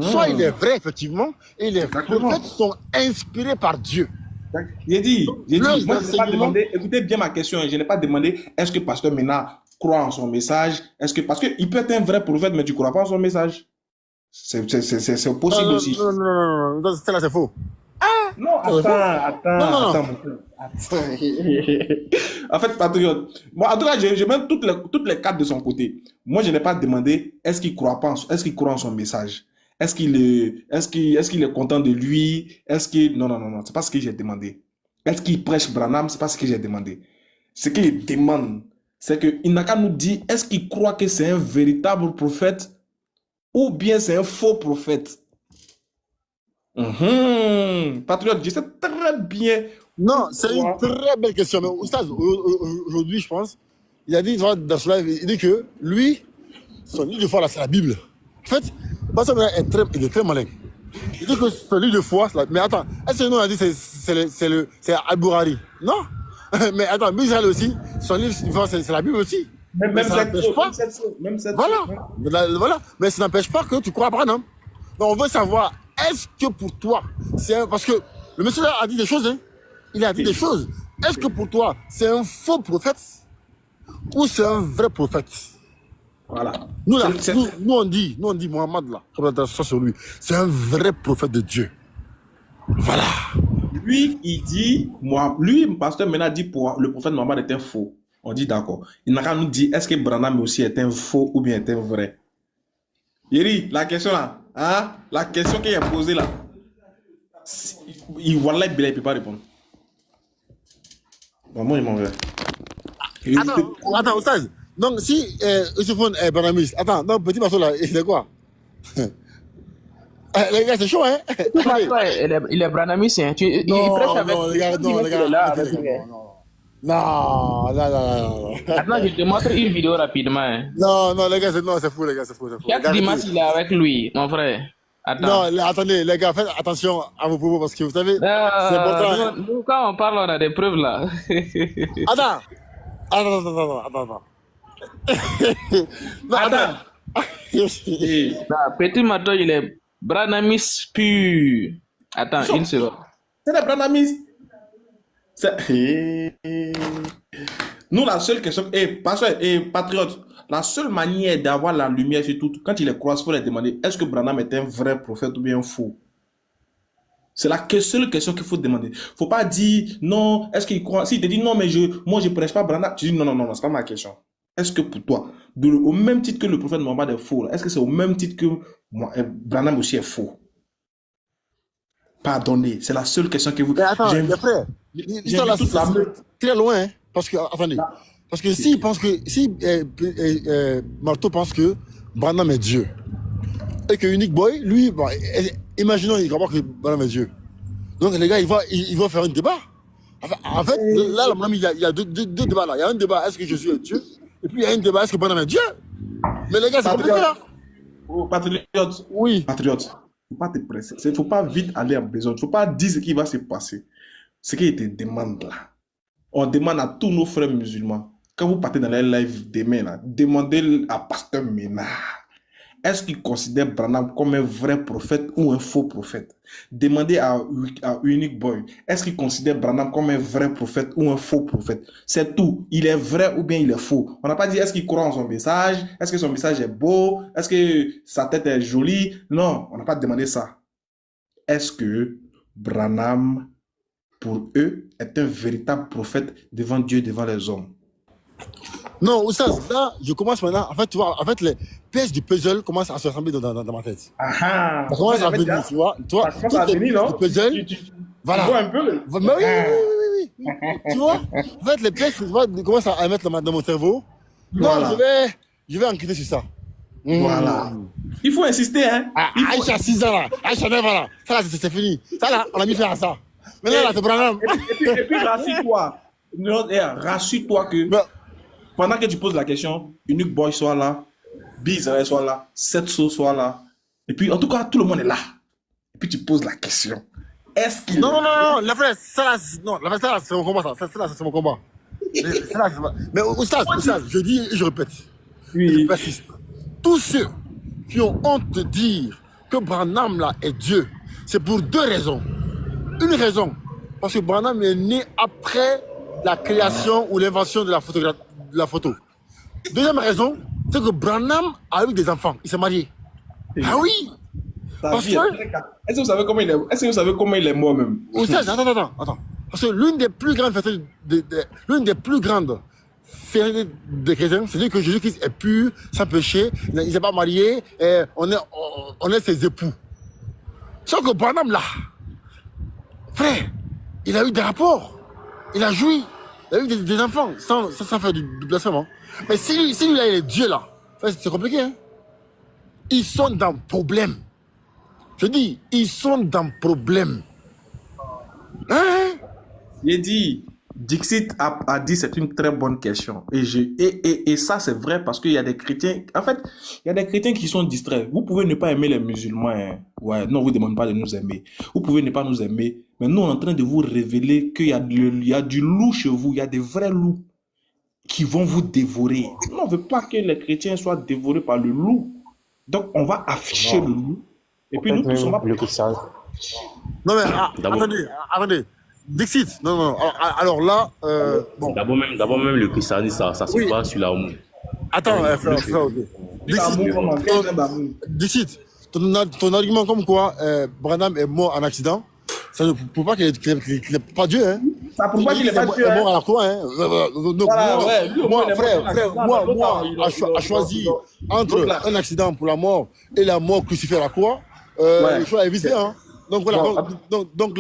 Soit il est vrai, effectivement, et les Exactement. prophètes sont inspirés par Dieu. J'ai dit, Leurs moi je n'ai pas enseignements. demandé, écoutez bien ma question, je n'ai pas demandé est-ce que Pasteur Mena croit en son message, parce qu'il peut être un vrai prophète, mais tu ne crois pas en son message. C'est Non, possible non, aussi. non, non, non, non, ça là, c'est faux. Non, Ça, c'est faux. Non, non, non. mon frère. En fait, patriote, moi, en tout cas, je mets toutes les cartes de son côté. Moi, je n'ai pas demandé est-ce qu'il croit en son message. Est-ce qu'il est content de lui? Non, non, non, non, c'est pas ce que j'ai demandé. Est-ce qu'il prêche Branham? C'est pas ce que j'ai demandé. Ce qu'il demande, c'est qu'il n'a qu'à nous dire est-ce qu'il croit que c'est un véritable prophète ou bien c'est un faux prophète? Patriote, je sais très bien. Non, c'est une Pourquoi? très belle question. Mais Oustaz, aujourd'hui, je pense, il a dit dans ce live, il dit que lui, son livre de foi, là, c'est la Bible. En fait, Pasteur il est très malin. Il dit que son livre de foi, mais attends, est-ce que nous on a dit que c'est Al-Bourari? Non. Mais attends, Michel aussi, son livre de foi, c'est la Bible aussi. Même, Mais même ça cette n'empêche chose, pas. même cette chose, même cette Voilà. chose. Voilà. Mais ça n'empêche pas que tu crois à Branham. Donc on veut savoir, est-ce que pour toi, parce que le monsieur là a dit des choses, hein. Il a dit des choses. Est-ce que pour toi, c'est un faux prophète ou c'est un vrai prophète? Voilà. Nous, là, C'est- nous on dit Mohamed là, ça sur lui, c'est un vrai prophète de Dieu. Voilà. Lui, il dit, Pasteur Mena dit pour le prophète Mohammed est un faux. On dit d'accord. Il n'a qu'à nous dire est-ce que Branham aussi est un faux ou bien est un vrai. Yeri, la question là, hein? La question qu'il a posée là, Wallah, il ne peut pas répondre. Bon, moi, il m'en veut. Attends, Oustaz. Donc si Youssouphoun est banamiste, attends, donc petit morceau là, c'est quoi? Les gars, c'est chaud, hein? Tout ça, il est branamiste, hein. Il prêche avec. Non, les gars, non, les gars, Là, arrêtez, avec les gars, non. Non. Maintenant, je te montre une vidéo rapidement. Hein. Non, les gars, c'est fou, les gars, c'est fou. Chaque dimanche, il est avec lui, mon frère. Attends. Non, attendez, les gars, faites attention à vos propos parce que vous savez, c'est important. Nous, quand on parle, on a des preuves là. Attends. Non, attends. Non, petit Mato, il est branamiste pur. Attends, une seconde. C'est des Branhamistes. Nous, la seule question, patriote, la seule manière d'avoir la lumière sur tout, quand il est croise, il faut leur demander est-ce que Branham est un vrai prophète ou bien un faux? C'est la seule question qu'il faut demander. Il ne faut pas dire non, est-ce qu'il croit? S'il te dit non, mais moi je ne prêche pas Branham, tu dis non, c'est pas ma question. Est-ce que pour toi, au même titre que le prophète Mohammed est faux, est-ce que c'est au même titre que Branham aussi est faux? Pardonnez, c'est la seule question que vous. Mais attends, les frères, l'histoire là, c'est très loin, hein, parce que, attendez, parce que si Marteau pense que Branham est Dieu, et que Unique Boy, lui, bon, imaginons, il croit pas que Branham est Dieu. Donc les gars, ils vont faire un débat. En fait, là, il y a deux débats là. Il y a un débat, est-ce que Jésus est Dieu? Et puis il y a un débat, est-ce que Branham est Dieu? Mais les gars, c'est compliqué là. Patriote. Oui. Patriote. Il ne faut pas te presser. Il ne faut pas vite aller en besoin. Il ne faut pas dire ce qui va se passer. Ce qu'il te demande là. On demande à tous nos frères musulmans, quand vous partez dans les lives demain, là, demandez à Pasteur Mena. Est-ce qu'il considère Branham comme un vrai prophète ou un faux prophète? Demandez à Unique Boy. Est-ce qu'il considère Branham comme un vrai prophète ou un faux prophète? C'est tout. Il est vrai ou bien il est faux. On n'a pas dit est-ce qu'il croit en son message? Est-ce que son message est beau? Est-ce que sa tête est jolie? Non, on n'a pas demandé ça. Est-ce que Branham, pour eux, est un véritable prophète devant Dieu, devant les hommes? Non, Oustaz, là, je commence maintenant. En fait, tu vois, les pièces du puzzle commencent à se rassembler dans ma tête. Ah, ça commence à venir, tu vois. Ça commence à venir, non? Puzzle, voilà. Tu vois un peu Mais oui. Tu vois, en fait, les pièces, tu vois, commencent à mettre dans mon cerveau. Voilà. Non, je vais enquêter sur ça. Voilà. Il faut insister, hein. Aïcha 6 ans là, Aïcha 9 ans là. Ça là, c'est fini. Ça là, on a mis faire à ça. Maintenant là, c'est Branham. Et puis rassure-toi. Rassure-toi que pendant que tu poses la question, Unique Boy soit là, Bizarre soit là, Setso soit là. Et puis, en tout cas, tout le monde est là. Et puis, tu poses la question. Est-ce qu'il... Non, la frère, ça là, c'est mon combat, ça. Ça là, c'est mon combat. Mais Oustaz, je dis et je répète. Oui. Je persiste. Tous ceux qui ont honte de dire que Branham là est Dieu, c'est pour deux raisons. Une raison, parce que Branham est né après la création ou l'invention de la photo. Deuxième raison, c'est que Branham a eu des enfants, il s'est marié. Ah oui, parce que... Est-ce que vous savez comment il est mort même? Attends. Parce que l'une des plus grandes fêtes des chrétiens, c'est dire que Jésus-Christ est pur, sans péché, il ne s'est pas marié, et on est ses époux. Sauf que Branham là, frère, il a eu des rapports, il a joui, il a eu des enfants, sans faire du blasphème. Mais si lui là, il est Dieu là, c'est compliqué. Hein? Ils sont dans le problème. Je dis, ils sont dans le problème. Hein? J'ai dit, Dixit a dit c'est une très bonne question. Et ça, c'est vrai parce qu'il y a des chrétiens. En fait, il y a des chrétiens qui sont distraits. Vous pouvez ne pas aimer les musulmans. Hein. Ouais, non, on vous demande pas de nous aimer. Vous pouvez ne pas nous aimer. Mais nous, on est en train de vous révéler qu'il y a du loup chez vous. Il y a des vrais loups qui vont vous dévorer. Nous, on ne veut pas que les chrétiens soient dévorés par le loup. Donc, on va afficher le loup. Et puis, nous tous, on va... Non, mais attendez. Dixit, non. Alors là, bon. D'abord même le christianisme, ça se base sur l'amour. Attends, frère, ok. Dixit, ton argument comme quoi Branham est mort en accident, ça ne prouve pas qu'il n'est pas Dieu, hein. Ça prouve pas qu'il n'est pas Dieu. Il est mort à la croix, hein. Donc, moi, frère, à choisir entre un accident pour la mort et la mort crucifiée à la croix, le choix est vite fait, hein. Donc voilà, donc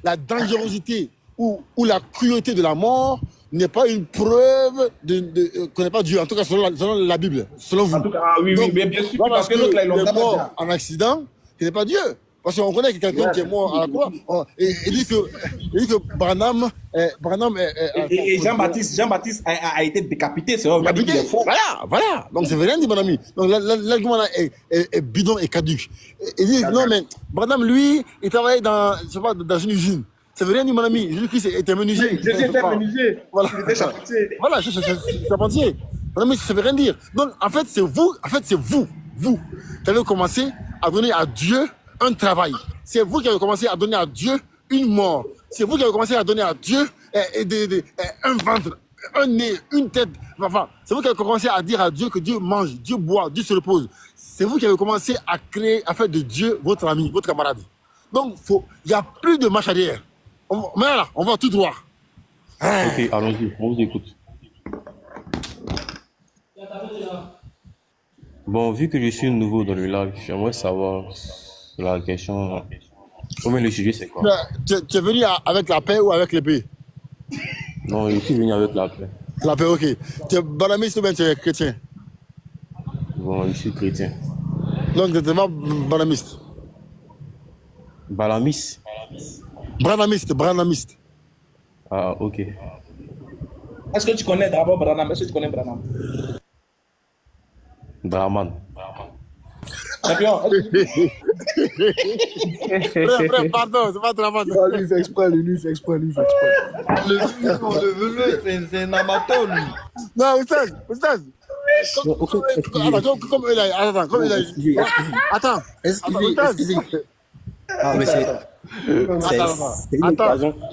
la dangerosité ou la cruauté de la mort n'est pas une preuve qu'on n'est pas Dieu, en tout cas selon la Bible, selon vous. En tout cas, oui, bien sûr, parce que l'autre est mort en accident, qu'il n'est pas Dieu. Parce qu'on connaît quelqu'un qui est mort à la croix et dit que Branham et Jean-Baptiste a été décapité, c'est vrai, on a dit qu'il est faux. Voilà. Donc ça veut rien dire, mon ami. Donc l'argument là est bidon et caduque. Il dit non, mais Branham, lui, il travaillait dans une usine. Ça veut rien dire, mon ami. Jésus-Christ était menuisier. Jésus était menuisier. Voilà. Il était charpentier. Voilà, charpentier. Mon ami, ça veut rien dire. Donc en fait, c'est vous, qui avez commencé à donner à Dieu un travail. C'est vous qui avez commencé à donner à Dieu une mort. C'est vous qui avez commencé à donner à Dieu un ventre, un nez, une tête. Enfin, c'est vous qui avez commencé à dire à Dieu que Dieu mange, Dieu boit, Dieu se repose. C'est vous qui avez commencé à faire de Dieu votre ami, votre camarade. Donc, il n'y a plus de marche arrière. On va tout droit. Ok, allons-y, on vous écoute. Bon, vu que je suis nouveau dans le live, j'aimerais savoir la question. Comment le sujet, c'est quoi? Tu es venu avec la paix ou avec l'épée? Non, je suis venu avec la paix. La paix, ok. Tu es banamiste ou bien tu es chrétien? Bon, je suis chrétien. Donc, tu n'es pas banamiste? Balamis? Branamiste. Ah, ok. Est-ce que tu connais d'abord Branham? Est-ce que tu connais Branham? Brahman. Champion. Frère, pardon, c'est pas Draman. Lui, fait exprès. Le c'est un amateur, lui. Non, Oustaz. Comme il a. Attends. Excusez. Ah, mais c'est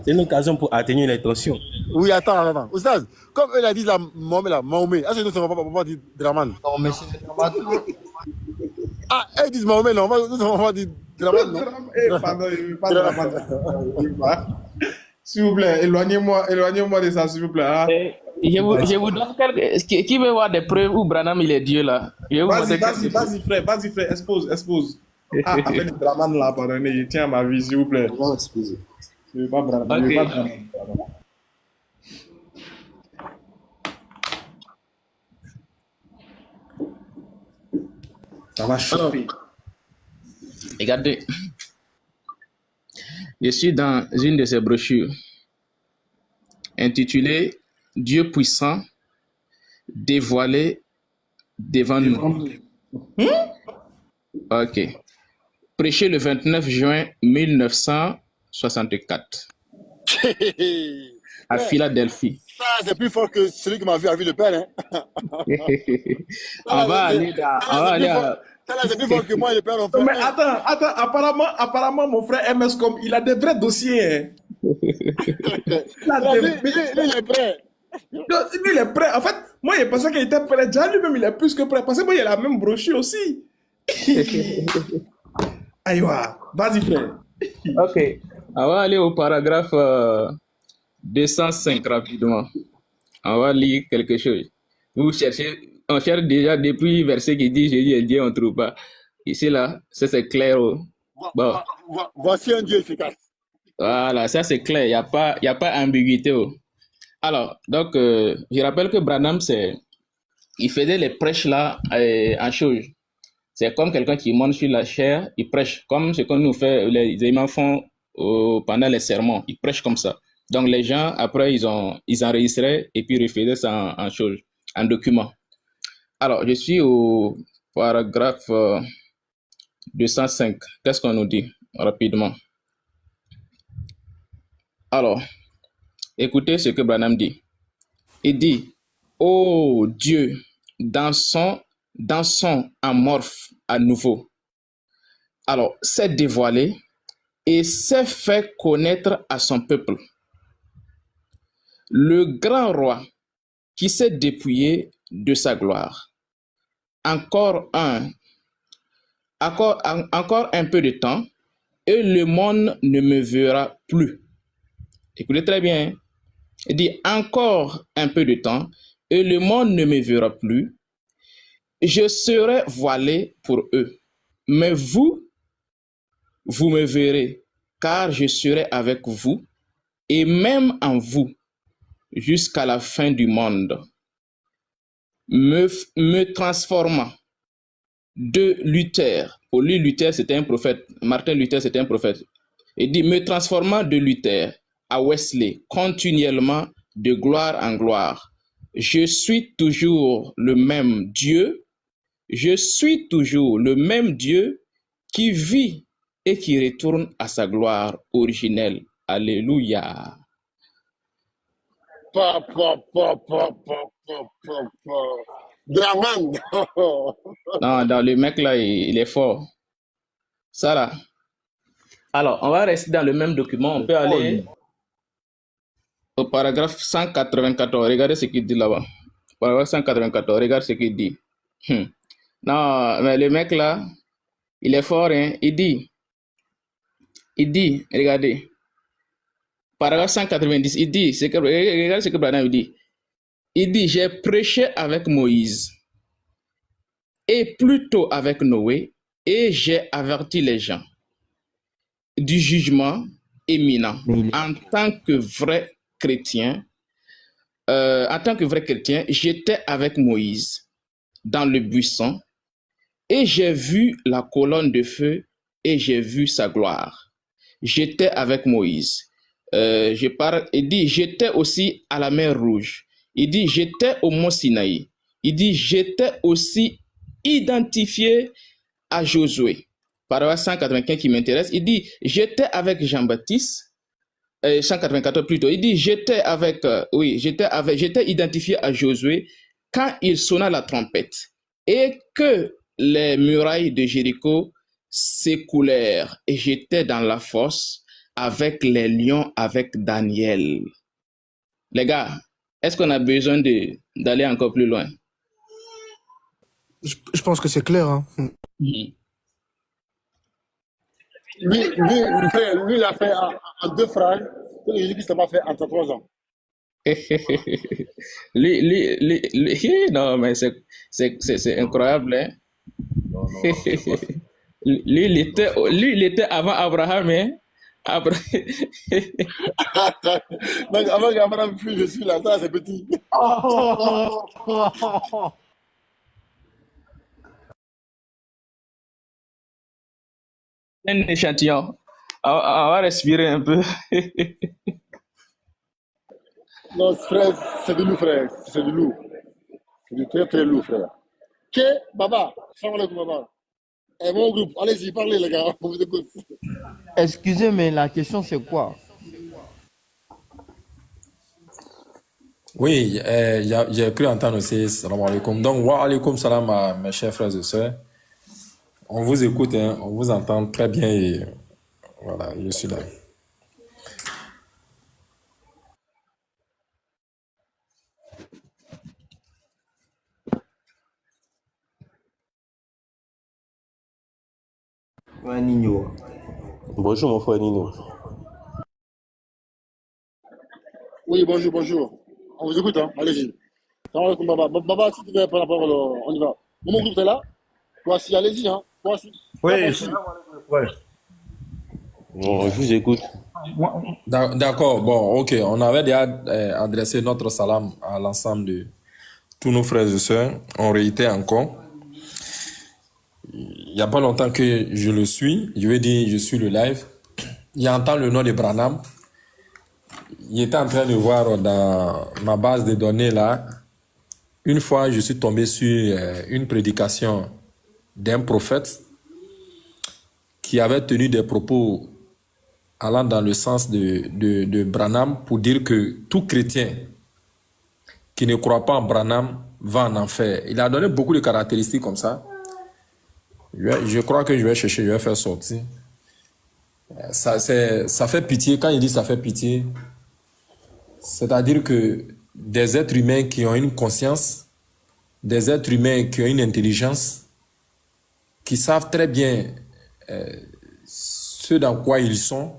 une occasion pour atteindre l'intention. Oui, attends. Oustaz, comme il a dit là, Mahomet, est-ce que nous ne sommes pas dit Draman? Non, mais c'est un amateur. Ah, ils disent Mahomet, non, nous ne sommes pas dit Draman, non? Pardon, pas Draman. S'il vous plaît, éloignez-moi de ça, s'il vous plaît. Hein? Je vous donne qui veut voir des preuves où Branham il est Dieu là? Vas-y, frère, expose. Ah, avec le Draman là, pardonnez, je tiens à ma vie, s'il vous plaît. Non, excusez. Je ne veux pas Branham. Ok. Ça va choper. Regardez. Je suis dans une de ces brochures intitulée Dieu puissant dévoilé devant nous. Ok. Prêché le 29 juin 1964 à Philadelphie. Ça, c'est plus fort que celui qui m'a vu à Ville de Pelle, hein? On va aller Ça là, c'est plus fort que moi, le père en fait Non, mais un. attends, apparemment, mon frère MS comme il a des vrais dossiers. Hein. Il a Non, des lui, il est prêt. Non, lui, il est prêt. En fait, moi, je pensais qu'il était prêt. Déjà, lui-même, il est plus que prêt. Parce que moi, il a la même brochure aussi. Aïwa, vas-y, frère. Ok. On va aller au paragraphe 205 rapidement. On va lire quelque chose. Vous cherchez, on cherche déjà depuis verset qui dit Jésus est Dieu, on ne trouve pas. Ici, là, ça c'est clair. Oh. Bon, Voici un Dieu efficace. voilà, ça c'est clair. Y a pas ambiguïté. Oh. Alors, donc, je rappelle que Branham, il faisait les prêches là en chose. C'est comme quelqu'un qui monte sur la chair, il prêche, comme ce que nous fait, les imams font pendant les sermons, ils prêchent comme ça. Donc les gens, après, ils enregistraient et puis refaisaient ça en chose, en document. Alors, je suis au paragraphe 205. Qu'est-ce qu'on nous dit rapidement? Alors, écoutez ce que Branham dit. Il dit, ô Dieu, dans son amorphe à nouveau, alors, s'est dévoilé et s'est fait connaître à son peuple. Le grand roi qui s'est dépouillé de sa gloire. Encore un peu de temps et le monde ne me verra plus. Écoutez très bien. Hein? Il dit encore un peu de temps et le monde ne me verra plus. Je serai voilé pour eux. Mais vous me verrez, car je serai avec vous et même en vous jusqu'à la fin du monde, me transformant de Luther. Pour lui, Luther, c'était un prophète. Martin Luther, c'était un prophète. Il dit, me transformant de Luther à Wesley, continuellement de gloire en gloire. Je suis toujours le même Dieu. Je suis toujours le même Dieu qui vit et qui retourne à sa gloire originelle. Alléluia. Draman. Non, dans le mec là, il est fort. Ça là. Alors, on va rester dans le même document. On peut aller au paragraphe 194. Regardez ce qu'il dit là-bas. Paragraphe 194. Regarde ce qu'il dit. Non, mais le mec là, il est fort. Hein? Il dit, regardez. Paragraphe 190. Il dit, regardez ce que Branham dit. Il dit, j'ai prêché avec Moïse et plutôt avec Noé et j'ai averti les gens du jugement imminent en tant que vrai chrétien. J'étais avec Moïse dans le buisson et j'ai vu la colonne de feu et j'ai vu sa gloire. J'étais avec Moïse. Il dit, j'étais aussi à la mer Rouge. Il dit, j'étais au mont Sinaï. Il dit, j'étais aussi identifié à Josué. Paragraphe 195 qui m'intéresse. Il dit, j'étais avec Jean-Baptiste. 194 plutôt. Il dit, j'étais identifié à Josué quand il sonna la trompette et que les murailles de Jéricho s'écoulèrent et j'étais dans la fosse avec les lions, avec Daniel. Les gars, est-ce qu'on a besoin d'aller encore plus loin? Je pense que c'est clair. Hein. Lui, il a fait en 2 phrases. Jésus-Christ n'a pas fait en 3 ans. Non, mais c'est incroyable. Hein? Lui, il était avant Abraham. Hein? Donc, avant qu'Abraham fuit, je suis là, ça c'est petit. Un échantillon. On va respirer un peu. Non, frère, c'est du loup, frère. C'est du loup. C'est du très, très loup, frère. Ok, Baba. Salam alaikum, Baba. Mon groupe, allez-y, parlez, les gars. On vous écoute. Excusez, mais la question c'est quoi? Oui, j'ai pu entendre aussi, salam alaikum. Donc, wa alaikum salam à mes chers frères et sœurs. On vous écoute, hein, on vous entend très bien et voilà, je suis là. Ouais, Nino. Bonjour mon frère Nino. Oui, bonjour, bonjour. On vous écoute, hein. Allez-y. Salam alaikum, Baba. Baba, si tu veux prendre la parole, on y va. Mon groupe est là. Toi aussi, allez-y, hein. Toi aussi. Toi Oui, aussi. salam alaikum, frère. Bon, je vous écoute. Moi, D'accord, bon, ok. On avait déjà adressé notre salam à l'ensemble de tous nos frères et sœurs. On réitère encore. Il n'y a pas longtemps que je le suis. Je vais dire, je suis le live. Il entend le nom de Branham. Il était en train de voir dans ma base de données là. Une fois, je suis tombé sur une prédication d'un prophète qui avait tenu des propos allant dans le sens de Branham pour dire que tout chrétien qui ne croit pas en Branham va en enfer. Il a donné beaucoup de caractéristiques comme ça. Je crois que je vais chercher, je vais faire sortir. Ça fait pitié. Quand il dit ça fait pitié, c'est-à-dire que des êtres humains qui ont une conscience, des êtres humains qui ont une intelligence, qui savent très bien ce dans quoi ils sont,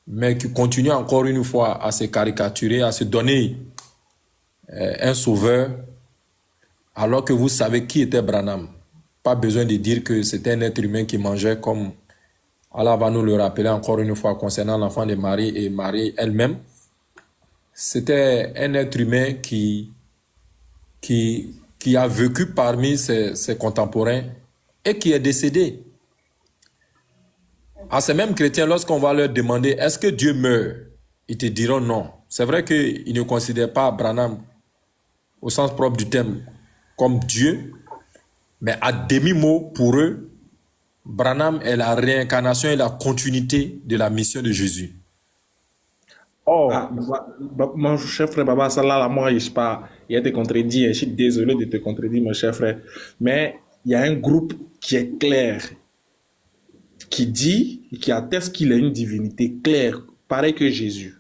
mais qui continuent encore une fois à se caricaturer, à se donner un sauveur, alors que vous savez qui était Branham. Pas besoin de dire que c'était un être humain qui mangeait, comme Allah va nous le rappeler encore une fois concernant l'enfant de Marie et Marie elle-même. C'était un être humain qui a vécu parmi ses contemporains et qui est décédé. À ces mêmes chrétiens, lorsqu'on va leur demander est-ce que Dieu meurt, ils te diront non. C'est vrai qu'ils ne considèrent pas Branham, au sens propre du terme, comme Dieu, mais à demi-mot, pour eux, Branham est la réincarnation et la continuité de la mission de Jésus. Or, Mon cher frère Baba Salah, là, moi, je sais pas, il a te contredit, je suis désolé de te contredire, mon cher frère, mais il y a un groupe qui est clair, qui dit, qui atteste qu'il a une divinité claire, pareil que Jésus.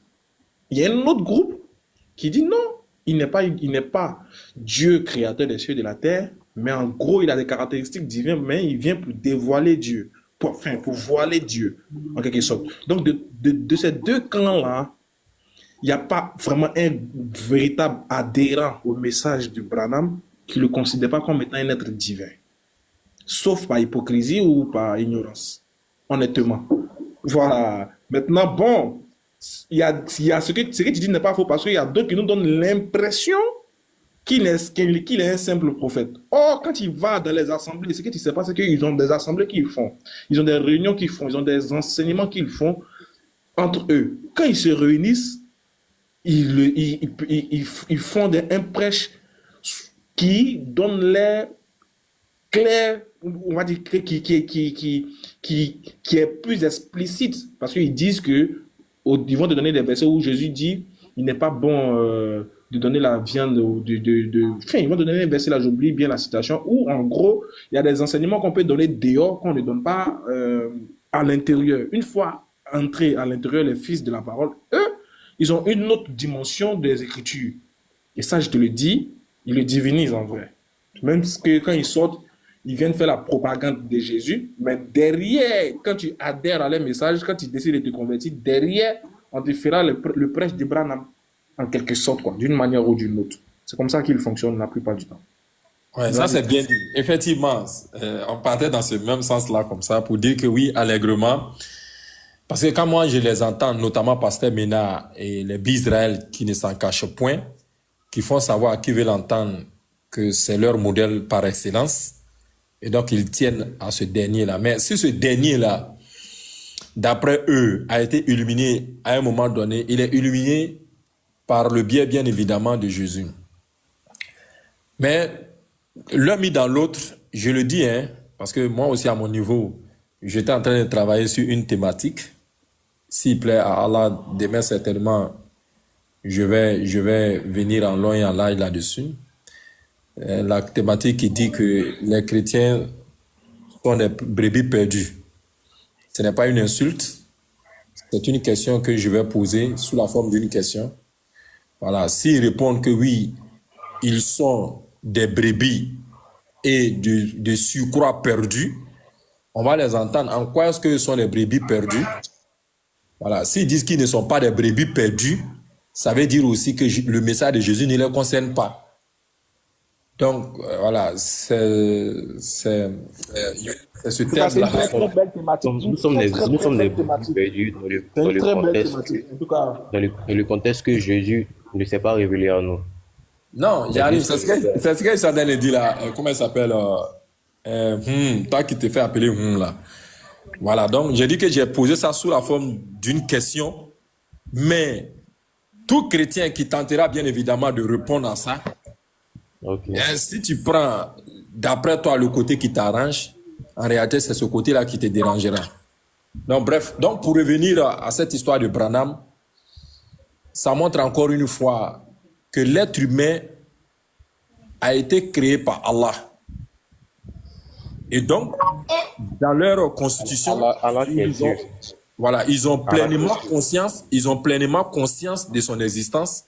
Il y a un autre groupe qui dit non, il n'est pas Dieu créateur des cieux et de la terre, mais en gros, il a des caractéristiques divines, mais il vient pour dévoiler Dieu, pour voiler Dieu, en quelque sorte. Donc, de ces deux clans-là, il n'y a pas vraiment un véritable adhérent au message de Branham qui ne le considère pas comme étant un être divin. Sauf par hypocrisie ou par ignorance. Honnêtement. Voilà. Maintenant, bon, il y a ce que tu dis n'est pas faux parce qu'il y a d'autres qui nous donnent l'impression qu'il est un simple prophète. Or, quand il va dans les assemblées, ce que tu ne sais pas, c'est qu'ils ont des assemblées qu'ils font. Ils ont des réunions qu'ils font. Ils ont des enseignements qu'ils font entre eux. Quand ils se réunissent, ils font un prêche qui donne l'air clair, on va dire, qui est plus explicite. Parce qu'ils disent que, ils vont te donner des versets où Jésus dit, il n'est pas bon de donner la viande, enfin, ils vont te donner un verset là, j'oublie bien la citation, où en gros, il y a des enseignements qu'on peut donner dehors, qu'on ne donne pas à l'intérieur. Une fois entrés à l'intérieur, les fils de la parole, eux, ils ont une autre dimension des Écritures. Et ça, je te le dis, ils le divinisent en vrai. Même que quand ils sortent, ils viennent faire la propagande de Jésus, mais derrière, quand tu adhères à leur message, quand tu décides de te convertir, derrière, on te fera le prêche de Branham, en quelque sorte, quoi, d'une manière ou d'une autre. C'est comme ça qu'il fonctionne la plupart du temps. ouais, ça c'est bien dit. Effectivement, on partait dans ce même sens-là, comme ça, pour dire que oui, allègrement. Parce que quand moi je les entends, notamment Pasteur Ménard et les Bisraël qui ne s'en cachent point, qui font savoir à qui veulent entendre que c'est leur modèle par excellence, et donc ils tiennent à ce dernier-là. Mais si ce dernier-là, d'après eux, a été illuminé à un moment donné, il est illuminé par le biais, bien évidemment, de Jésus. Mais l'un mis dans l'autre, je le dis, hein, parce que moi aussi à mon niveau, j'étais en train de travailler sur une thématique. S'il plaît à Allah, demain certainement, je vais venir en long et en large là-dessus. La thématique qui dit que les chrétiens sont des brebis perdues. Ce n'est pas une insulte, c'est une question que je vais poser sous la forme d'une question. Voilà, s'ils répondent que oui, ils sont des brebis et de surcroît perdus, on va les entendre. En quoi est-ce que sont les brebis perdus? Voilà, s'ils disent qu'ils ne sont pas des brebis perdus, ça veut dire aussi que le message de Jésus ne les concerne pas. Donc, voilà, c'est ce En tout cas, c'est une terme-là. très belle thématique. Nous sommes des brebis thématique. perdus C'est une très belle contexte, thématique. En tout cas, dans le contexte que Jésus ne s'est pas révélé à nous. Non, j'arrive. C'est ce que je suis en train de dire là. Comment il s'appelle? Toi qui te fais appeler là. Voilà, donc j'ai dit que j'ai posé ça sous la forme d'une question, mais tout chrétien qui tentera bien évidemment de répondre à ça, Ok. si tu prends d'après toi le côté qui t'arrange, en réalité c'est ce côté-là qui te dérangera. Donc bref, donc pour revenir à cette histoire de Branham, ça montre encore une fois que l'être humain a été créé par Allah. Et donc, dans leur constitution, Allah qui est Dieu. voilà, ils ont pleinement conscience de son existence,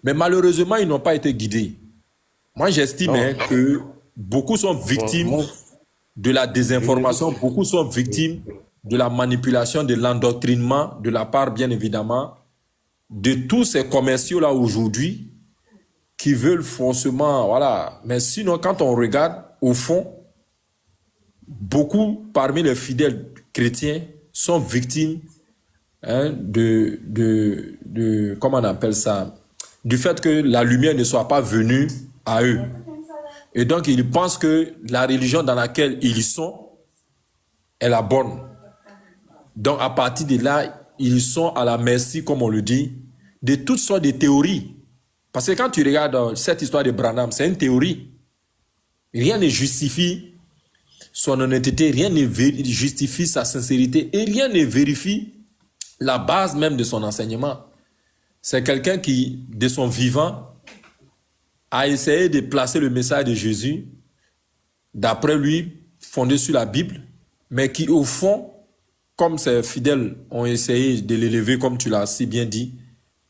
mais malheureusement, ils n'ont pas été guidés. Moi, j'estime que beaucoup sont victimes de la désinformation, beaucoup sont victimes de la manipulation, de l'endoctrinement, de la part, bien évidemment, de tous ces commerciaux-là aujourd'hui qui veulent forcément, voilà. Mais sinon, quand on regarde, au fond, beaucoup parmi les fidèles chrétiens sont victimes de comment on appelle ça, du fait que la lumière ne soit pas venue à eux. Et donc, ils pensent que la religion dans laquelle ils sont est la bonne. Donc, à partir de là, ils sont à la merci, comme on le dit, de toutes sortes de théories. Parce que quand tu regardes cette histoire de Branham, c'est une théorie. Rien ne justifie son honnêteté, rien ne justifie sa sincérité et rien ne vérifie la base même de son enseignement. C'est quelqu'un qui, de son vivant, a essayé de placer le message de Jésus, d'après lui, fondé sur la Bible, mais qui, au fond, comme ses fidèles ont essayé de l'élever, comme tu l'as si bien dit,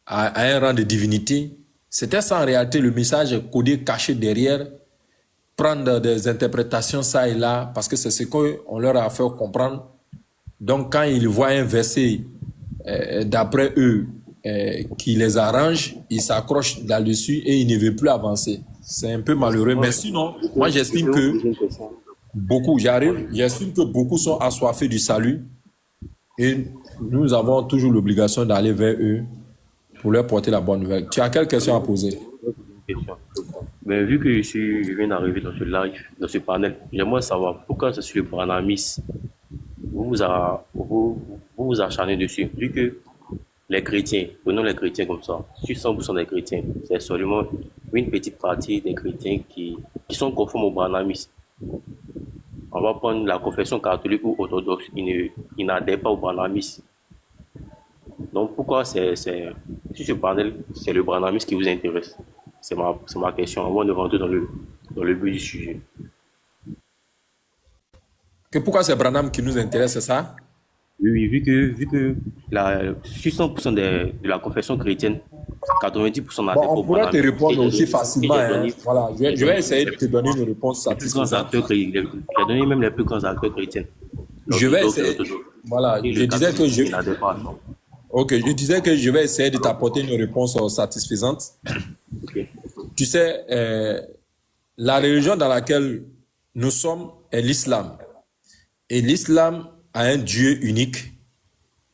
à un rang de divinité, c'était ça en réalité le message codé, caché derrière, prendre des interprétations ça et là, parce que c'est ce qu'on leur a fait comprendre. Donc, quand ils voient un verset, d'après eux, qui les arrange, ils s'accrochent là-dessus et ils ne veulent plus avancer. C'est un peu malheureux, mais sinon, moi j'estime que j'estime que beaucoup sont assoiffés du salut et nous avons toujours l'obligation d'aller vers eux pour leur porter la bonne nouvelle. Tu as quelle question à poser? Question. Ben, vu que je viens d'arriver dans ce live, dans ce panel, j'aimerais savoir pourquoi c'est sur le branhamisme vous vous acharnez dessus. Vu que les chrétiens, prenons les chrétiens comme ça, sur 100% des chrétiens, c'est seulement une petite partie des chrétiens qui sont conformes au branhamisme. On va prendre la confession catholique ou orthodoxe, ils n'adhèrent pas au branhamisme. Donc pourquoi sur ce panel, c'est le branhamisme qui vous intéresse? C'est ma question, avant de rentrer dans le but du sujet. Que pourquoi c'est Branham qui nous intéresse, c'est ça? Oui, vu que sur 100% de la confession chrétienne, 90% n'adhèrent pas On au pourrait te branhamisme. répondre aussi facilement. Voilà, je vais essayer de te donner une réponse Les plus grands satisfaisante. acteurs chrétiens, j'ai donné même les plus grands acteurs chrétiens. Je vais essayer. Voilà, je disais que je. n'adhèrent pas à ça. Ok, je disais que je vais essayer de t'apporter une réponse satisfaisante. Ok. Tu sais, la religion dans laquelle nous sommes est l'islam. Et l'islam a un Dieu unique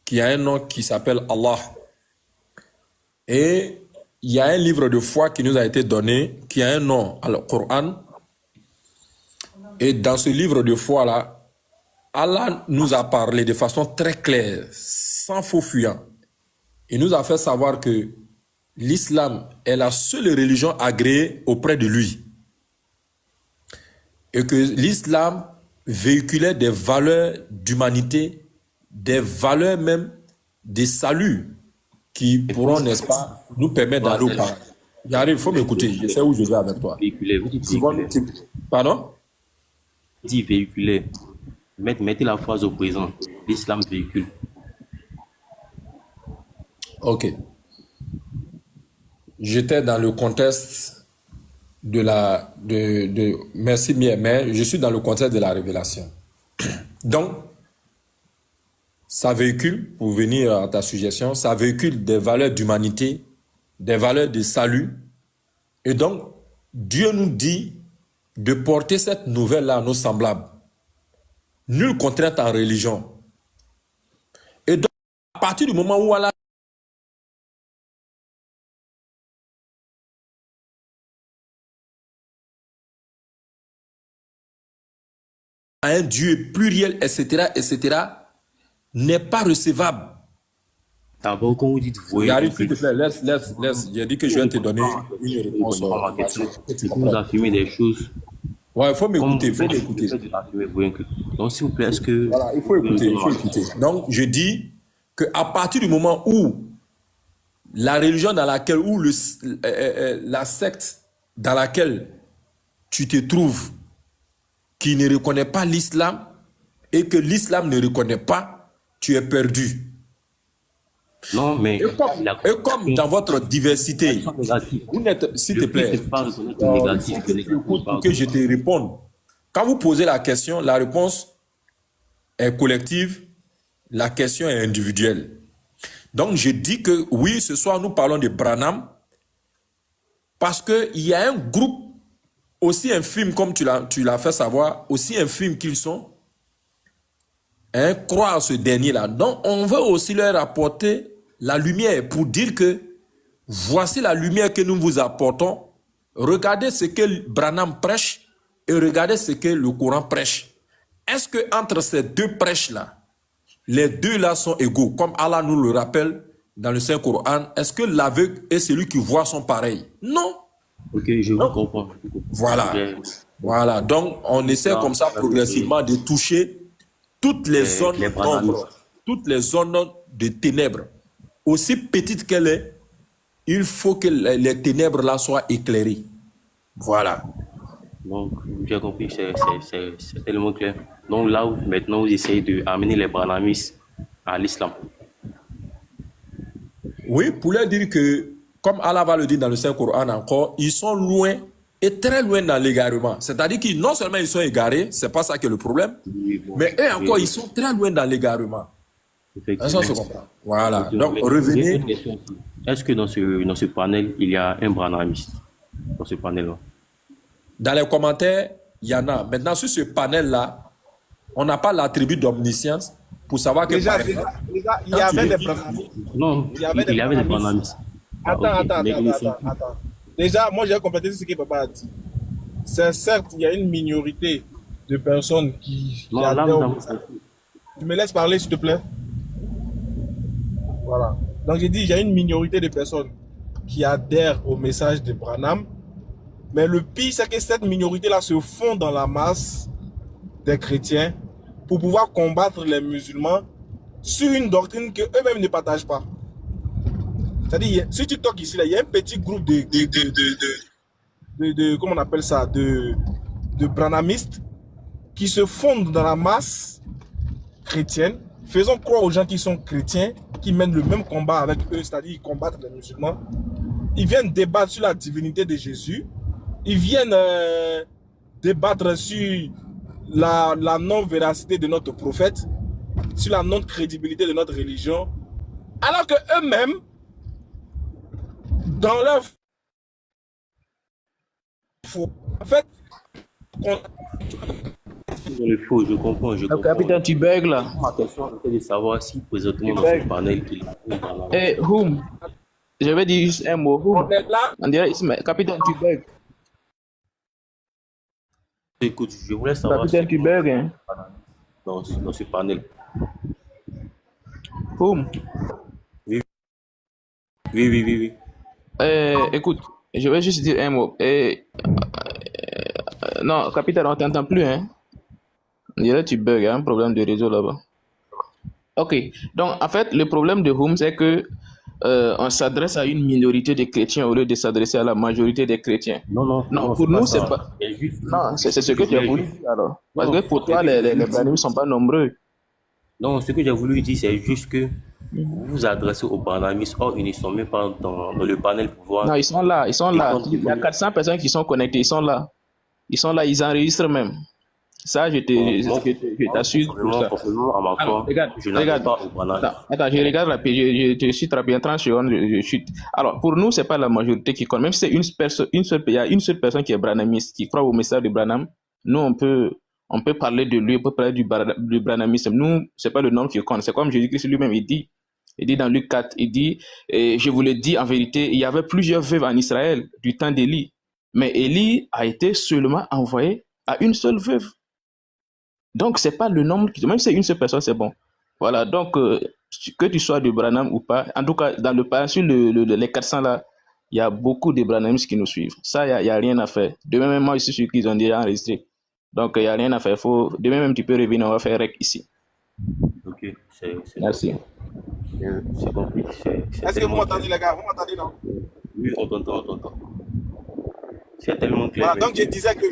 qui a un nom qui s'appelle Allah. Et il y a un livre de foi qui nous a été donné qui a un nom, le Coran. Et dans ce livre de foi-là, Allah nous a parlé de façon très claire, sans faux fuyant. Il nous a fait savoir que l'islam est la seule religion agréée auprès de lui. Et que l'islam véhiculait des valeurs d'humanité, des valeurs même de salut qui pourront, n'est-ce pas, nous permettre d'aller au paradis. J'arrive, il faut m'écouter, je sais où je vais avec toi. Véhiculer, vous dites véhiculer. Pardon? dit véhiculaire. Mettez la phrase au présent. L'islam véhicule. Ok. J'étais dans le contexte de la... merci bien, mais je suis dans le contexte de la révélation. Donc, ça véhicule, pour venir à ta suggestion, ça véhicule des valeurs d'humanité, des valeurs de salut. Et donc, Dieu nous dit de porter cette nouvelle-là à nos semblables. Nulle contrainte en religion. Et donc, à partir du moment où Allah a un Dieu pluriel, etc., n'est pas recevable. D'abord, quand vous dites voyez, Gary, s'il te plaît, laisse. J'ai dit que je vais te donner une réponse. vous affirmez des choses. Ouais, il faut m'écouter, Donc, s'il vous plaît, est-ce que... Voilà, il faut écouter. Donc, je dis qu'à partir du moment où la religion dans laquelle, ou la secte dans laquelle tu te trouves, qui ne reconnaît pas l'islam, et que l'islam ne reconnaît pas, tu es perdu. Non, mais... Et comme dans votre diversité, vous n'êtes, s'il te plaît, pour que je te réponde. Quand vous posez la question, la réponse est collective, la question est individuelle. Donc, je dis que oui, ce soir, nous parlons de Branham, parce qu'il y a un groupe aussi infime, comme tu l'as fait savoir, aussi infime qu'ils sont, croient à ce dernier-là. Donc, on veut aussi leur apporter la lumière pour dire que voici la lumière que nous vous apportons. Regardez ce que Branham prêche et regardez ce que le Coran prêche. Est-ce que entre ces deux prêches-là, les deux-là sont égaux, comme Allah nous le rappelle dans le Saint-Coran? Est-ce que l'aveugle et celui qui voit sont pareils? Non. Ok, je vous comprends. Voilà. Donc, on essaie comme ça progressivement de toucher toutes les zones d'ombre, toutes les zones de ténèbres. Aussi petite qu'elle est, il faut que les ténèbres là soient éclairées. Voilà. Donc, j'ai compris, c'est tellement clair. Donc là, maintenant, vous essayez d'amener les branhamistes à l'islam. Oui, pour leur dire que, comme Allah va le dire dans le Saint-Coran encore, ils sont loin et très loin dans l'égarement. C'est-à-dire que non seulement ils sont égarés, c'est pas ça qui est le problème, mais eux encore, ils sont très loin dans l'égarement. Ça se comprend. Voilà. Donc, revenez. Est-ce que dans ce panel, il y a un branhamiste? Dans ce panel-là? Dans les commentaires, il y en a. Maintenant, sur ce panel-là, on n'a pas l'attribut d'omniscience pour savoir que... Déjà, il y avait des branhamistes. Non, il y avait des branhamistes. Attends. Déjà, moi, j'ai complété ce que papa a dit. C'est certes, il y a une minorité de personnes qui adhèrent. Tu me laisses parler, s'il te plaît? Voilà. Donc, j'ai dit, il y a une minorité de personnes qui adhèrent au message de Branham. Mais le pire, c'est que cette minorité-là se fond dans la masse des chrétiens pour pouvoir combattre les musulmans sur une doctrine qu'eux-mêmes ne partagent pas. C'est-à-dire, sur TikTok ici, là, il y a un petit groupe comment on appelle ça, de branhamistes qui se fondent dans la masse chrétienne, faisant croire aux gens qui sont chrétiens, qui mènent le même combat avec eux, c'est-à-dire ils combattent les musulmans. Ils viennent débattre sur la divinité de Jésus. Ils viennent débattre sur la non-véracité de notre prophète, sur la non-crédibilité de notre religion, alors que eux-mêmes, dans leur foi, en fait, il faut, je comprends. Capitaine, tu bugs là. Ma question était de savoir si présentement dans ce panel, il y a un branhamiste. Eh, Whom? Je vais dire juste un mot. Whom? on est là. On dirait, Capitaine, tu bugs. Écoute, je voulais savoir Capitaine, tu bugs, hein? dans ce panel. Whom? Oui. Écoute, je vais juste dire un mot. Non, capitaine, on t'entend plus, hein? On dirait que tu bugs, hein? Un problème de réseau là-bas. Ok, donc en fait, le problème de Whom, c'est que on s'adresse à une minorité de chrétiens au lieu de s'adresser à la majorité des chrétiens. Non, non, Non, non, pour c'est pas nous, c'est ça. pas. C'est juste, Non, c'est ce que tu as voulu dire alors. Parce non, que pour c'est toi, que les j'ai voulu branamis ne dire. sont pas nombreux. Non, ce que j'ai voulu dire, c'est juste que vous vous adressez aux branamis. Or, ils ne sont même pas dans le panel pour Non, voir ils sont là, ils sont là. défendre. Il y a 400 personnes qui sont connectées, ils sont là. Ils sont là, ils enregistrent même. Ça, Bon, moi, je t'assure pour ça. personnellement, à ma Alors, foi, regarde, je n'adhère regarde. pas aux branamis. Attends, je regarde rapide, je suis rapide, en 30 secondes, je chute. Alors, pour nous, c'est pas la majorité qui compte. Même si c'est il y a une seule personne qui est branamiste, qui croit au message de Branham, nous, on peut parler de lui, on peut parler du branamisme. Nous, c'est pas le nom qui compte. C'est comme Jésus-Christ lui-même, il dit dans Luc 4, il dit, et je vous le dis en vérité, il y avait plusieurs veuves en Israël du temps d'Élie. Mais Élie a été seulement envoyé à une seule veuve. Donc, c'est pas le nombre, même si c'est une seule personne, c'est bon. Voilà, donc, que tu sois de Branham ou pas, en tout cas, dans le pas sur les 400 là, il y a beaucoup de Branhamistes qui nous suivent. Ça, il y a rien à faire. Demain même, moi, je suis sûr qu'ils ont déjà enregistré. Donc, il n'y a rien à faire. Demain même, tu peux revenir, on va faire rec ici. Ok, c'est Merci. c'est compris. Est-ce que vous m'entendez, les gars? Vous m'entendez, non? Oui, on t'entend. C'est tellement clair. Voilà, donc je disais que,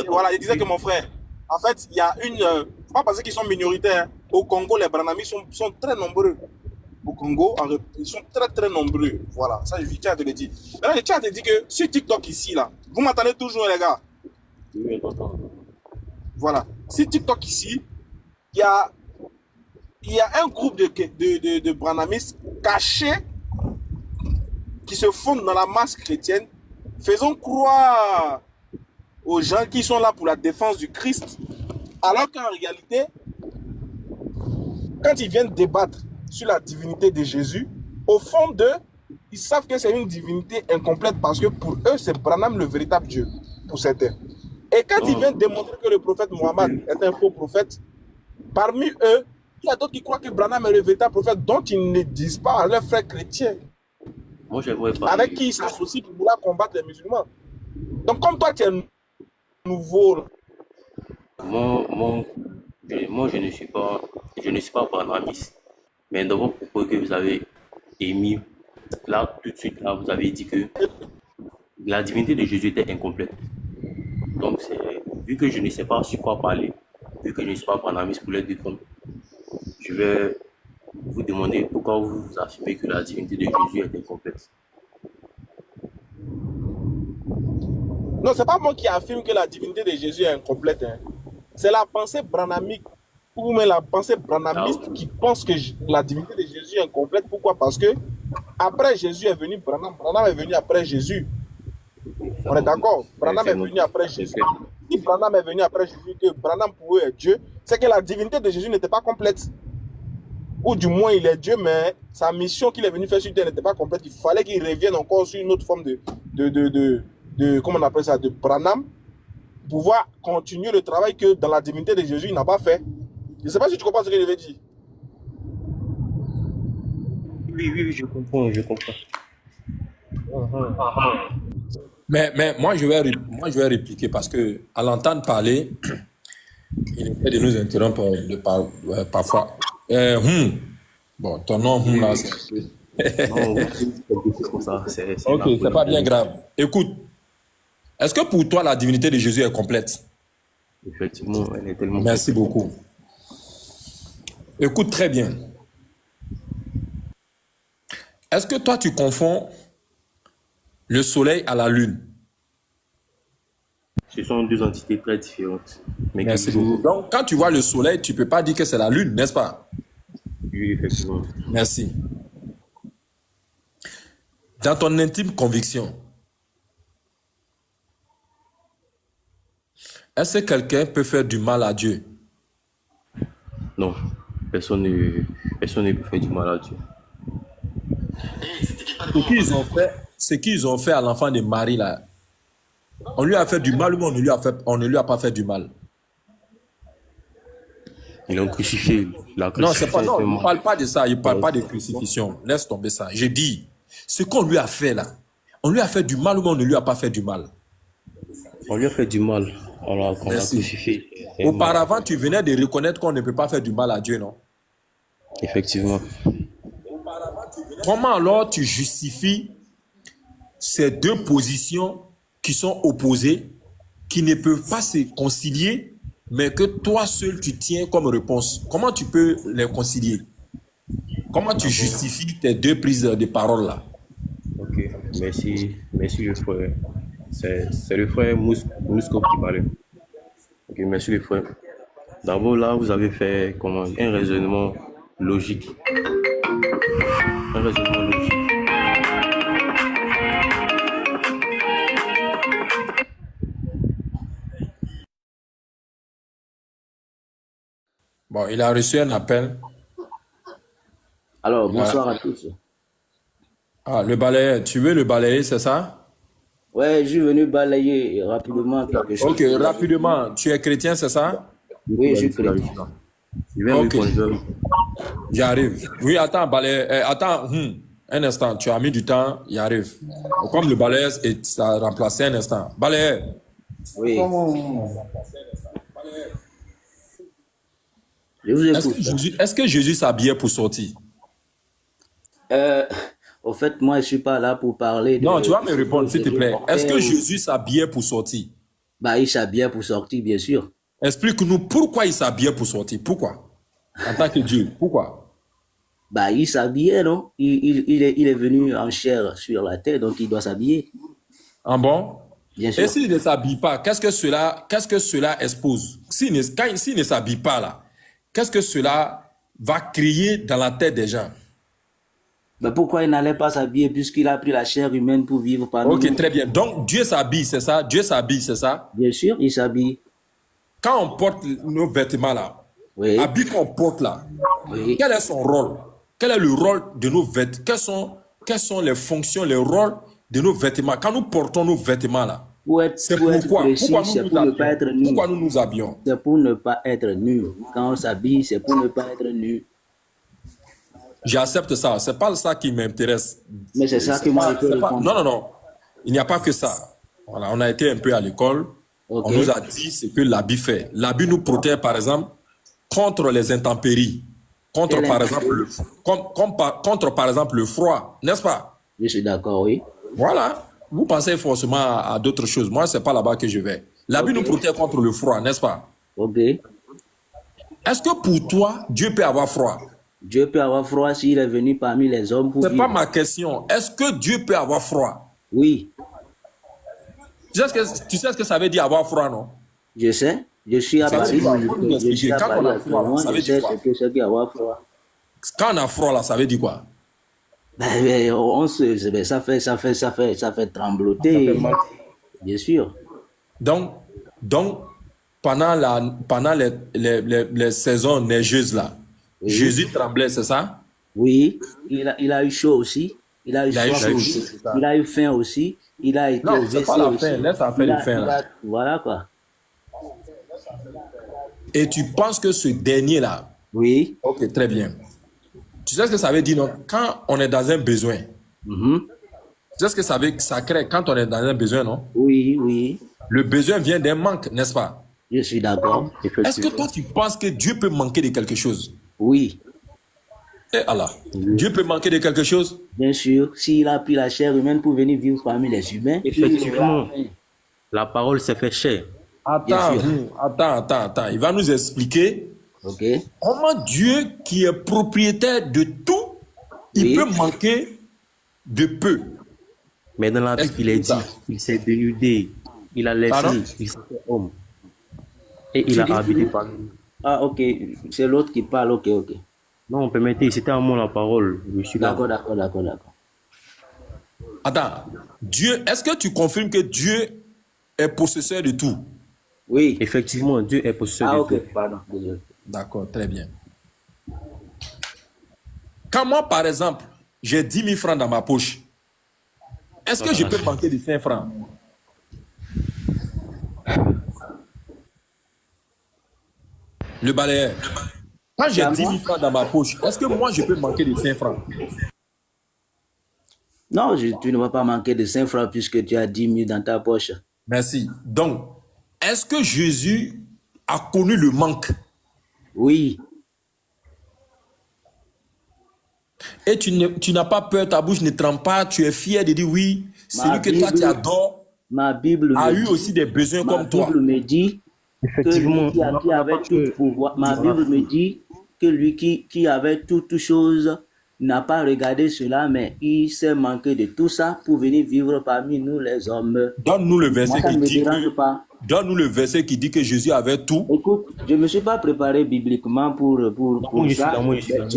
voilà, je disais que mon frère, en fait, il y a faut pas penser qu'ils sont minoritaires. Hein. Au Congo, les Branamis sont très nombreux. Au Congo, ils sont très très nombreux. Voilà, ça je tiens à te le dire. Maintenant, je tiens à te dire que sur TikTok ici, là, vous m'entendez toujours, les gars? Oui, on t'entend. Voilà. Sur TikTok ici, il y a un groupe de Branamis cachés qui se fondent dans la masse chrétienne, faisant croire aux gens qui sont là pour la défense du Christ, alors qu'en réalité, quand ils viennent débattre sur la divinité de Jésus, au fond d'eux, ils savent que c'est une divinité incomplète parce que pour eux, c'est Branham le véritable Dieu, pour certains. Et quand ils viennent démontrer que le prophète Mohammed est un faux prophète, parmi eux, il y a d'autres qui croient que Branham est le véritable prophète, dont ils ne disent pas à leurs frères chrétiens, Moi, j'aimerais parler. avec qui ils s'associent pour vouloir combattre les musulmans. Donc, comme toi, tu es nouveau, Moi, je ne suis pas branamiste. Mais dans vos propos que vous avez émis, là, tout de suite, là, vous avez dit que la divinité de Jésus était incomplète. Donc, vu que je ne sais pas sur quoi parler, vu que je ne suis pas branamiste pour les défendre, je vais vous demander pourquoi vous affirmez que la divinité de Jésus est incomplète. non, c'est pas moi qui affirme que la divinité de Jésus est incomplète. Hein. C'est la pensée branamique, ou même la pensée branamiste qui pense que la divinité de Jésus est incomplète. Pourquoi? Parce que après Jésus est venu Branham. Branham est venu après Jésus. On est d'accord? Branham est venu après Jésus. Si Branham est venu après Jésus, que Branham pour eux est Dieu, c'est que la divinité de Jésus n'était pas complète. Ou du moins il est Dieu, mais sa mission qu'il est venu faire sur terre n'était pas complète. Il fallait qu'il revienne encore sur une autre forme de comment on appelle ça, de Branham, pour pouvoir continuer le travail que dans la divinité de Jésus il n'a pas fait. Je ne sais pas si tu comprends ce que je veux dire. Oui, je comprends. Mais moi, je vais répliquer parce que à l'entendre parler, il essaie de nous interrompre parfois. Bon, ton nom, là, c'est... Non, c'est comme ça. Ok, c'est pas bien grave. Écoute, est-ce que pour toi, la divinité de Jésus est complète? Effectivement, elle est tellement... Merci beaucoup. Écoute très bien. Est-ce que toi, tu confonds le soleil à la lune? Ce sont deux entités très différentes. Mais Merci beaucoup. Donc, quand tu vois le soleil, tu ne peux pas dire que c'est la lune, n'est-ce pas? Oui, effectivement. Merci. Dans ton intime conviction, est-ce que quelqu'un peut faire du mal à Dieu? Non, personne ne peut faire du mal à Dieu. Ce qu'ils ont fait à l'enfant de Marie, là, on lui a fait du mal ou on ne lui a pas fait du mal? Ils l'ont crucifié. Non, c'est pas, non, il ne parle pas de ça, il ne parle pas de crucifixion. Laisse tomber ça. J'ai dit, ce qu'on lui a fait là, on lui a fait du mal ou on ne lui a pas fait du mal? On lui a fait du mal. On l'a crucifié. Auparavant, tu venais de reconnaître qu'on ne peut pas faire du mal à Dieu, non? Effectivement. comment alors tu justifies ces deux positions qui sont opposées, qui ne peuvent pas se concilier, mais que toi seul tu tiens comme réponse? Comment tu peux les concilier? Comment tu justifies tes deux prises de parole là? Ok, merci le frère. C'est le frère Mousco qui parlait. Ok, merci le frère. D'abord là, vous avez fait comment, un raisonnement logique. Un raisonnement logique. Bon, il a reçu un appel. Alors, Il a- bonsoir à tous. Ah, le balayeur, tu veux le balayer, c'est ça? Ouais, je suis venu balayer rapidement quelque chose. Ok, rapidement, tu es chrétien, c'est ça? Oui, je suis chrétien. Je vais Ok. répondre. J'arrive. Oui, attends, balayeur, attends, un instant, tu as mis du temps, il arrive. Comme le balayeur, ça a remplacé un instant. Balayeur, Oui, je vous écoute. est-ce que Jésus s'habillait pour sortir? Au fait, moi, je suis pas là pour parler de... Non, tu vas me répondre, s'il te plaît. Est-ce que Ou- Jésus s'habillait pour sortir? Bah, il s'habille pour sortir, bien sûr. Explique-nous pourquoi il s'habillait pour sortir. Pourquoi? En tant que Dieu, pourquoi? Bah, il s'habillait, non? Il est venu en chair sur la terre, donc il doit s'habiller, En bon? bien sûr. Et s'il ne s'habille pas, qu'est-ce que cela expose? S'il ne s'habille pas là, qu'est-ce que cela va créer dans la tête des gens? Mais pourquoi il n'allait pas s'habiller puisqu'il a pris la chair humaine pour vivre parmi nous? Ok, très bien. Donc, Dieu s'habille, c'est ça? Dieu s'habille, c'est ça? Bien sûr, il s'habille. Quand on porte nos vêtements là, Oui, habit qu'on porte là, oui. quel est son rôle? Quel est le rôle de nos vêtements? Quelles sont les fonctions, les rôles de nos vêtements? Quand nous portons nos vêtements là, c'est Pour être pourquoi? précis, Pourquoi c'est nous nous pour ne pas être habillons? nu. Pourquoi nous nous habillons? C'est pour ne pas être nu. Quand on s'habille, c'est pour ne pas être nu. J'accepte ça. C'est pas ça qui m'intéresse. Mais c'est ça que moi, je peux C'est pas- répondre. Non, non, non. Il n'y a pas que ça. Voilà, on a été un peu à l'école. Ok. On nous a dit ce que l'habit fait. L'habit nous protège, par exemple, contre les intempéries. Contre, Quelle par exemple, contre, par exemple, le froid. N'est-ce pas? Je suis d'accord, oui. Voilà. Vous pensez forcément à d'autres choses. Moi, c'est pas là-bas que je vais. L'habit Ok. nous protège contre le froid, n'est-ce pas? Ok. Est-ce que pour toi, Dieu peut avoir froid? Dieu peut avoir froid s'il est venu parmi les hommes pour C'est vivre. pas ma question. Est-ce que Dieu peut avoir froid? Oui, Tu sais ce que ça veut dire avoir froid, non? je sais. Je suis à C'est Paris. quoi? Faut nous Je suis expliquer. à Quand on Paris a froid, actuellement. ça veut Je dire sais quoi? ce que c'est qu'avoir froid. Quand on a froid, là, ça veut dire quoi? Ben, ben, ça fait trembloter. Bien sûr. Donc pendant les saisons neigeuses, là, Oui. Jésus tremblait, c'est ça? Oui, il a eu chaud aussi. Il a eu Il a eu soif chaud aussi. aussi, c'est ça. Il a eu faim aussi. Il a été Non, au c'est WC pas la aussi. faim. Laisse la faim, le faim, là. Voilà quoi. Et tu penses que ce dernier-là, Oui. ok, très bien. Tu sais ce que ça veut dire, non? Quand on est dans un besoin, Mhm. tu sais ce que ça crée quand on est dans un besoin, non? Oui, oui. Le besoin vient d'un manque, n'est-ce pas? Je suis d'accord. Est-ce que toi, tu penses que Dieu peut manquer de quelque chose? Oui, Eh Allah, Dieu peut manquer de quelque chose? bien sûr. S'il a pris la chair humaine pour venir vivre parmi les humains, Effectivement, la parole s'est fait chair. Attends, Bien sûr. attends. Il va nous expliquer ok. comment Dieu, qui est propriétaire de tout, il Oui. peut manquer de peu. Mais dans la Bible, il est dit, il s'est dénudé, il a laissé, Pardon? il s'est fait homme. Et il a habité parmi nous. Ah, ok. C'est l'autre qui parle. Ok, ok. Non, permettez, c'était à moi la parole. Je suis là. D'accord. Attends, Dieu, est-ce que tu confirmes que Dieu est possesseur de tout? Oui. Effectivement, Dieu est possesseur Ah, de ok. tout. Pardon. Désolé. D'accord, très bien. Quand moi, par exemple, j'ai 10 000 francs dans ma poche, est-ce que je peux manquer de 5 francs? Le balayeur. Quand j'ai 10 000 francs dans ma poche, est-ce que moi, je peux manquer de 5 francs? Non, tu ne vas pas manquer de 5 francs puisque tu as 10 000 dans ta poche. Merci. Donc, est-ce que Jésus a connu le manque? Oui. Et tu n'as pas peur, ta bouche ne tremble pas, tu es fier de dire oui, celui que toi tu adores Ma Bible a me eu dit, aussi des besoins ma comme toi. Bible me dit que lui qui avait tout pouvoir, ma Bible me dit que lui qui avait toute chose n'a pas regardé cela, mais il s'est manqué de tout ça pour venir vivre parmi nous les hommes. Donne-nous le verset Moi, ça qui ne me dit dérange que, pas. donne-nous le verset qui dit que Jésus avait tout. Écoute, je ne me suis pas préparé bibliquement pour ça.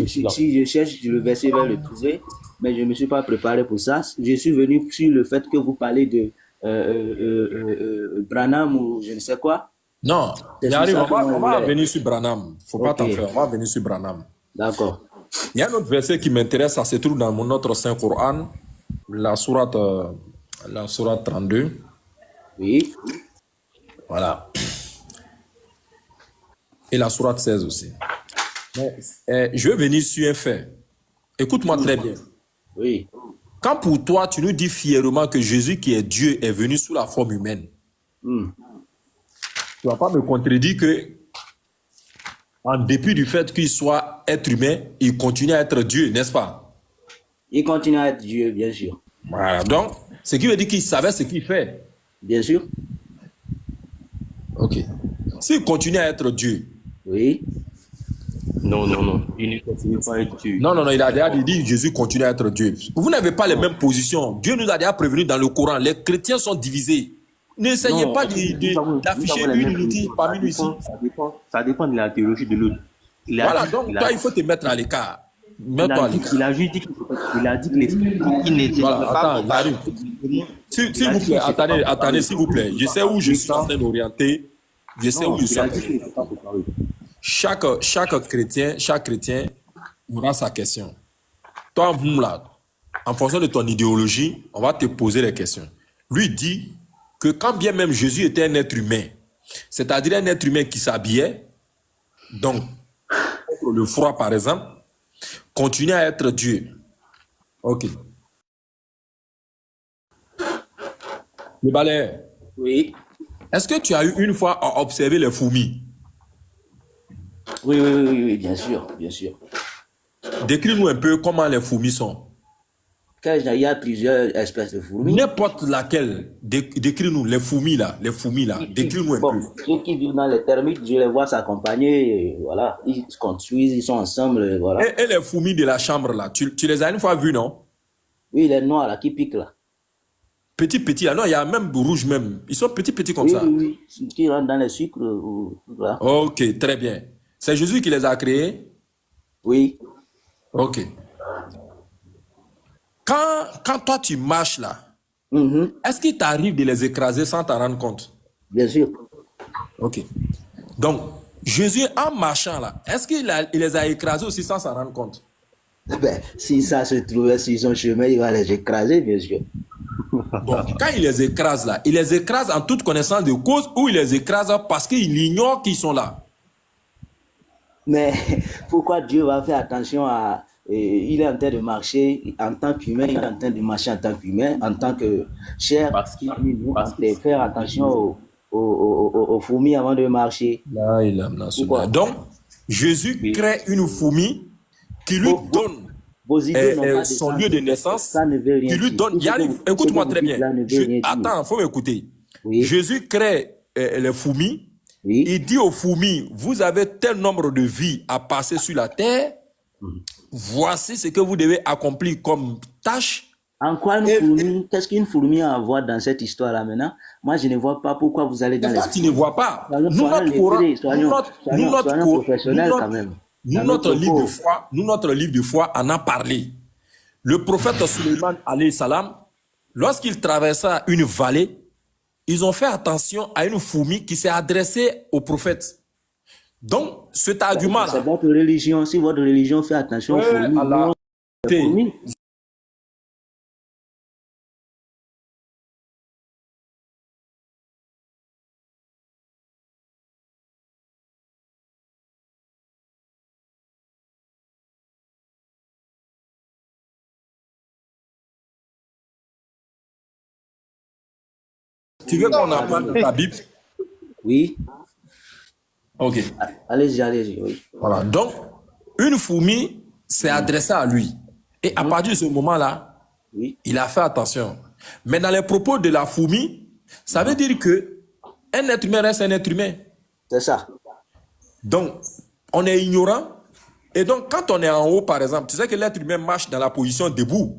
Si je cherche le verset, je vais le trouver, mais je ne me suis pas préparé pour ça. Je suis venu sur le fait que vous parlez de Branham ou je ne sais quoi. Non, C'est il sur arrive, ça que on moi, va je voulais. venir sur Branham. Faut pas Ok. t'en faire, on va venir sur Branham. D'accord. Il y a un autre verset qui m'intéresse, ça se trouve dans notre Saint Coran, la sourate 32. Oui. Voilà. Et la sourate 16 aussi. Mais, je vais venir sur un fait. Écoute-moi très bien. Oui. Quand pour toi, tu nous dis fièrement que Jésus qui est Dieu est venu sous la forme humaine, tu ne vas pas me contredire que, en dépit du fait qu'il soit être humain, il continue à être Dieu, n'est-ce pas? Il continue à être Dieu, bien sûr. Voilà. Donc, ce qui veut dire qu'il savait ce qu'il fait. Bien sûr. Ok. S'il continue à être Dieu. Oui. Non, non, non. Il ne continue pas à être Dieu. Non, il a déjà dit Jésus continue à être Dieu. Vous n'avez pas les mêmes positions. Dieu nous a déjà prévenu dans le Coran. Les chrétiens sont divisés. N'essayez Non, pas nous d'afficher avons les une mêmes unité positions. parmi nous ici. Ça dépend de la théologie de l'autre. Voilà, donc toi, il faut te mettre à l'écart. Mets-toi à l'écart. Il a juste dit que l'esprit qui n'était Voilà, pas. attends, j'arrive. S'il vous plaît, attendez, s'il vous plaît. Je sais où je suis en train d'orienter. Je sais où je suis en train d'orienter. Chaque chrétien aura sa question. Toi, là, en fonction de ton idéologie, on va te poser les questions. Lui dit que quand bien même Jésus était un être humain, c'est-à-dire un être humain qui s'habillait, donc, contre le froid par exemple, continue à être Dieu. Ok. Le balai, Oui. est-ce que tu as eu une fois à observer les fourmis? Oui, bien sûr, bien sûr. Décris-nous un peu comment les fourmis sont. Il y a plusieurs espèces de fourmis. N'importe laquelle, décris-nous les fourmis là, décris-nous un Bon, peu. ceux qui vivent dans les termites, je les vois s'accompagner, voilà, ils se construisent, ils sont ensemble, voilà. Et les fourmis de la chambre là, tu les as une fois vues, non? Oui, les noirs là, qui piquent là. Petit là, non, il y a même rouge même. Ils sont petits comme ça. Oui, qui rentrent dans les sucres, voilà. Ok, très bien. C'est Jésus qui les a créés? Oui. Ok. Quand toi tu marches là, est-ce qu'il t'arrive de les écraser sans t'en rendre compte? Bien sûr. Ok. Donc, Jésus en marchant là, est-ce qu'il les a écrasés aussi sans s'en rendre compte? Ben, si ça se trouvait sur son chemin, il va les écraser, bien sûr. Donc, quand il les écrase là, il les écrase en toute connaissance de cause ou il les écrase parce qu'il ignore qu'ils sont là? Mais pourquoi Dieu va faire attention à... il est en train de marcher en tant qu'humain, il est en train de marcher en tant qu'humain, en tant que chair, Parce qu'il- de faire attention aux fourmis avant de marcher. Là, il a Pourquoi? Donc, Jésus crée une fourmi qui lui donne Vos idées n'ont pas de son sens. lieu de naissance, Ça ne veut rien qui lui dire. donne. Tout ce que vous- Écoute-moi tout ce très que vous bien. dites là ne veut rien dire. Attends, il faut m'écouter. Oui. Jésus crée les fourmis. Oui. Il dit aux fourmis, vous avez tel nombre de vies à passer sur la terre. Voici ce que vous devez accomplir comme tâche. En quoi une fourmi, qu'est-ce qu'une fourmi a à voir dans cette histoire-là maintenant? Moi, je ne vois pas pourquoi vous allez dans Et les... toi, tu ne vois pas. Soyons professionnels quand même. Notre livre de foi en a parlé. Le prophète Suleiman alayhi salam, lorsqu'il traversa une vallée, ils ont fait attention à une fourmi qui s'est adressée au prophète. Donc, cet argument-là, C'est votre religion. Si votre religion fait attention aux fourmis, Allah, non, les fourmis. tu veux qu'on apprenne ta Bible? Oui. Ok. Allez-y, oui. Voilà. Donc, une fourmi s'est adressée à lui. Et à partir de ce moment-là, Oui. il a fait attention. Mais dans les propos de la fourmi, ça veut dire que un être humain reste un être humain. C'est ça. Donc, on est ignorant. Et donc, quand on est en haut, par exemple, tu sais que l'être humain marche dans la position debout.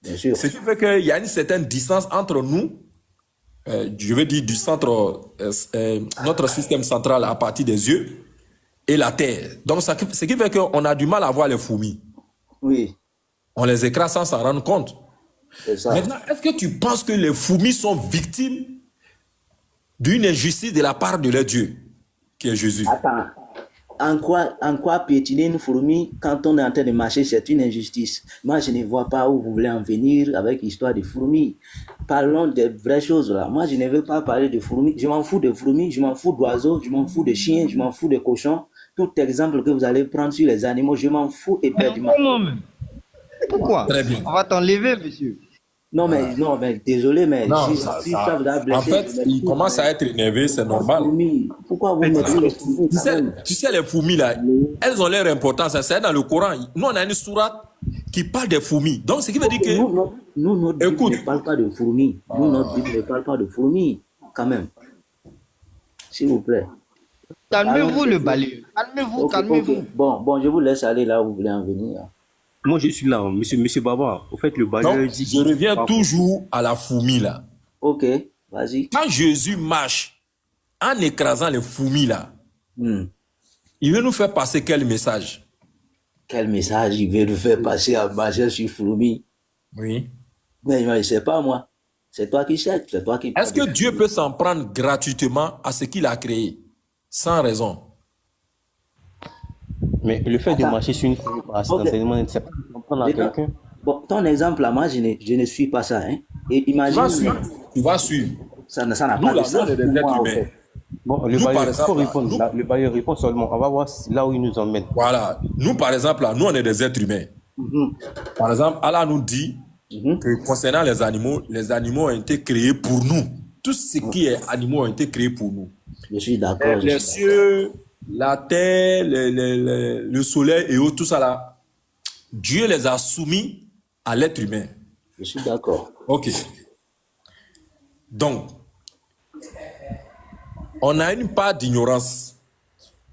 Bien sûr. Ce qui fait qu'il y a une certaine distance entre nous, je veux dire du centre, notre système central à partir des yeux, et la terre. Donc, ce qui fait qu'on a du mal à voir les fourmis. Oui, On les écrase sans s'en rendre compte. c'est ça. Maintenant, est-ce que tu penses que les fourmis sont victimes d'une injustice de la part de leur Dieu, qui est Jésus? Attends. En quoi piétiner une fourmi quand on est en train de marcher, c'est une injustice. Moi, je ne vois pas où vous voulez en venir avec l'histoire des fourmis. Parlons des vraies choses là. Moi, je ne veux pas parler de fourmis. Je m'en fous de fourmis, je m'en fous d'oiseaux, je m'en fous de chiens, je m'en fous de cochons. Tout exemple que vous allez prendre sur les animaux, je m'en fous éperdument. Pourquoi? Très bien. On va t'enlever, monsieur. Non, mais désolé, mais Non, si ça vous a blessé. en fait, je il m'excuse, commence à être énervé, c'est normal. fourmis. Pourquoi vous mettez les fourmis quand même? Tu sais, les fourmis là, elles ont leur importance. C'est dans le Coran. Nous, on a une sourate qui parle des fourmis. Donc, ce qui veut dire que. Nous, notre Bible Écoute. ne parle pas de fourmis. Nous, notre Bible ne parle pas de fourmis, quand même. S'il vous plaît. Calmez-vous, le balayeur. Calmez-vous, Ok, calmez-vous. ok. Bon, je vous laisse aller là où vous voulez en venir. Moi, je suis là, monsieur Baba. Au fait, le balayeur Donc, dit... je reviens toujours à la fourmi là. Ok, vas-y. Quand Jésus marche en écrasant les fourmis là, il veut nous faire passer quel message? Quel message il veut nous faire passer à marcher sur fourmis? Oui. Mais je ne sais pas, moi. C'est toi qui sais, c'est toi qui... Est-ce que Dieu peut s'en prendre gratuitement à ce qu'il a créé, sans raison? Mais le fait de Attends. marcher sur une fourmi par accidentellement, c'est pas de comprendre à D'accord. quelqu'un. Bon, ton exemple là, moi, je ne suis pas ça. Hein. Et Tu imagine... vas suivre. Tu vas suivre. Ça n'a Nous, pas de là, sens on est des pour moi, êtres en humains. fait. Bon, le Nous, par balayeur, exemple, faut répondre. nous- Là, le balayeur répond seulement. On va voir là où il nous emmène. Voilà. Nous, par exemple, là, nous, on est des êtres humains. Par exemple, Allah nous dit que concernant les animaux ont été créés pour nous. Tout ce qui est animaux ont été créés pour nous. Je suis d'accord. Les cieux, la terre, le soleil et autres, tout ça là, Dieu les a soumis à l'être humain. Je suis d'accord. Ok. Donc, on a une part d'ignorance.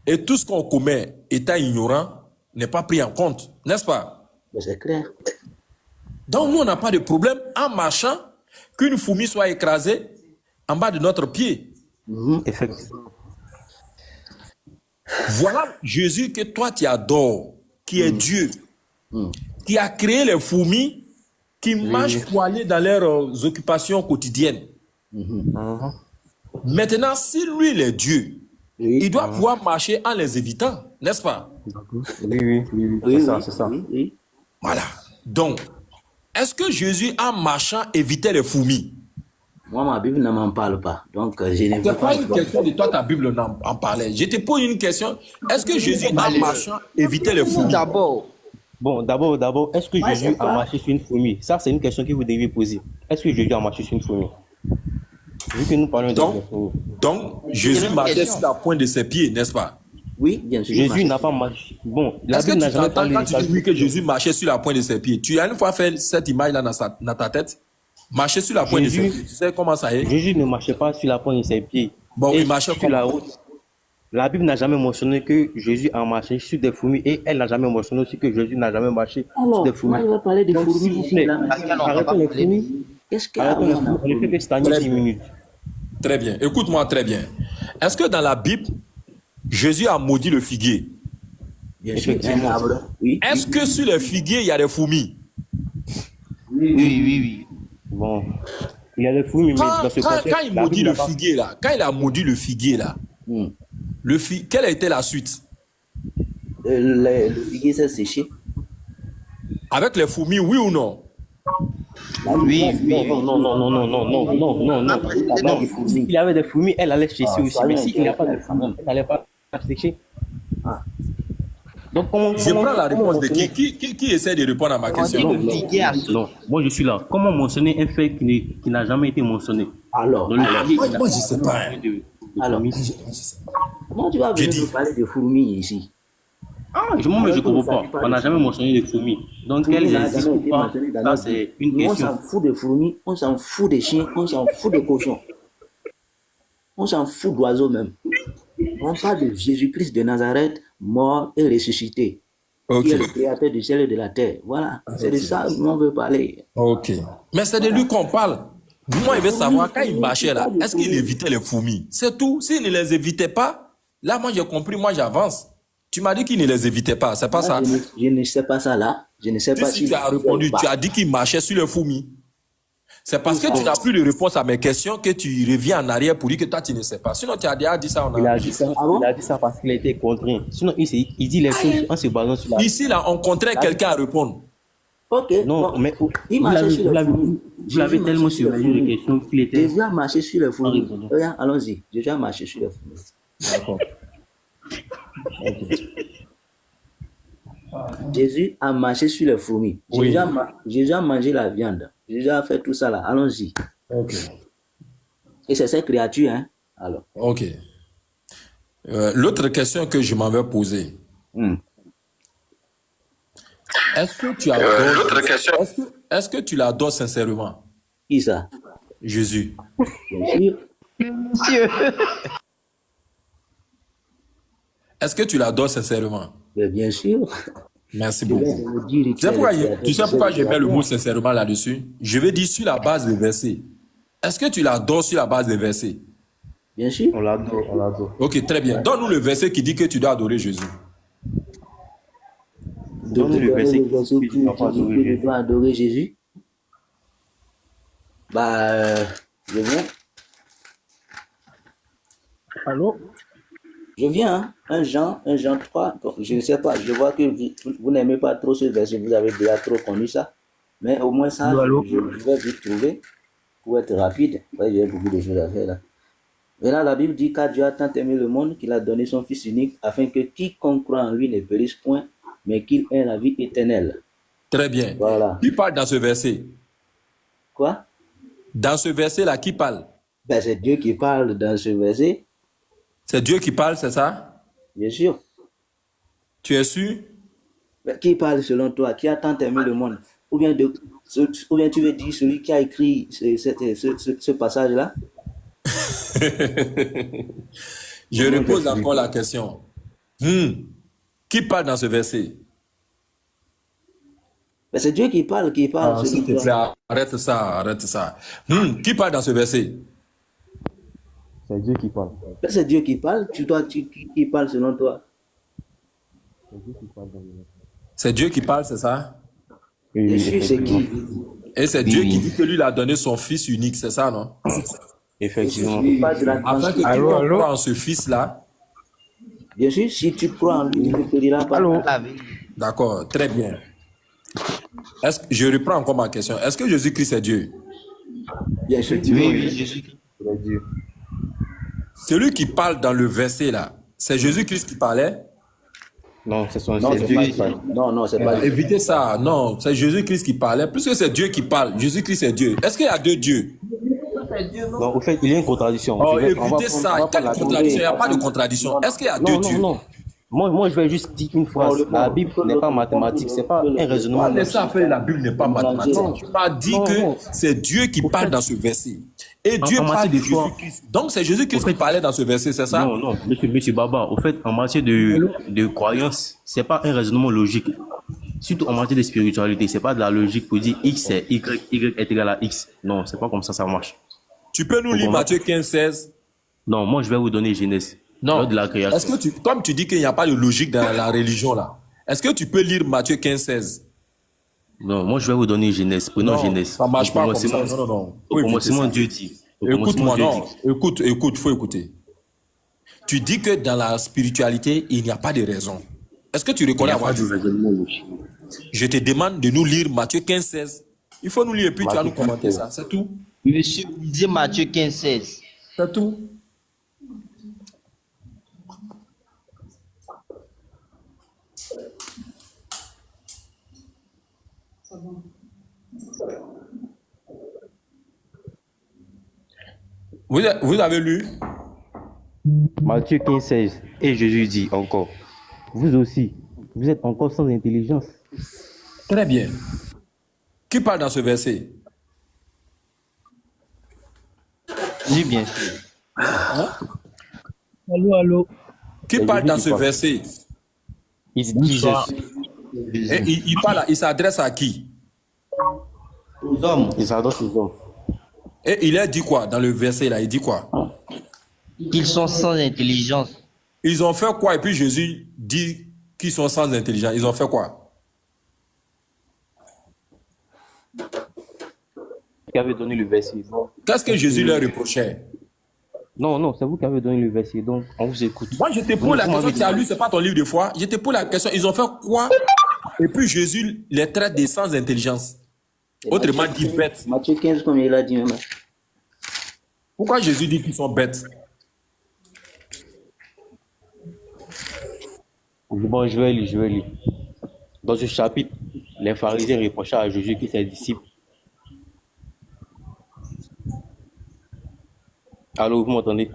Et tout ce qu'on commet étant ignorant n'est pas pris en compte, n'est-ce pas? Mais c'est clair. Donc, nous, on n'a pas de problème en marchant qu'une fourmi soit écrasée en bas de notre pied. Effectivement. Voilà Jésus que toi tu adores, qui est Dieu, qui a créé les fourmis qui marchent pour aller dans leurs occupations quotidiennes. Maintenant, si lui il est Dieu, il doit pouvoir marcher en les évitant, n'est-ce pas? Oui. Oui, C'est ça, oui, c'est ça. oui, oui. Voilà. Donc, est-ce que Jésus, en marchant, évitait les fourmis? Moi, ma Bible ne m'en parle pas. Donc, je ne veux C'est pas pas... une question de toi, ta Bible en parlait. Je te pose une question. Est-ce que Jésus, en marchant, évitait les fourmis? D'abord, Bon, d'abord, est-ce que Ouais, Jésus c'est a ça. marché sur une fourmi? Ça, c'est une question que vous devez poser. Est-ce que Jésus a marché sur une fourmi? Vu que nous parlons de Donc, la fourmi. donc Jésus marchait sur la pointe de ses pieds, n'est-ce pas? Oui, bien sûr. Jésus n'a pas marché. Bon, la Est-ce que Bible n'a tu jamais t'entends parlé quand de tu ça. dis oui que Jésus marchait sur la pointe de ses pieds? Tu as une fois fait cette image-là dans ta tête? Marcher sur la pointe de ses Jésus- pieds. Tu sais comment ça est? Jésus ne marchait pas sur la pointe de ses pieds. Bon, Et il marchait sur la comment? route. La Bible n'a jamais mentionné que Jésus a marché sur des fourmis et elle n'a jamais mentionné aussi que Jésus n'a jamais marché sur Alors, des moi, fourmis. je vais parler des Donc, fourmis s'il vous ici, plaît, là. arrêtons les fourmis. Qu'est-ce qu'il y a Arrêtons les dans la fourmis. On ne fait fourmi? que stagner Très 10 bien. minutes. Très bien. Écoute-moi très bien. Est-ce que dans la Bible, Jésus a maudit le figuier? Bien sûr, Effectivement. un arbre. Oui. Est-ce que sur les figuiers, il y a des fourmis? oui. Bon, il y a des fourmis, mais Quand, dans ce quand- contexte, quand il la maudit Bible le n'a pas- figuier là, quand il a maudit le figuier là, quelle a été la suite? Le figuier s'est séché. Avec les fourmis, oui ou non? Oui. Non. S'il y avait des fourmis, elle allait sécher aussi. Mais s'il n'y a pas de fourmis, elle n'allait pas sécher. Donc, Je prends la réponse de qui essaie de répondre à ma On dit question. le figuier a sauté. Non, moi je suis là. Comment mentionner un fait qui n'a jamais été mentionné? Alors, Dans le figuier, moi, il a- moi, je sais pas, hein. de Alors. fourmis. comment tu vas venir J'ai nous dit. parler de fourmis ici? Ah, moi, je ne comprends pas. On n'a jamais mentionné de fourmis. Donc, qu'elles Fourmis n'a existent jamais ou été pas, mentionné dans ça, notre c'est Bible. une Nous, on question. s'en fout de fourmis, on s'en fout des chiens, on s'en fout de cochons. On s'en fout d'oiseaux même. On parle de Jésus-Christ de Nazareth, mort et ressuscité, Ok. qui est le créateur du ciel et de la terre. Voilà, c'est de ça dont on veut parler. Ok. Mais c'est de lui qu'on parle. Moi, il veut savoir, quand il marchait là, est-ce qu'il évitait les fourmis? C'est tout. S'il ne les évitait pas, là, moi, j'ai compris, moi, j'avance. Tu m'as dit qu'il ne les évitait pas, c'est pas Moi, ça? je ne sais pas ça là. Je ne sais pas Si tu as répondu, tu as dit qu'il marchait sur les fourmis. C'est parce que tu n'as plus de réponse à mes questions que tu reviens en arrière pour dire que toi, tu ne sais pas. Sinon, tu as déjà dit ça. Il a dit ça, il a dit ça parce qu'il a été contraint. Sinon, il dit les choses en se basant sur la... Ici, là, on contraint quelqu'un à répondre. Ok. Non, bon. mais Il vous marchait sur les l'avez fourmis. tellement Jésus marchait sur les surveillé les fourmis. questions qu'il était... Jésus a marché sur les fourmis. raisonnant. Regarde, allons-y. Jésus a marché sur les fourmis. D'accord. Jésus a marché sur les fourmis. Oui. Jésus a mangé la viande. Jésus a fait tout ça là. Allons-y. Ok. Et c'est cette créature, hein. Alors. Ok. L'autre question que je m'avais posée. Est-ce que tu adores... L'autre question. Est-ce que tu l'adores sincèrement? Qui ça? Jésus. Bien sûr. Monsieur. Est-ce que tu l'adores sincèrement? Mais bien sûr. Merci Je vais beaucoup. vous dire Tu sais tu sais pourquoi je mets le mot sincèrement là-dessus? Je vais dire sur la base des versets. Est-ce que tu l'adores sur la base des versets? Bien sûr. On l'adore, on l'adore. Ok, très bien. Donne-nous le verset qui dit que tu dois adorer Jésus. Donne-nous le verset qui dit que tu dois pas adorer Je Jésus. dois adorer Jésus. Je viens. Allô? Je viens, hein. 1 Jean 3. Bon, je ne sais pas, je vois que vous n'aimez pas trop ce verset, vous avez déjà trop connu ça. Mais au moins ça, Allô? je vais vite trouver pour être rapide. Ouais, j'ai beaucoup de choses à faire là. Et là, la Bible dit car Dieu a tant aimé le monde qu'il a donné son Fils unique afin que quiconque croit en lui ne périsse point, mais qu'il ait la vie éternelle. Très bien. Voilà. Qui parle dans ce verset? Quoi? Dans ce verset-là, qui parle? Ben, c'est Dieu qui parle dans ce verset, C'est Dieu qui parle, c'est ça? bien sûr. Tu es sûr? Mais qui parle selon toi? Qui a tant aimé le monde? Ou bien tu veux dire celui qui a écrit ce passage-là? Je repose encore la question. Qui parle dans ce verset? Ben, c'est Dieu qui parle Ah, s'il selon te toi. plaît, arrête ça. Qui parle dans ce verset? C'est Dieu qui parle. Ben, c'est Dieu qui parle, qui parle selon toi. C'est Dieu qui parle, c'est ça? Oui, Bien oui, sûr, c'est qui? Et c'est Dieu qui dit que lui, il a donné son fils unique, c'est ça, non? effectivement. Il parle de la Afin que transmission. quiconque croit en ce fils-là, Bien sûr, si tu crois en lui, tu ne périras pas. d'accord, très bien. Je reprends encore ma question. Est-ce que Jésus-Christ est Dieu? Bien sûr. Oui, Jésus. C'est Dieu. Celui qui parle dans le verset là, c'est Jésus-Christ qui parlait? Non, c'est son Non, c'est c'est Dieu pas qui parle. Non, c'est pas Évitez ça. Non, c'est Jésus-Christ qui parlait. Puisque c'est Dieu qui parle, Jésus-Christ est Dieu. Est-ce qu'il y a deux dieux? Non, au fait, il y a une contradiction. Oh, Je vais- on va évitez prendre- ça. on va Quelle prendre la- contradiction? Il n'y a pas de contradiction. Est-ce qu'il y a deux Non, dieux? non, non. Moi, je vais juste dire une phrase. La Bible n'est pas mathématique, c'est pas un raisonnement. Laisse ça faire, la Bible n'est pas mathématique. Non. Tu m'as dit Non, que non. c'est Dieu qui parle dans ce verset. Et Dieu en parle de matière de foi. Jésus-Christ. Donc c'est Jésus-Christ qui parlait dans ce verset, c'est ça? Non, non, monsieur Baba, au fait, en matière de croyance, c'est pas un raisonnement logique. Surtout en matière de spiritualité, c'est pas de la logique pour dire X c'est Y, Y est égal à X. Non, c'est pas comme ça marche. Tu peux nous lire Matthieu 15, 16? Non, moi je vais vous donner Genèse. Lors de la création. Est-ce que comme tu dis qu'il n'y a pas de logique dans la religion là, est-ce que tu peux lire Matthieu 15, 16? Non, moi je vais vous donner Genèse. Prenons Non, Genèse. ça marche Au pas comme commencement- ça. Non. Au commencement, Dieu dit. Au Écoute-moi, commencement, non. Dieu dit. Écoute, faut écouter. Tu dis que dans la spiritualité, il n'y a pas de raison. Est-ce que tu Il n'y reconnais a avoir pas de dit? raisonnement logique. Je te demande de nous lire Matthieu 15, 16. Il faut nous lire et puis tu vas nous commenter ça. C'est tout. Monsieur, lisez Matthieu 15, 16. C'est tout. Vous avez lu? Matthieu 15, 16. Et Jésus dit encore, vous aussi, Vous êtes encore sans intelligence. Très bien. Qui parle dans ce verset? Oui, bien sûr. Allô. Qui C'est parle Jésus dans qui ce parle. verset? It's Bonsoir. Jesus. Et il parle, il s'adresse à qui? Aux hommes, Il s'adresse aux hommes. Et il a dit quoi dans le verset là? Il dit quoi? qu'ils sont sans intelligence. Ils ont fait quoi? Et puis Jésus dit qu'ils sont sans intelligence. Ils ont fait quoi? Qui avez donné le verset. Donc, Qu'est-ce que Jésus leur reprochait? non, c'est vous qui avez donné le verset. Donc, on vous écoute. Moi, je te pose la Vous question, m'avez tu as dit- lu, c'est pas ton livre de foi. Je te pose la question, ils ont fait quoi? Et puis Jésus les traite de sans intelligence. Autrement dit, bêtes. Matthieu 15, comme il a dit même. Pourquoi Jésus dit qu'ils sont bêtes? Bon, je vais lire. Dans ce chapitre, les pharisiens reprochaient à Jésus que ses disciples. Allô, vous m'entendez?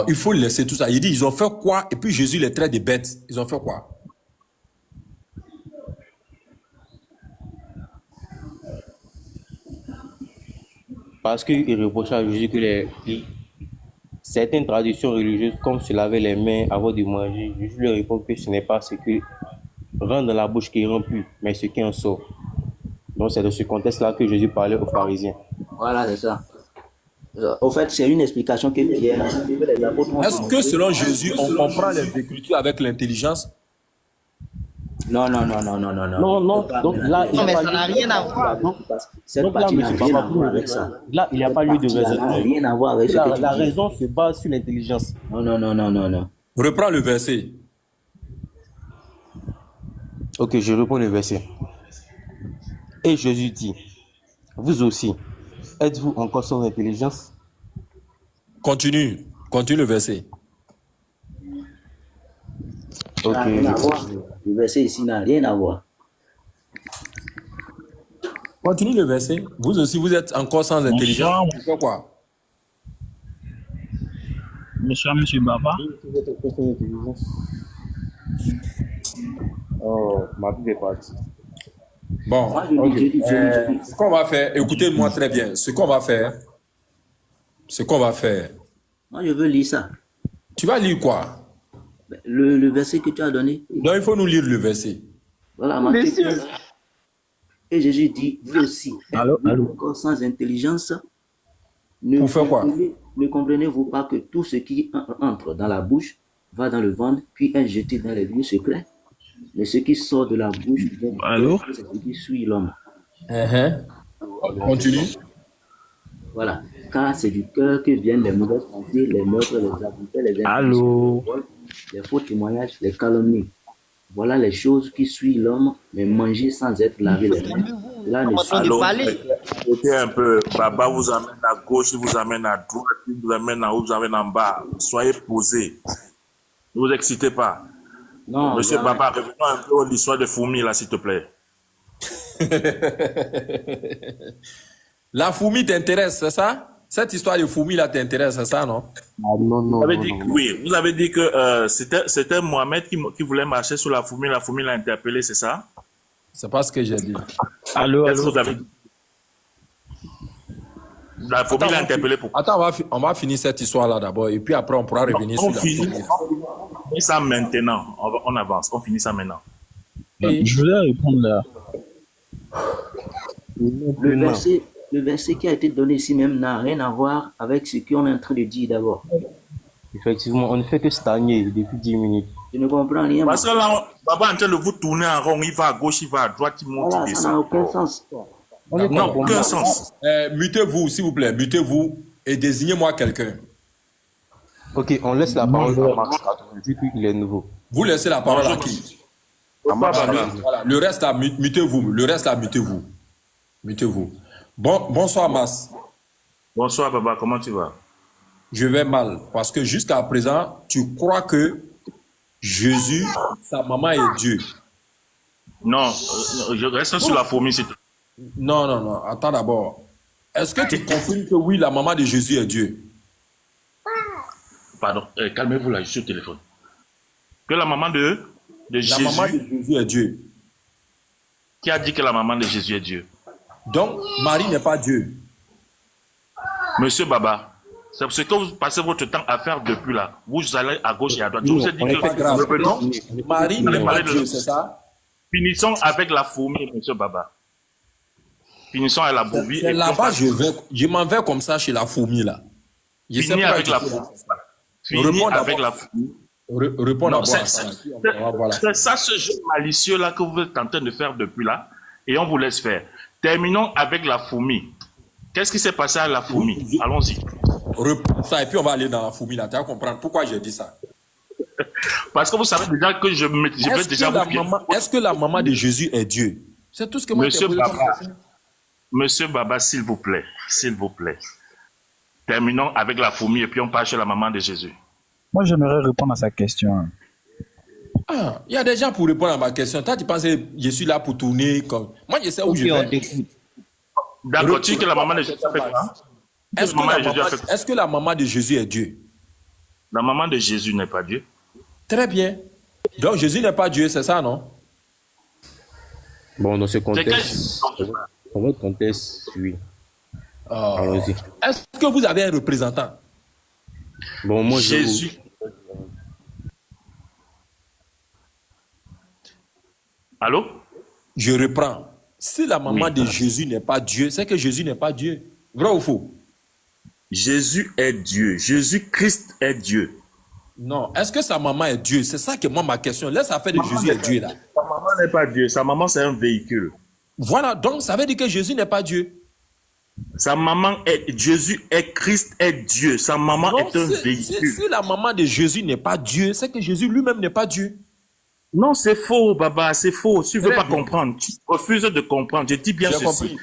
Il faut laisser tout ça. Il dit, ils ont fait quoi? Et puis Jésus les traite de bêtes. Ils ont fait quoi? Parce qu'ils reprochaient à Jésus que certaines traditions religieuses, comme se laver les mains avant de manger, Jésus leur répond que ce n'est pas ce qui rentre dans la bouche qui rend pur, mais ce qui en sort. Donc c'est dans ce contexte-là que Jésus parlait aux pharisiens. Voilà, c'est ça. Au fait, c'est une explication que Pierre, les apôtres ont Est-ce que selon Jésus, on comprend les Écritures avec l'intelligence? Non. Non. Donc là, il n'y Non, a mais pas ça n'a lieu- rien à voir. Cette Donc là, partie n'a monsieur rien à Papa, voir avec ça. là, il n'y a pas lieu de Ça n'a raisonner. rien à voir avec ce que tu La dis. raison se base sur l'intelligence. Non. Reprends le verset. Ok, je reprends le verset. Et Jésus dit, vous aussi, êtes-vous encore sans intelligence? Continue le verset. Ça Ok, n'a rien à voir. Le verset ici n'a rien à voir. Continue le verset. Vous aussi, vous êtes encore sans intelligence. Vous faites quoi? Bonsoir, monsieur Baba. vous êtes encore sans intelligence. Oh, ma vie est partie. Bon, Moi, je dis, ce qu'on va faire, écoutez-moi très bien. Ce qu'on va faire, moi, je veux lire ça. tu vas lire quoi? Le verset que tu as donné. Donc, il faut nous lire le verset. Voilà, Matthieu 15. Et Jésus dit, vous aussi, Allô. encore sans intelligence, Pour faire quoi? ne comprenez-vous pas que tout ce qui entre dans la bouche va dans le ventre, puis est jeté dans les lieux secrets? Mais ce qui sort de la bouche vient du Allô? cœur, c'est ce qui suit l'homme. Continue. Voilà. Car c'est du cœur que viennent les mauvaises pensées, les meurtres, les adultères, les Allô? les faux témoignages, les calomnies. Voilà les choses qui suivent l'homme, mais manger sans être lavé les mains. Là, ne Comment suit on parler? Écoutez un peu, Baba vous amène à gauche, il vous amène à droite, il vous amène en haut, vous amène en bas. Soyez posés. Ne vous excitez pas. Non, Monsieur voilà. Baba, revenons un peu à l'histoire de fourmis, là, s'il te plaît. La fourmi t'intéresse, c'est ça? Cette histoire de fourmi là t'intéresse, c'est ça, non? Non, Vous avez dit que, oui, vous avez dit que c'était Mohamed qui voulait marcher sur la fourmi l'a interpellé, c'est ça? C'est pas ce que j'ai dit. Allô. Qu'est-ce que vous avez dit? La fourmi l'a interpellé pour Attends, on va finir cette histoire là d'abord et puis après on pourra revenir on sur la finit fourmi. ça maintenant. On avance, on finit ça maintenant. Je voulais répondre là. Le verset qui a été donné ici même n'a rien à voir avec ce qu'on est en train de dire d'abord. Effectivement, on ne fait que stagner depuis 10 minutes. Je ne comprends rien. Parce que là, Baba est en train de vous tourner en rond, il va à gauche, il va à droite, il monte, Voilà, il ça n'a descend. aucun sens. Non, aucun sens. Mutez-vous, s'il vous plaît, mutez-vous et désignez-moi quelqu'un. Ok, on laisse la parole à Max vu qu'il est nouveau. Vous laissez la parole à qui? Baba, Voilà, le reste là, mutez-vous. Le reste là, mutez-vous. Mutez-vous. Bonsoir, Mas. Bonsoir, Baba, comment tu vas? Je vais mal parce que jusqu'à présent, tu crois que Jésus, sa maman est Dieu. Non, je reste sur la fourmi, c'est tout. Non. Attends d'abord. Est-ce que tu confirmes que oui, la maman de Jésus est Dieu? Pardon, calmez-vous là, je suis au téléphone. Que la maman de... de La maman de Jésus. Jésus est Dieu. Qui a dit que la maman de Jésus est Dieu? Donc, Marie n'est pas Dieu. Monsieur Baba, c'est ce que vous passez votre temps à faire depuis là. Vous allez à gauche et à droite. Je vous ai dit On n'est pas que grave. revenons. Marie Vous allez n'est pas parler de- Dieu, c'est ça? Finissons avec la fourmi, monsieur Baba. Finissons à la brebis. C'est et là-bas, puis on je m'en vais comme ça chez la fourmi, là. Je sais Fini pas avec la écouter, fourmi. là. Fini Réponds avec d'abord. la fourmi. Réponds Non, d'abord c'est à ça. Voilà. c'est ça ce jeu malicieux là que vous êtes en train de faire depuis là, et on vous laisse faire. Terminons avec la fourmi. Qu'est-ce qui s'est passé à la fourmi? Allons-y. Réponds ça, et puis on va aller dans la fourmi, là. Tu vas comprendre pourquoi j'ai dit ça. Parce que vous savez déjà que je vais déjà vous piéger. Est-ce que la maman de Jésus est Dieu? C'est tout ce que moi Monsieur je t'ai posé comme Baba, question. Monsieur Baba, s'il vous plaît, s'il vous plaît. Terminons avec la fourmi et puis on part chez la maman de Jésus. Moi, j'aimerais répondre à sa question. Ah, il y a des gens pour répondre à ma question. Toi, tu penses que je suis là pour tourner comme. Moi, je sais où Ok, je on vais. t'écoute. D'accord, tu dis que la maman de Jésus a fait quoi? Est-ce que, La maman la de Jésus a maman- fait quoi? est-ce que la maman de Jésus est Dieu? La maman de Jésus n'est pas Dieu. Très bien. Donc, Jésus n'est pas Dieu, c'est ça, non? Bon, dans ce C'est contexte, dans votre contexte, oui. Allons-y. Est-ce que vous avez un représentant? Bon, moi, je Jésus. Allô? Je reprends. Si la maman Oui. de Jésus n'est pas Dieu, c'est que Jésus n'est pas Dieu. Vrai ou faux? Jésus est Dieu. Jésus-Christ est Dieu. Non. Est-ce que sa maman est Dieu? C'est ça que moi, ma question. Laisse affaire de Jésus est Dieu, là. Sa maman n'est pas Dieu. Sa maman, c'est un véhicule. Voilà. Donc, ça veut dire que Jésus n'est pas Dieu. Sa maman est Jésus est Christ est Dieu. Sa maman Donc, est un si véhicule. la maman de Jésus n'est pas Dieu, c'est que Jésus lui-même n'est pas Dieu. Non, c'est faux, Baba, c'est faux. Tu ne veux Très pas bien. comprendre. Tu refuses de comprendre. Je dis bien J'ai ceci. compris.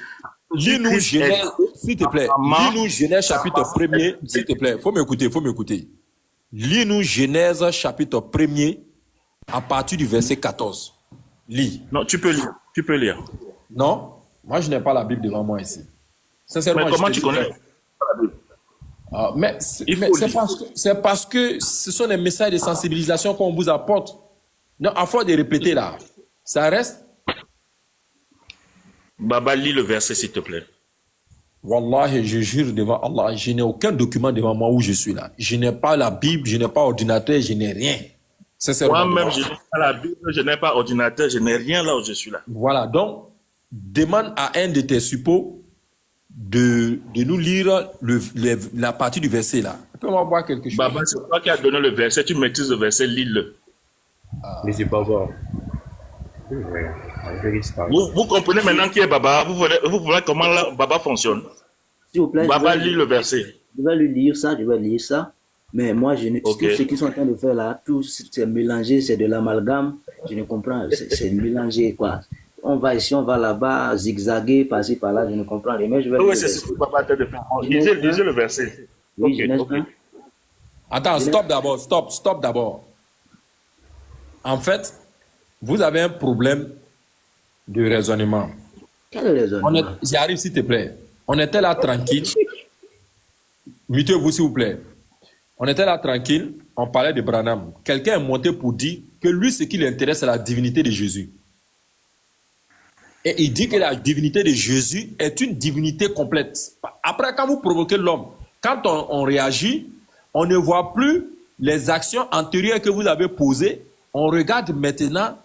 Lis-nous Christ Genèse, est- s'il te plaît. Maman- Lis-nous Genèse chapitre 1er, s'il te plaît. Faut m'écouter. Lis-nous Genèse chapitre 1er à partir du verset 14. Lis. Non, tu peux lire. Tu peux lire. Non? Moi, je n'ai pas la Bible devant moi ici. Sincèrement, Mais comment je te tu dis connais? vrai. Ah, mais c'est Il faut c'est lire. parce que ce sont des messages de sensibilisation qu'on vous apporte. Non, à force de répéter là, ça reste. Baba, lis le verset, s'il te plaît. Wallahi, je jure devant Allah, je n'ai aucun document devant moi où je suis là. Je n'ai pas la Bible, je n'ai pas ordinateur, je n'ai rien. Sincèrement. Moi-même, je n'ai pas la Bible, je n'ai pas ordinateur, je n'ai rien là où je suis là. Voilà, donc, demande à un de tes suppôts de nous lire la partie du verset là. On va voir quelque chose. Baba, c'est toi qui as donné le verset, tu maîtrises le verset, lis-le. Mais c'est pas vrai. Vous comprenez maintenant qui est Baba? Vous voulez comment là, Baba fonctionne? S'il vous plaît, Baba, je vais- lis le verset. Je vais lui lire ça, je vais lire ça. Mais moi, Ok. tout ce qu'ils sont en train de faire là, tout c'est mélangé, c'est de l'amalgame. Je ne comprends, c'est mélangé quoi. On va ici, on va là-bas, zigzaguer, passer par là, je ne comprends rien. Mais je vais Oui, lire c'est le ce verset. que Baba a en train de faire. Genèse Lisez 1. le verset. Oui, Ok, Genèse ok. 1. Attends, stop d'abord, stop d'abord. En fait, vous avez un problème de raisonnement. Quel est le raisonnement? J'arrive s'il te plaît. On était là tranquille. Mutez-vous s'il vous plaît. On était là tranquille, on parlait de Branham. Quelqu'un est monté pour dire que lui, ce qui l'intéresse, c'est la divinité de Jésus. Et il dit que la divinité de Jésus est une divinité complète. Après, quand vous provoquez l'homme, quand on réagit, on ne voit plus les actions antérieures que vous avez posées. On regarde maintenant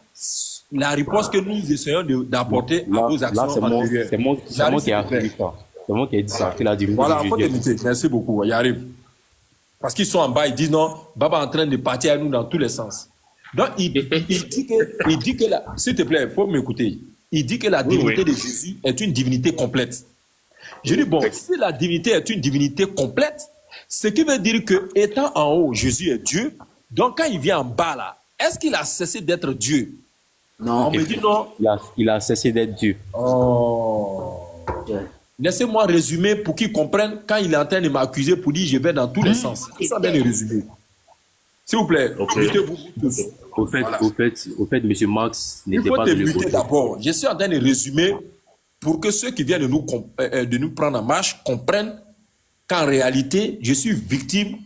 la réponse que nous essayons d'apporter à vos actions Là, c'est moi, antérieures. c'est moi J'arrive, qui ai s'il te plaît. appris ça. C'est moi qui ai dit ça, que la divinité Voilà, de faut Jésus. t'éviter. Merci beaucoup. Il arrive. Parce qu'ils sont en bas, ils disent non, Baba est en train de partir à nous dans tous les sens. Donc, il dit que s'il te plaît, il faut m'écouter. Il dit que la divinité de Jésus est une divinité complète. Je dis, bon, si la divinité est une divinité complète, ce qui veut dire que, étant en haut, Jésus est Dieu. Donc, quand il vient en bas, là, est-ce qu'il a cessé d'être Dieu? Non. On me dit non. Il a cessé d'être Dieu. Oh. Laissez-moi résumer pour qu'ils comprennent quand il est en train de m'accuser pour dire je vais dans tous les sens. C'est ça bien le résumé. S'il vous plaît, mutez-vous tous. Au fait, M. Marx Il n'était faut pas te de muter l'époque. d'abord. Je suis en train de résumer pour que ceux qui viennent de nous prendre en marche comprennent qu'en réalité, je suis victime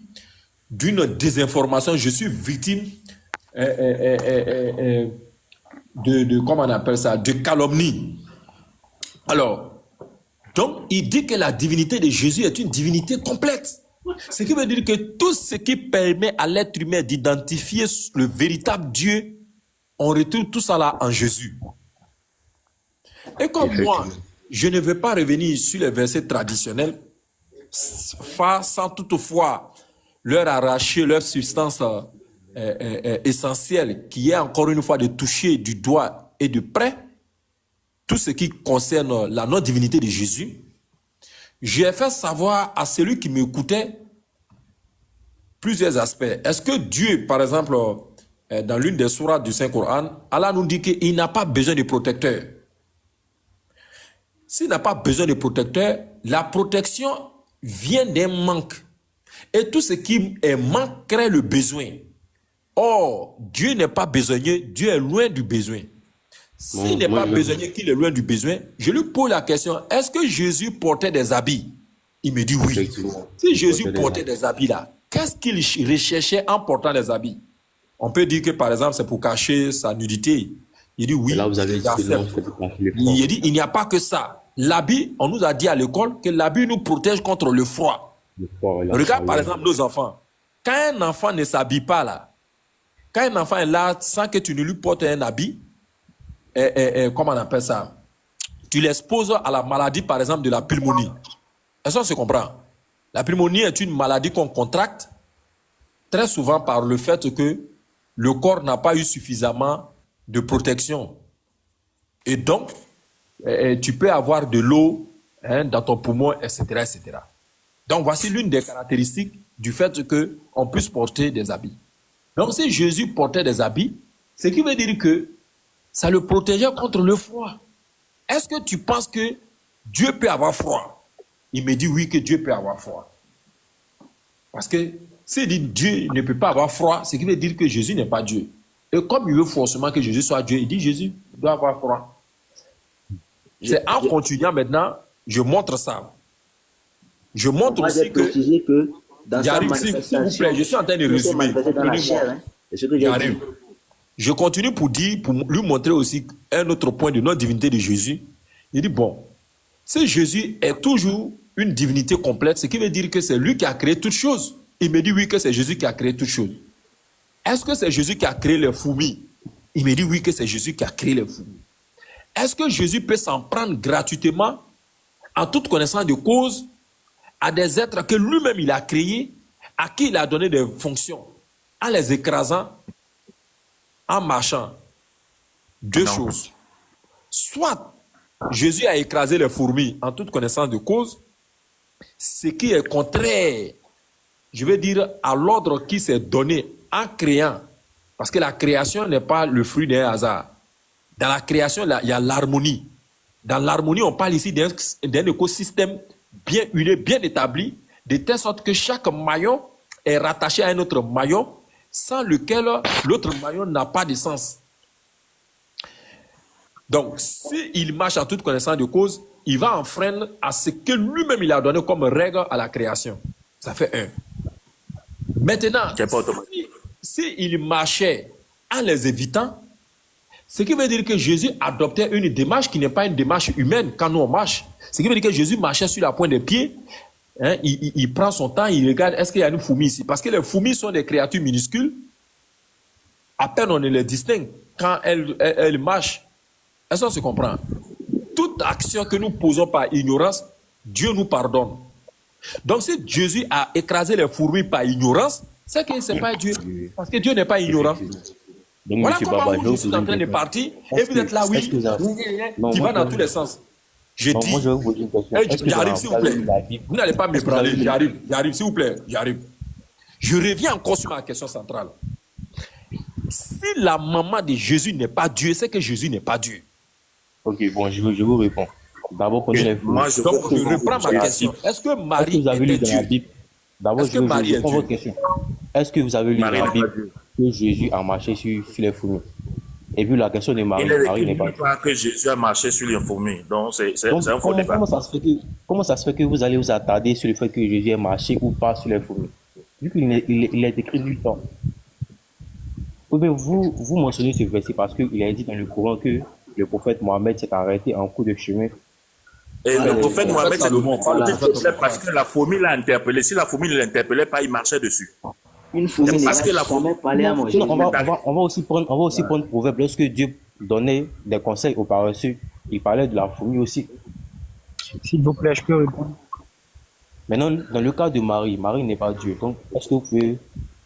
d'une désinformation, je suis victime comment on appelle ça, de calomnie. Alors, donc, il dit que la divinité de Jésus est une divinité complète. Ce qui veut dire que tout ce qui permet à l'être humain d'identifier le véritable Dieu, on retrouve tout ça là en Jésus. Et comme moi, je ne veux pas revenir sur les versets traditionnels, sans toutefois leur arracher leur substance essentielle, qui est encore une fois de toucher du doigt et de près tout ce qui concerne la non-divinité de Jésus. J'ai fait savoir à celui qui m'écoutait plusieurs aspects. Est-ce que Dieu, par exemple, dans l'une des sourates du Saint-Coran, Allah nous dit qu'il n'a pas besoin de protecteur. S'il n'a pas besoin de protecteur, la protection vient d'un manque. Et tout ce qui est manque crée le besoin. Or, Dieu n'est pas besogneux, Dieu est loin du besoin. S'il n'est pas besogneux, qu'il est loin du besoin, je lui pose la question, est-ce que Jésus portait des habits? Il me dit oui. Si Jésus portait des habits là, qu'est-ce qu'il recherchait en portant des habits? On peut dire que par exemple, c'est pour cacher sa nudité. Il dit oui. Et là, vous avez dit que non, c'est pour cacher les froids. Il dit, il n'y a pas que ça. L'habit, on nous a dit à l'école que l'habit nous protège contre le froid. Regarde par exemple nos enfants. Quand un enfant ne s'habille pas là, quand un enfant est là sans que tu ne lui portes un habit, comment on appelle ça? Tu l'exposes à la maladie par exemple de la pneumonie. Est-ce qu'on se comprend? La pneumonie est une maladie qu'on contracte très souvent par le fait que le corps n'a pas eu suffisamment de protection. Et donc, tu peux avoir de l'eau dans ton poumon, etc., etc. Donc, voici l'une des caractéristiques du fait qu'on puisse porter des habits. Donc, si Jésus portait des habits, ce qui veut dire que ça le protégeait contre le froid. Est-ce que tu penses que Dieu peut avoir froid? Il me dit oui, que Dieu peut avoir froid. Parce que s'il dit Dieu ne peut pas avoir froid, ce qui veut dire que Jésus n'est pas Dieu. Et comme il veut forcément que Jésus soit Dieu, il dit Jésus doit avoir froid. C'est en continuant maintenant, je montre ça. Je montre aussi que j'arrive, s'il vous plaît, je suis en train de résumer. J'arrive. Je continue pour lui montrer aussi un autre point de non-divinité de Jésus. Il dit, bon, si Jésus est toujours une divinité complète, ce qui veut dire que c'est lui qui a créé toutes choses. Il me dit oui, que c'est Jésus qui a créé toutes choses. Est-ce que c'est Jésus qui a créé les fourmis? Il me dit oui, que c'est Jésus qui a créé les fourmis. Est-ce que Jésus peut s'en prendre gratuitement, en toute connaissance de cause, à des êtres que lui-même il a créés, à qui il a donné des fonctions, en les écrasant, en marchant? Deux choses. Soit Jésus a écrasé les fourmis en toute connaissance de cause, ce qui est contraire, je veux dire, à l'ordre qui s'est donné en créant, parce que la création n'est pas le fruit d'un hasard. Dans la création, il y a l'harmonie. Dans l'harmonie, on parle ici d'un écosystème bien huilé, bien établi, de telle sorte que chaque maillon est rattaché à un autre maillon, sans lequel l'autre maillon n'a pas de sens. Donc, s'il marche en toute connaissance de cause, il va enfreindre à ce que lui-même il a donné comme règle à la création. Ça fait un. Maintenant, s'il marchait en les évitant, ce qui veut dire que Jésus adoptait une démarche qui n'est pas une démarche humaine quand nous on marche. Ce qui veut dire que Jésus marchait sur la pointe des pieds, hein, il prend son temps, il regarde, est-ce qu'il y a une fourmi ici? Parce que les fourmis sont des créatures minuscules, à peine on les distingue quand elles marchent. Est-ce qu'on se comprend? Toute action que nous posons par ignorance, Dieu nous pardonne. Donc si Jésus a écrasé les fourmis par ignorance, c'est que ce n'est pas Dieu. Parce que Dieu n'est pas ignorant. Donc, voilà M. comment Baba, vous êtes en train de partir et vous êtes là, oui, qui va dans tous les sens. Je dis, moi, je vais vous poser une question. j'arrive s'il vous plaît. Vous n'allez pas me branler, j'arrive s'il vous plaît, j'arrive. Je reviens encore sur ma question centrale. Si la maman de Jésus n'est pas Dieu, c'est que Jésus n'est pas Dieu. Ok, bon, je vous réponds. D'abord, prenez les Donc, je reprends ma question. Est-ce que Marie était Dieu? D'abord, je réponds votre question. Est-ce que vous avez lu dans la Bible que Jésus a marché sur les fourmis? Et puis la question de Marie, Marie n'est pas que Jésus a marché sur les fourmis. Donc, c'est un faux débat. Comment ça se fait que vous allez vous attarder sur le fait que Jésus ait marché ou pas sur les fourmis? Vu qu'il est écrit nulle part. Ou bien vous mentionnez ce verset parce qu'il est dit dans le Coran que le prophète Mohammed s'est arrêté en cours de chemin. Et le prophète Mohammed, c'est Voilà. parce que la fourmi l'a interpellé. Si la fourmi ne l'interpellait pas, il marchait dessus. Une fourmi C'est parce que la n'a jamais parlé à Moïse. Sinon, on va aussi prendre Proverbe. Lorsque Dieu donnait des conseils aux paresseux, il parlait de la fourmi aussi. S'il vous plaît, je peux répondre. Maintenant, dans le cas de Marie, Marie n'est pas Dieu. Donc, est-ce que vous pouvez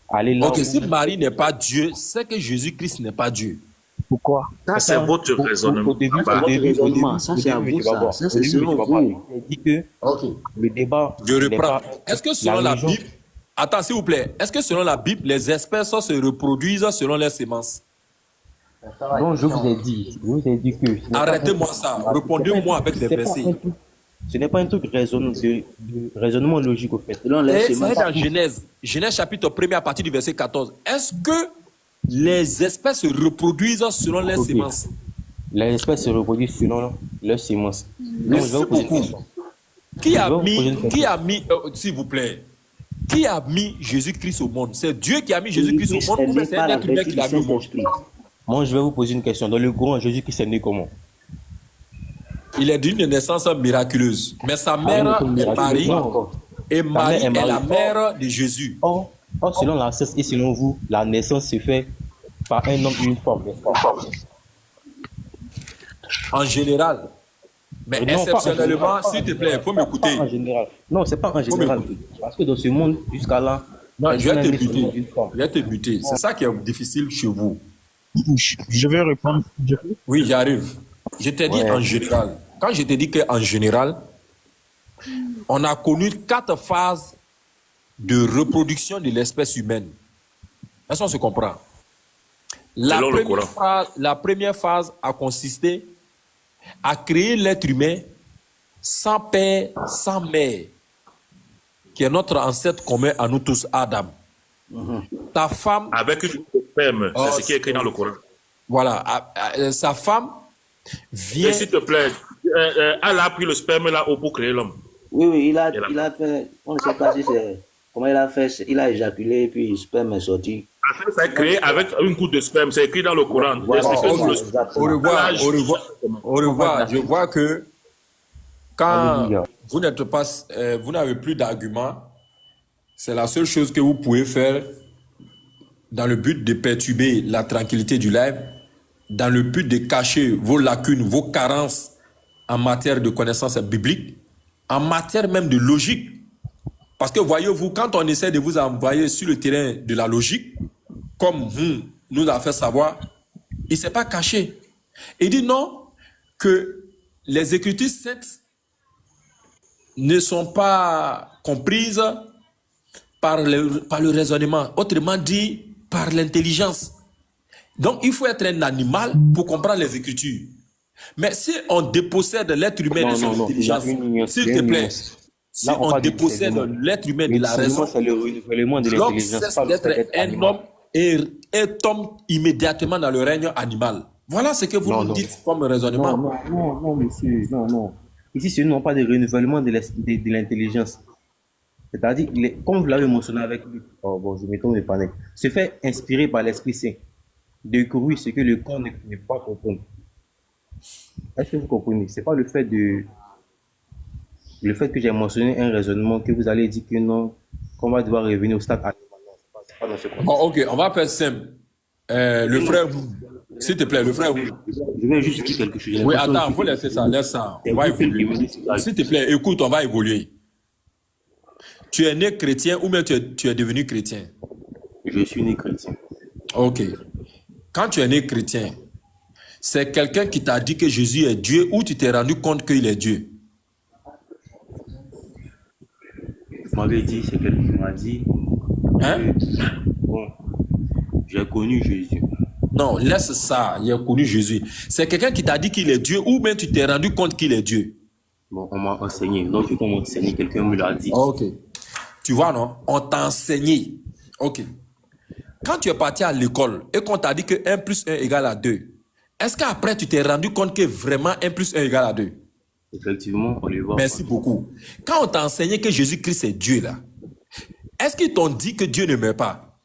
aller là Ok, où... si Marie n'est pas Dieu, c'est que Jésus-Christ n'est pas Dieu. Pourquoi? Ça, c'est votre raisonnement. Au début, C'est votre raisonnement. Ça, c'est à vous, tu vas ça. voir. Ça, Au c'est début, selon tu vas vous. voir. Il dit que Ok. le débat... Je n'est reprends. pas- Est-ce que selon la religion- Bible, attends s'il vous plaît, est-ce que selon la Bible, les espèces se reproduisent selon leurs semences? Non, je vous ai dit que... ce n'est pas Arrêtez-moi un- ça. c'est Répondez-moi pas un- avec des c'est pas versets. un truc- Ce n'est pas un truc de raisonnement logique, au fait. Selon les Et semences. c'est dans Genèse chapitre 1 à partir du verset 14. Est-ce que les espèces se reproduisent selon leurs Ok. semences? Les espèces se reproduisent selon leurs semences. Donc, je vais Merci vous poser une beaucoup. question. Qui a Je vais vous poser une mis, s'il vous plaît, qui a mis Jésus-Christ au monde? C'est Dieu qui a mis Jésus-Christ au monde ou bien c'est un être humain qui l'a mis au monde? Moi, je vais vous poser une question. Dans le Coran, Jésus-Christ est né comment? Il est d'une naissance miraculeuse. Mais sa mère est Marie. Et Marie est la mère de Jésus. Or, selon la science et selon vous, la naissance se fait par un homme et une femme, n'est-ce pas? En général. Mais Non, pas en exceptionnellement, général. s'il te plaît, il faut m'écouter. Pas en général. Non, c'est pas en général. Parce que dans ce monde, jusqu'à là, Non, je vais un te homme est seulement buter. une femme. Je vais te buter. C'est ça qui est difficile chez vous. Je vais répondre. Oui, j'arrive. Je t'ai dit Ouais. en général. Quand je t'ai dit qu'en général, on a connu 4 phases de reproduction de l'espèce humaine. Est-ce qu'on se comprend? Selon le Coran. La première phase a consisté à créer l'être humain sans père, sans mère, qui est notre ancêtre commun à nous tous, Adam. Ta femme, Avec une sperme, Oh, c'est ce qui est écrit dans le Coran. voilà, sa femme vient. Et s'il te plaît, Allah a pris le sperme là pour créer l'homme. Oui, il a fait, on ne sait pas si c'est, comment il a fait, il a éjaculé et puis le sperme est sorti. Après, ça est créé avec une goutte de sperme, c'est écrit dans le Coran. Voilà, Expliquez-nous voilà, le- exactement. Au revoir, Ah, au revoir, au revoir. Je vois que quand Alléluia. vous n'êtes pas, vous n'avez plus d'arguments, c'est la seule chose que vous pouvez faire dans le but de perturber la tranquillité du live, dans le but de cacher vos lacunes, vos carences en matière de connaissances bibliques, en matière même de logique. Parce que voyez-vous, quand on essaie de vous envoyer sur le terrain de la logique, comme vous nous a fait savoir, il ne s'est pas caché. Il dit non, que les Écritures saintes ne sont pas comprises par le raisonnement, autrement dit, par l'intelligence. Donc, il faut être un animal pour comprendre les Écritures. Mais si on dépossède l'être humain de son intelligence, s'il te plaît, si Là, on on parle de dépossède discernement. l'être humain de Le la raison, discernement, c'est le renouvellement de l'homme l'intelligence. cesse pas le fait d'être d'être un animal. homme et tombe immédiatement dans le règne animal. Voilà ce que vous Non, nous non. dites comme raisonnement. Non, monsieur, non. Ici, ce n'est pas de renouvellement de l'intelligence. C'est-à-dire, comme vous l'avez mentionné avec lui, je me trompe de panel, se fait inspirer par l'Esprit Saint, découvrir ce que le corps ne peut pas comprendre. Est-ce que vous comprenez? C'est pas le fait que j'ai mentionné un raisonnement que vous allez dire que non, qu'on va devoir revenir au stade animal. Non, c'est pas dans ce contexte. Bon, ok, on va faire simple. Le frère, s'il te plaît, le frère. Je vais juste dire quelque chose. J'ai Oui, l'impression attends, que- faut laisser ça, laisse ça. C'est On va vous qui évoluer. évoluez sur la- S'il te plaît, écoute, on va évoluer. Tu es né chrétien ou bien tu es devenu chrétien? Je suis né chrétien. Ok. Quand tu es né chrétien, c'est quelqu'un qui t'a dit que Jésus est Dieu ou tu t'es rendu compte qu'il est Dieu? Vous m'avez dit, c'est quelqu'un qui m'a dit, Hein? bon, j'ai connu Jésus. Non, laisse ça, il a connu Jésus. C'est quelqu'un qui t'a dit qu'il est Dieu ou bien tu t'es rendu compte qu'il est Dieu? Bon, on m'a enseigné. Donc, on m'a enseigné, quelqu'un me l'a dit. Ok. Tu vois, non? On t'a enseigné. Ok. Quand tu es parti à l'école et qu'on t'a dit que 1 plus 1 égale à 2, est-ce qu'après tu t'es rendu compte que vraiment 1 plus 1 égale à 2? Effectivement, on les voit. Merci beaucoup. Quand on t'a enseigné que Jésus-Christ est Dieu, là, est-ce qu'ils t'ont dit que Dieu ne meurt pas?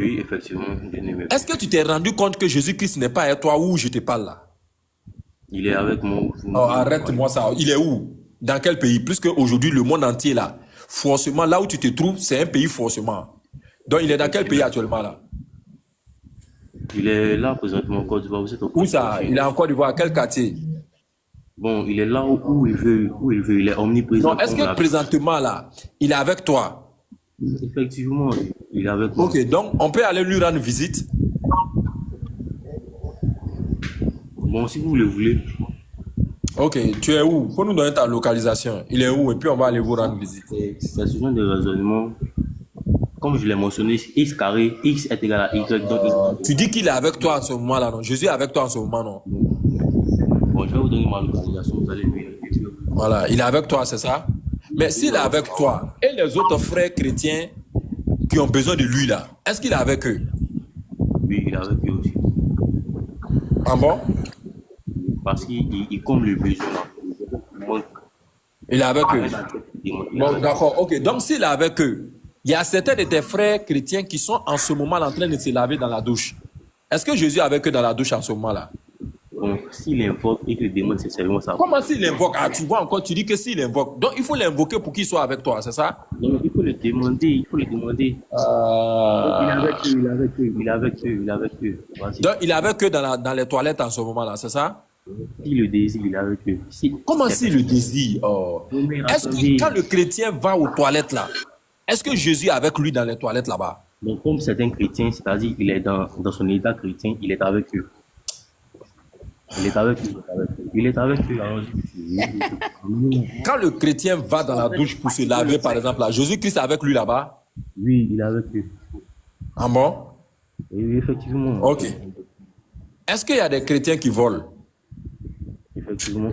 Oui, effectivement, bien aimé. Est-ce que tu t'es rendu compte que Jésus-Christ n'est pas avec toi où je te parle là? Il est avec moi. Oh, arrête-moi ça. Il est où? Dans quel pays? Puisque aujourd'hui, le monde entier là, forcément, là où tu te trouves, c'est un pays forcément. Donc, il est dans quel pays actuellement là? Il est là présentement en Côte d'Ivoire. Vous êtes au Où ça? Il est en Côte d'Ivoire, quel quartier? Bon, il est là où il veut, il est omniprésent. Non, est-ce que présentement là, il est avec toi? Effectivement, il est avec moi. Ok, donc on peut aller lui rendre visite. Bon, si vous le voulez. Ok, tu es où? Faut nous donner ta localisation. Il est où? Et puis on va aller vous rendre visite. C'est ce genre de raisonnement. Comme je l'ai mentionné, x carré, x est égal à y. Donc, tu dis qu'il est avec toi en ce moment là, non? Jésus est avec toi en ce moment, non? Bon, je vais vous donner ma localisation, vous allez lui. Voilà, il est avec toi, c'est ça? Mais s'il est avec toi, et les autres frères chrétiens qui ont besoin de lui là, est-ce qu'il est avec eux? Oui, il est avec eux aussi. Ah bon? Parce qu'il comble le besoin. Il est avec eux. Bon, d'accord, ok. Donc s'il est avec eux, il y a certains de tes frères chrétiens qui sont en ce moment en train de se laver dans la douche. Est-ce que Jésus est avec eux dans la douche en ce moment là? Bon, s'il invoque et que le démon, c'est seulement ça. Comment s'il invoque? Ah, tu vois encore, tu dis que s'il invoque. Donc il faut l'invoquer pour qu'il soit avec toi, c'est ça? Non, il faut le demander, il faut le demander. Il est avec eux, il est avec eux, il est avec eux, il est avec eux. Donc il est avec eux dans les toilettes en ce moment là, c'est ça? S'il le désire, il est avec eux. Comment s'il le désire? Oh. Est-ce que quand le chrétien va aux toilettes là, est-ce que Jésus est avec lui dans les toilettes là-bas? Donc comme certains chrétiens, c'est-à-dire il est dans son état chrétien, il est avec eux. Il est avec eux. Il est avec eux. Quand le chrétien va dans la douche pour se laver, par exemple, là, Jésus-Christ est avec lui là-bas? Oui, il est avec eux. Ah bon? Oui, effectivement. Ok. Est-ce qu'il y a des chrétiens qui volent? Effectivement.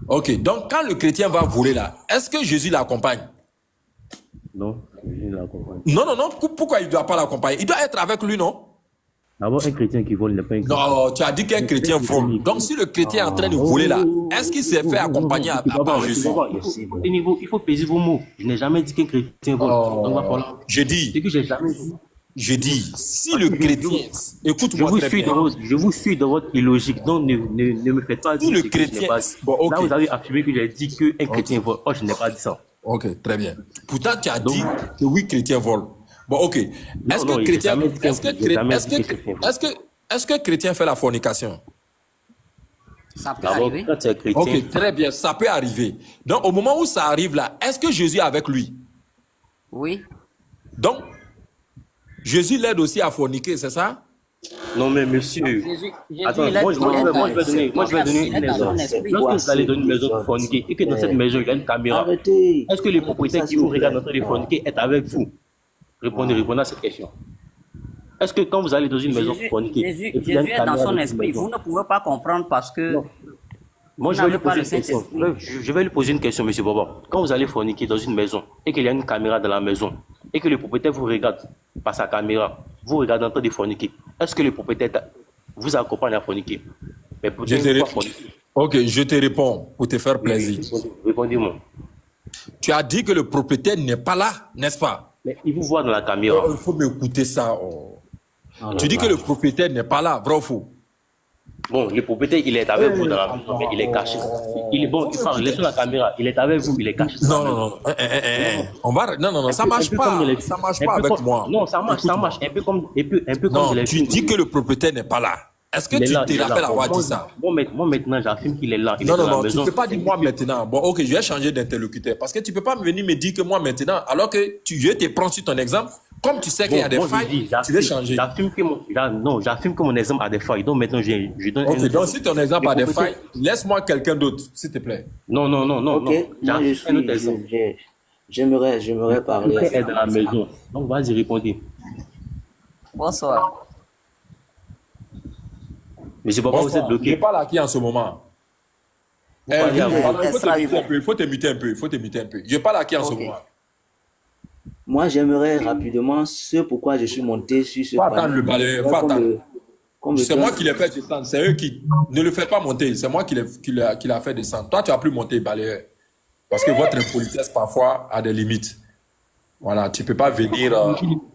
Ok. Donc, quand le chrétien va voler là, est-ce que Jésus l'accompagne? Non, Jésus l'accompagne. Non. Pourquoi il ne doit pas l'accompagner? Il doit être avec lui, non? D'abord, un chrétien qui vole n'est pas un chrétien. Non, tu as dit qu'un chrétien vole. Donc, si le chrétien est en train de voler là, est-ce qu'il s'est fait accompagner à part Jésus? Il faut peser vos mots. Je n'ai jamais dit qu'un chrétien vole. Donc, je dis. C'est que j'ai jamais dit. Je dis, si le chrétien, écoute-moi très bien. Je vous suis dans votre illogique, donc ne me faites pas dire le ce chrétien, que je n'ai pas dit. bon, okay. Là, vous avez affirmé que j'ai dit qu'un chrétien vole. Oh, je n'ai pas dit ça. Ok, très bien. Pourtant, tu as dit que oui, chrétien vole. Bon, ok. Est-ce que chrétien fait la fornication? Ça peut arriver. Ok, très bien, ça peut arriver. Donc, au moment où ça arrive là, est-ce que Jésus est avec lui? Oui. Donc, Jésus l'aide aussi à forniquer, c'est ça? Non, mais monsieur. Attends, moi je vais donner une maison. Lorsque vous allez donner une maison pour forniquer et que dans cette maison il y a une caméra, est-ce que le propriétaire qui vous regarde en train de forniquer est avec vous? Répondez à cette question. Est-ce que quand vous allez dans une maison pour forniquer, Jésus est dans son esprit, vous ne pouvez pas comprendre parce que. Moi, je vais lui poser une question. Je vais lui poser une question, monsieur Bobo. Quand vous allez forniquer dans une maison et qu'il y a une caméra dans la maison et que le propriétaire vous regarde par sa caméra, vous regardez en train de forniquer, est-ce que le propriétaire vous accompagne à forniquer? Mais pour Ok, je te réponds pour te faire plaisir. Répondez-moi. Tu as dit que le propriétaire n'est pas là, n'est-ce pas? Mais il vous voit dans la caméra. Il faut m'écouter ça. Tu dis que le propriétaire n'est pas là, vrai ou faux? Bon, le propriétaire, il est avec vous dans la maison, mais il est caché. Il est bon, il parle, laissez la caméra. Il est avec vous, il est caché. Non. On va... Non, ça marche pas. Ça marche pas avec moi. Non, ça marche. Un peu comme non, tu dis que le propriétaire n'est pas là. Est-ce que tu te rappelles avoir dit ça? Moi, maintenant, j'affirme qu'il est là. Non, tu ne peux pas dire moi maintenant. Bon, ok, je vais changer d'interlocuteur. Parce que tu ne peux pas venir me dire que moi maintenant, alors que je te prends sur ton exemple. Comme tu sais qu'il y a des failles, tu veux changer. J'affirme que mon exemple a des failles. Donc maintenant, je donne un donc si ton exemple a des failles, laisse-moi quelqu'un d'autre, s'il te plaît. Non. Ok, moi j'aimerais parler. Il est dans la maison. Donc vas-y, répondez. Bonsoir. Monsieur Papa, vous êtes bloqué. Je ne parle à qui en ce moment? Il faut te muter un peu. Je parle à qui en ce moment? Moi, j'aimerais rapidement ce pourquoi je suis monté sur ce panneau. Attends le balayeur, c'est moi qui l'ai fait descendre. C'est eux qui ne le fait pas monter. C'est moi qui l'a fait descendre. Toi, tu n'as plus monté le balayeur. Parce que votre impolitesse, parfois, a des limites. Voilà, tu peux pas venir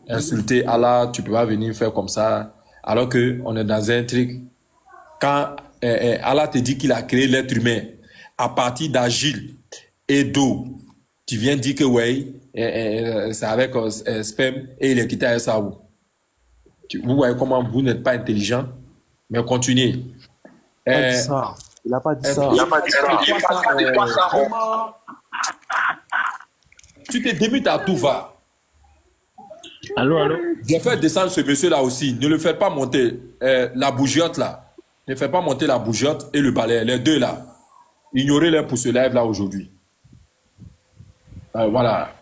insulter Allah, tu peux pas venir faire comme ça, alors que on est dans un truc. Quand Allah te dit qu'il a créé l'être humain à partir d'argile et d'eau, tu viens dire que ouais, c'est avec sperme et il est quitté avec ça. Vous voyez comment vous n'êtes pas intelligent, mais continuez. Il n'a pas dit ça. Il n'a pas dit ça. Vraiment, tu te démutes à tout va. Allô, allô? Je vais faire descendre ce monsieur-là aussi. Ne le faites pas monter la bougiotte là. Ne faites pas monter la bougiotte et le balai. Les deux là. Ignorez-les pour ce live là aujourd'hui. Voilà.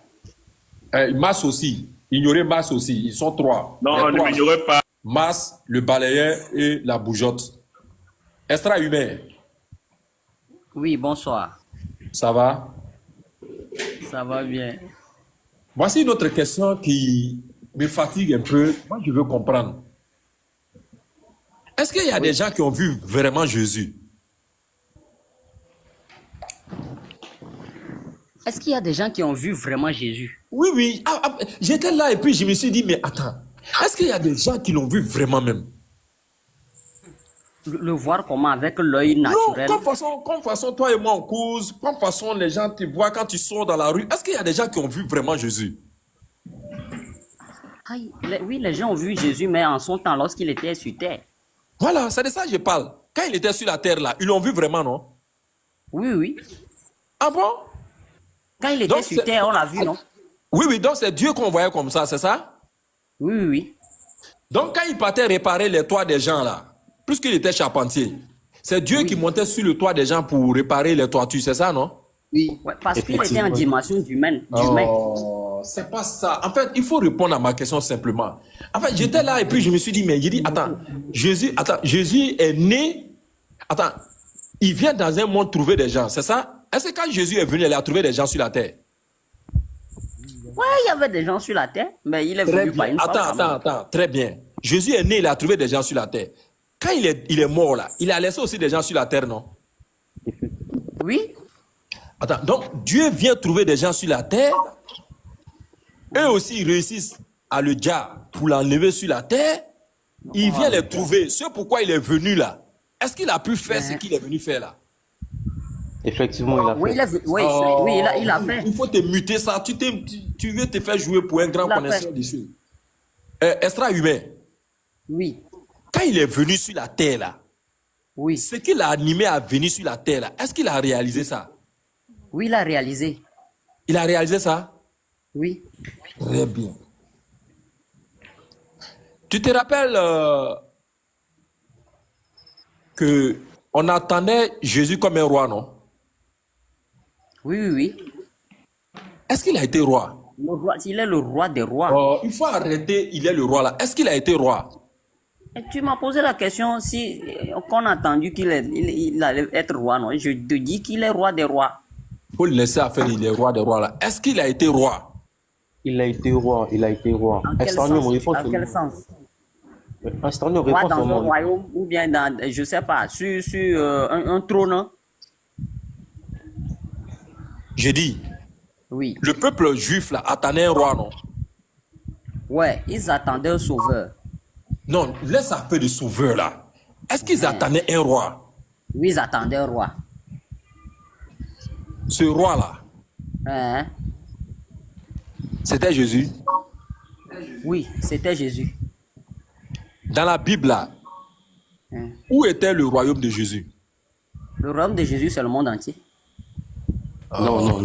Mas aussi. Ignorez Mas aussi. Ils sont trois. Non, ne m'ignorez pas. Mas, le balayeur et la bougeotte. Extra humain. Oui, bonsoir. Ça va? Ça va bien. Voici une autre question qui me fatigue un peu. Moi, je veux comprendre. Est-ce qu'il y a des gens qui ont vu vraiment Jésus? Est-ce qu'il y a des gens qui ont vu vraiment Jésus? Oui, oui. J'étais là et puis je me suis dit, mais attends, est-ce qu'il y a des gens qui l'ont vu vraiment même? Le voir comment? Avec l'œil naturel? Non, comme façon, toi et moi on cause, comme façon les gens te voient quand tu sors dans la rue. Est-ce qu'il y a des gens qui ont vu vraiment Jésus? Oui, les gens ont vu Jésus, mais en son temps, lorsqu'il était sur terre. Voilà, c'est de ça que je parle. Quand il était sur la terre là, ils l'ont vu vraiment, non? Oui, oui. Ah bon? Quand il était sur terre, on l'a vu, non? Oui, oui, donc c'est Dieu qu'on voyait comme ça, c'est ça? Oui, oui, oui. Donc quand il partait réparer les toits des gens là, puisqu'il était charpentier, c'est Dieu qui montait sur le toit des gens pour réparer les toitures, c'est ça, non? Oui, ouais, parce qu'il était en dimension humaine. Oh, c'est pas ça. En fait, il faut répondre à ma question simplement. En fait, j'étais là et puis je me suis dit, mais j'ai dit, Jésus est né. Attends, il vient dans un monde trouver des gens, c'est ça? Est-ce que quand Jésus est venu, il a trouvé des gens sur la terre? Ouais, il y avait des gens sur la terre, mais il est venu par une fois. Attends, très bien. Jésus est né, il a trouvé des gens sur la terre. Quand il est mort là, il a laissé aussi des gens sur la terre, non? Oui. Attends, donc Dieu vient trouver des gens sur la terre. Eux aussi, ils réussissent à le dire pour l'enlever sur la terre. Il vient les trouver. C'est pourquoi il est venu là. Est-ce qu'il a pu faire ce qu'il est venu faire là? Effectivement, il a fait. Oui, il a fait. Il faut te muter ça. Tu veux te faire jouer pour un grand connaisseur des choses. Extra humain. Oui. Quand il est venu sur la terre là, oui. Ce qu'il a animé à venir sur la terre là, est-ce qu'il a réalisé ça? Oui, il a réalisé. Il a réalisé ça? Oui. Très bien. Tu te rappelles que on attendait Jésus comme un roi, non? Oui, oui, oui. Est-ce qu'il a été roi? Il est le roi des rois. Il faut arrêter, il est le roi là. Est-ce qu'il a été roi? Et tu m'as posé la question si qu'on a entendu qu'il allait être roi, non? Je te dis qu'il est roi des rois. Il faut le laisser à faire, il est roi des rois là. Est-ce qu'il a été roi? Il a été roi, il a été roi. En quel sens? Roi dans un royaume ou bien dans, je sais pas, sur un trône? J'ai dit. Oui. Le peuple juif là attendait un roi, non? Ouais, ils attendaient un sauveur. Non, laisse affaire de sauveur là. Est-ce qu'ils attendaient un roi? Oui, ils attendaient un roi. Ce roi là, c'était Jésus? Oui, c'était Jésus. Dans la Bible là, où était le royaume de Jésus? Le royaume de Jésus, c'est le monde entier. Non,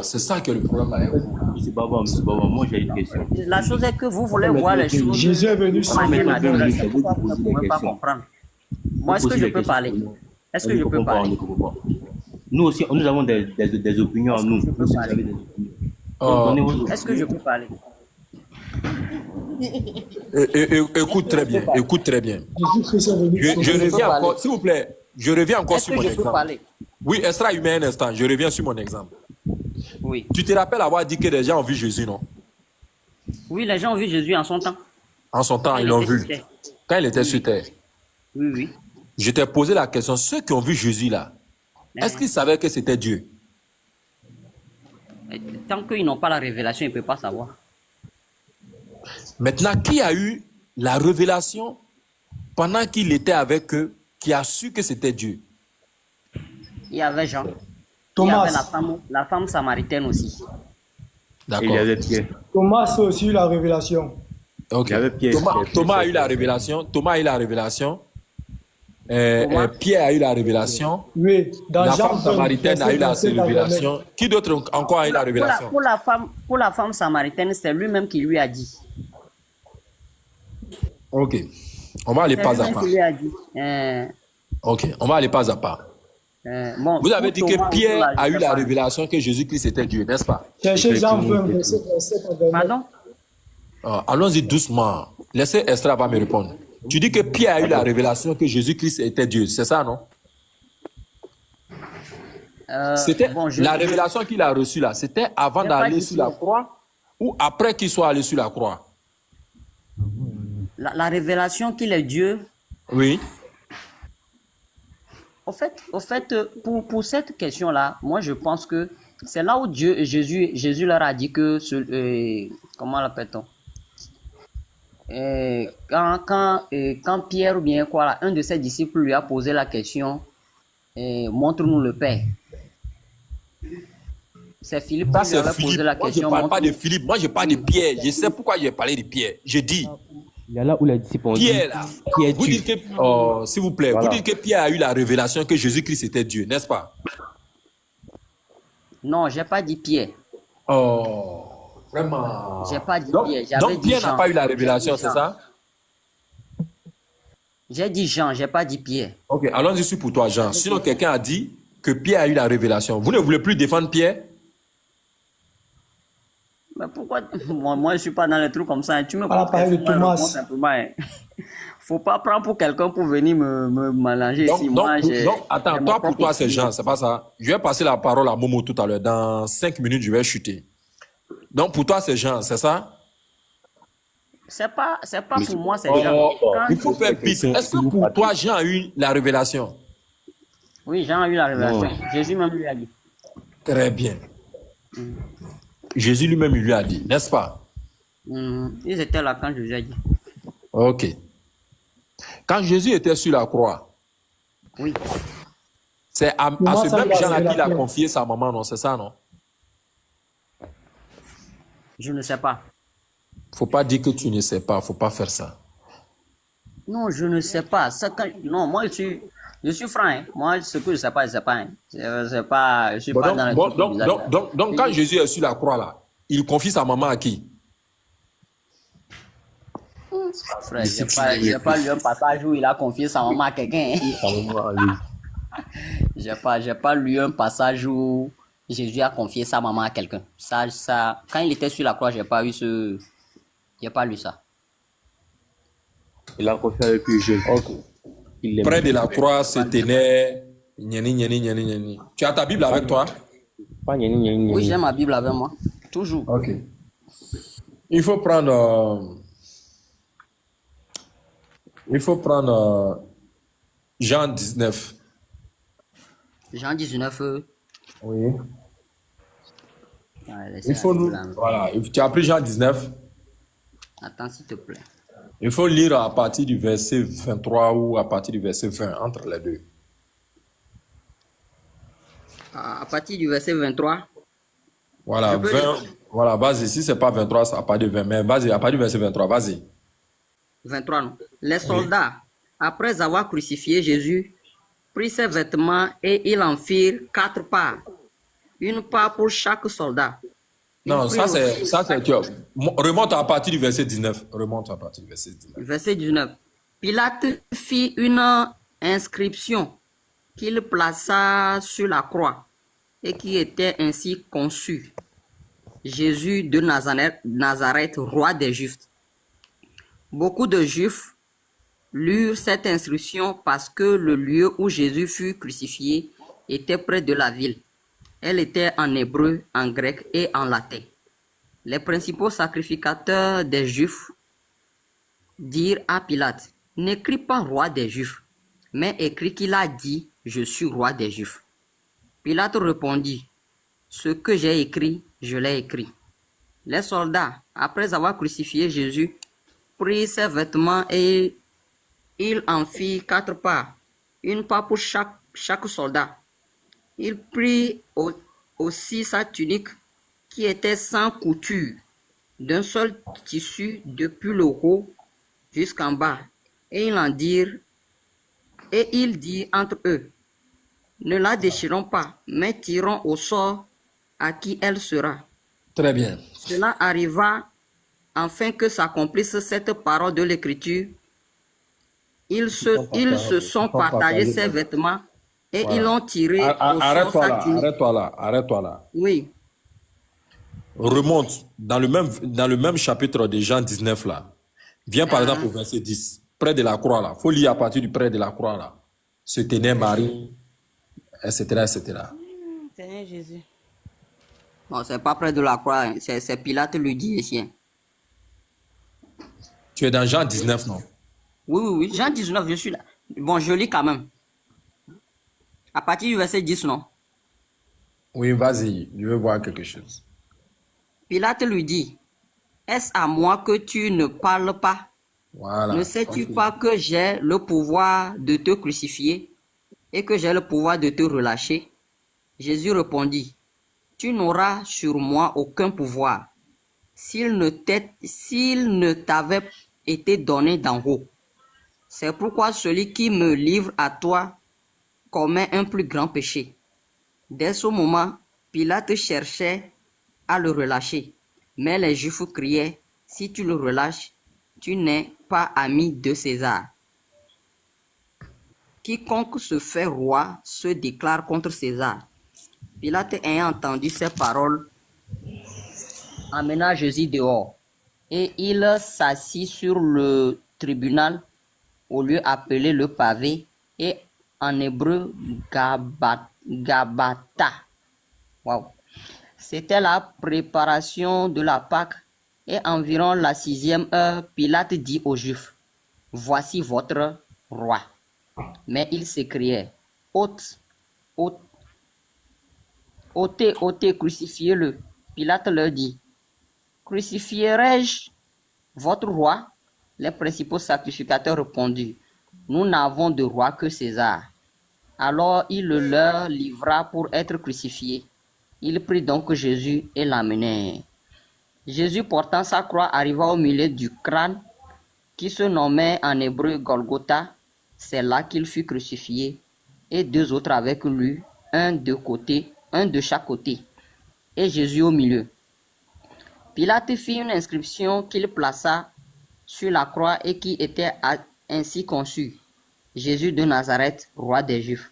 c'est ça que le problème a. M. Baba, moi j'ai une question. La chose est que vous voulez voir les choses. Jésus est venu sans vous ne pouvez pas comprendre. Moi, est-ce que je peux parler? Est-ce que je peux parler? Nous aussi, nous avons des opinions à nous. Est-ce que je peux parler? Écoute très bien, écoute très bien. Je reviens encore, s'il vous plaît, je reviens encore sur mon exemple. Oui, extra humain un instant, je reviens sur mon exemple. Oui. Tu te rappelles avoir dit que les gens ont vu Jésus, non? Oui, les gens ont vu Jésus en son temps. En son temps, ils l'ont vu. Quand il était sur terre. Oui, oui. Je t'ai posé la question, ceux qui ont vu Jésus là, est-ce qu'ils savaient que c'était Dieu? Tant qu'ils n'ont pas la révélation, ils ne peuvent pas savoir. Maintenant, qui a eu la révélation pendant qu'il était avec eux, qui a su que c'était Dieu? Il y avait Jean. Thomas. Il y avait la femme samaritaine aussi. D'accord. Il y avait Pierre. Thomas a aussi eu la révélation. Ok. Il y avait Pierre. Thomas a eu la révélation. Thomas a eu la révélation. Pierre a eu la révélation. Oui, dans La Jean femme 20, samaritaine a eu la verset 27 à révélation. Qui d'autre encore a eu la révélation? Pour la femme samaritaine, c'est lui-même qui lui a dit. Ok. On va aller C'est pas à lui-même pas. qui lui a dit. Ok. On va aller pas à pas. Bon, Vous avez dit pour que Thomas, Pierre a je eu sais la pas. révélation que Jésus-Christ était Dieu, n'est-ce pas? Cherchez Jean 20, verset 27 à 29. Pardon? Allons-y doucement. Laissez Esther va me répondre. Tu dis que Pierre a eu la révélation que Jésus-Christ était Dieu, c'est ça, non? C'était Bon, la révélation qu'il a reçue là, c'était avant J'ai pas d'aller dit sur la ça. croix ou après qu'il soit allé sur la croix? La révélation qu'il est Dieu. Oui. Au fait, pour cette question-là, moi je pense que c'est là où Jésus leur a dit que, comment l'appelle-t-on? Quand Pierre ou bien quoi, là, un de ses disciples lui a posé la question, montre-nous le Père. C'est Philippe Ça, qui lui c'est avait Philippe. posé la Moi, je ne question. parle pas de Philippe. Moi, je parle de Pierre. Je sais pourquoi j'ai parlé de Pierre. Je dis, Il y a là où les disciples ont dit Pierre, là, qui est vous Dieu. dites que, s'il vous plaît, Voilà. vous dites que Pierre a eu la révélation que Jésus-Christ était Dieu, n'est-ce pas? Non, j'ai pas dit Pierre. Oh, vraiment. J'ai pas dit Donc, Pierre. J'avais donc dit Pierre n'a Jean. pas eu la J'ai révélation, dit c'est Jean. ça? J'ai dit Jean, j'ai pas dit Pierre. Ok, allons-y sur pour toi, Jean. Sinon, quelqu'un a dit que Pierre a eu la révélation. Vous ne voulez plus défendre Pierre? Mais pourquoi moi je suis pas dans les trucs comme ça. Tu me Voilà, comprends parler de Thomas. simplement. Faut pas prendre pour quelqu'un pour venir me mélanger Donc, ici. donc, Moi, donc, attends, j'ai toi, mon pour toi, propre c'est Jean, c'est pas ça. Je vais passer la parole à Momo tout à l'heure. Dans 5 minutes, je vais chuter. Donc, pour toi, c'est Jean, c'est ça? C'est pas pour moi, c'est Oh, Jean. oh, Quand- il faut faire vite. Est-ce que pour toi, Jean a eu la révélation? Oui, Jean a eu la révélation. Jésus même lui a dit. Très bien. Jésus lui-même il lui a dit, n'est-ce pas? Ils étaient là quand Jésus a dit. Ok. Quand Jésus était sur la croix, Oui. c'est à Comment ce ça, même la Jean-là qu'il a révélation? confié sa maman, non? C'est ça, non? Je ne sais pas. Faut pas dire que tu ne sais pas, faut pas faire ça. Non, je ne sais pas. Non, moi je suis franc. Hein. Moi, ce que je sais pas, je sais pas. Hein. Je suis Bon, pas dans les trucs bizarres. donc, quand Jésus est sur la croix, là, il confie sa maman à qui? Frère, j'ai pas lu un passage où il a confié sa maman à quelqu'un. Hein. J'ai pas lu un passage où Jésus a confié sa maman à quelqu'un. Ça, quand il était sur la croix, j'ai pas lu ça. Il a confié avec lui jeune. Il l'aime. Près de la croix se tenait... Nyani, nyani, nyani, nyani. Tu as ta Bible avec toi? Pas gna, gna, gna, gna. Oui, j'ai ma Bible avec moi. Toujours. Ok. Il faut prendre... Jean 19. Jean 19. Oui. Laissez Il faut la nous... Bible là. Voilà. Tu as pris Jean 19. Attends, s'il te plaît. Il faut lire à partir du verset 23 ou à partir du verset 20, entre les deux. À partir du verset 23. Voilà, Je peux 20. lire. Voilà, vas-y. Si c'est pas 23, c'est à partir de 20. Mais vas-y, à partir du verset 23, vas-y. 23, non. Les soldats, après avoir crucifié Jésus, prirent ses vêtements et ils en firent 4 parts. Une part pour chaque soldat. Non, Ils prirent ça c'est... Remonte à partir du verset 19. Remonte à partir du verset 19. Verset 19. Pilate fit une inscription qu'il plaça sur la croix et qui était ainsi conçue. Jésus de Nazareth, roi des Juifs. Beaucoup de Juifs lurent cette inscription parce que le lieu où Jésus fut crucifié était près de la ville. Elle était en hébreu, en grec et en latin. Les principaux sacrificateurs des Juifs dirent à Pilate, n'écris pas roi des Juifs, mais écris qu'il a dit, je suis roi des Juifs. Pilate répondit, ce que j'ai écrit, je l'ai écrit. Les soldats, après avoir crucifié Jésus, prirent ses vêtements et il en fit 4 parts, une part pour chaque soldat. Il prit aussi sa tunique qui était sans couture, d'un seul tissu depuis le haut jusqu'en bas. Et il dit entre eux, ne la déchirons pas, mais tirons au sort à qui elle sera. Très bien. Cela arriva afin que s'accomplisse cette parole de l'Écriture. Ils se sont partagés ses vêtements et Voilà. ils l'ont tiré au sort Arrête-toi sa là, tunique. arrête-toi là. Oui. Remonte dans le même chapitre de Jean 19 là. Viens par exemple au verset 10. Près de la croix là. Faut lire à partir du près de la croix là. Se tenait Marie, etc., etc. Seigneur Jésus. Non, c'est pas près de la croix, hein. C'est Pilate lui dit ici. Hein. Tu es dans Jean 19, non? Oui. Jean 19, je suis là. Bon, je lis quand même. À partir du verset 10, non? Oui, vas-y, je veux voir quelque chose. Pilate lui dit, est-ce à moi que tu ne parles pas? Voilà. Ne sais-tu Ok. pas que j'ai le pouvoir de te crucifier et que j'ai le pouvoir de te relâcher? Jésus répondit, tu n'auras sur moi aucun pouvoir s'il ne t'avait été donné d'en haut. C'est pourquoi celui qui me livre à toi commet un plus grand péché. Dès ce moment, Pilate cherchait à le relâcher, mais les Juifs criaient, si tu le relâches, tu n'es pas ami de César. Quiconque se fait roi se déclare contre César. Pilate ayant entendu ces paroles, amena Jésus dehors, et il s'assit sur le tribunal au lieu appelé le pavé, et en hébreu Gabata. Wow. C'était la préparation de la Pâque, et environ la 6e heure, Pilate dit aux Juifs, voici votre roi. Mais ils s'écriaient, ôtez, crucifiez-le. Pilate leur dit, crucifierai-je votre roi? Les principaux sacrificateurs répondirent, nous n'avons de roi que César. Alors il le leur livra pour être crucifié. Il prit donc Jésus et l'amenèrent. Jésus portant sa croix arriva au milieu du crâne qui se nommait en hébreu Golgotha. C'est là qu'il fut crucifié et 2 autres avec lui, un de chaque côté, et Jésus au milieu. Pilate fit une inscription qu'il plaça sur la croix et qui était ainsi conçue. Jésus de Nazareth, roi des Juifs.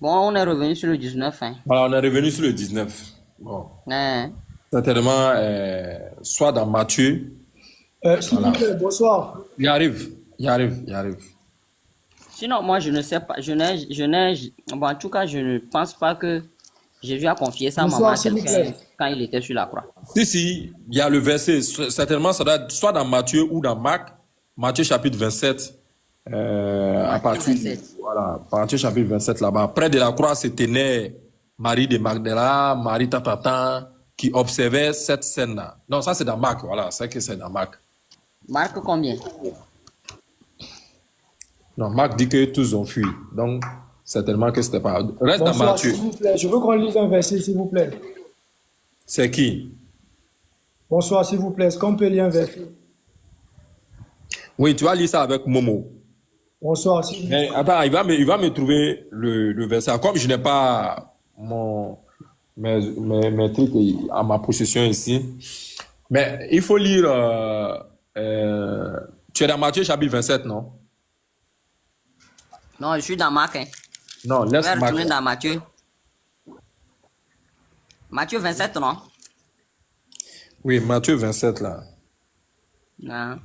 Bon, on est revenu sur le 19. Hein. Voilà, on est revenu sur le 19. Bon. Hein. Certainement, soit dans Matthieu. S'il vous plaît, bonsoir. Il arrive. Sinon, moi, je ne sais pas. Bon, en tout cas, je ne pense pas que Jésus a confié sa maman à quelqu'un quand il était sur la croix. Si, il y a le verset. Certainement, ça doit être soit dans Matthieu ou dans Marc. Matthieu chapitre 27. À partir, voilà, Matthieu chapitre 27 là-bas. Près de la croix se tenait Marie de Magdala, Marie Tatata, qui observait cette scène-là. Non, ça c'est dans Marc, voilà, c'est que c'est dans Marc. Marc combien? Non, Marc dit que tous ont fui. Donc, certainement que c'était pas. Reste dans Bonsoir, Matthieu. s'il vous plaît. Je veux qu'on lise un verset, s'il vous plaît. C'est qui? Bonsoir, s'il vous plaît. Est-ce qu'on peut lire un verset? Oui, tu vas lire ça avec Momo. Bonsoir, s'il vous plaît. Mais attends, il va me trouver le verset. Comme je n'ai pas mes trucs à ma possession ici. Mais il faut lire. Tu es dans Matthieu chapitre 27, non? Non, je suis dans Marc. Hein. Non, Je laisse vais Marc. retourner dans Matthieu. Matthieu 27, non? Oui, Matthieu 27, là. Non.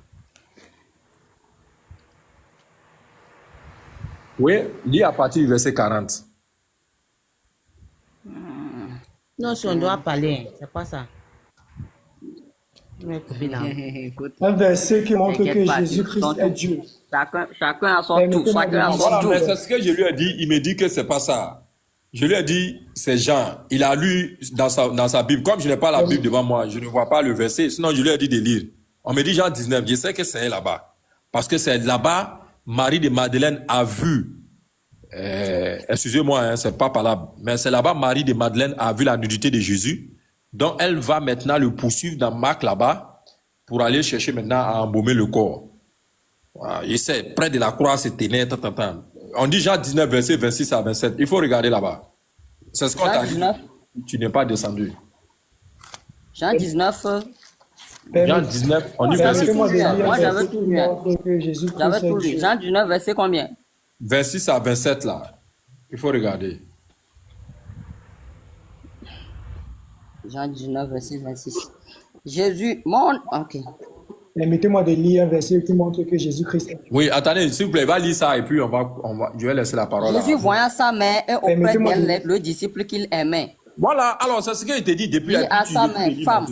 Oui, lis à partir du verset 40. Non, si on doit parler, c'est pas ça. Mais là. Un verset qui montre T'inquiète que pas, Jésus-Christ ton est tour. Dieu. Chacun a son Mais tour. mettez-moi Chacun a devant. son Voilà, tour. mais c'est ce que je lui ai dit. Il me dit que c'est pas ça. Je lui ai dit, c'est Jean. Il a lu dans sa Bible. Comme je n'ai pas la Bible devant moi, je ne vois pas le verset. Sinon, je lui ai dit de lire. On me dit Jean 19. Je sais que c'est là-bas. Parce que c'est là-bas, Marie de Madeleine a vu. Excusez-moi, hein, c'est pas parlable. Mais c'est là-bas, Marie de Madeleine a vu la nudité de Jésus. Donc, elle va maintenant le poursuivre dans Marc là-bas pour aller chercher maintenant à embaumer le corps. Voilà, il sait, près de la croix, c'est ténèbres. On dit Jean 19, verset 26 à 27. Il faut regarder là-bas. C'est ce qu'on t'a dit. Tu n'es pas descendu. Jean 19. Jean 19, on dit verset. Moi, j'avais tout lu. J'avais tout lu. Jean 19, verset combien? 26 à 27, là. Il faut regarder. Jean 19, verset 26. Jésus, ok. Permettez-moi de lire un verset qui montre que Jésus-Christ. Oui, attendez, s'il vous plaît, va lire ça et puis je vais laisser la parole. Jésus, voyant sa mère et auprès d'elle le disciple qu'il aimait. Voilà, alors c'est ce qu'il te dit depuis. Dit à sa mère, femme.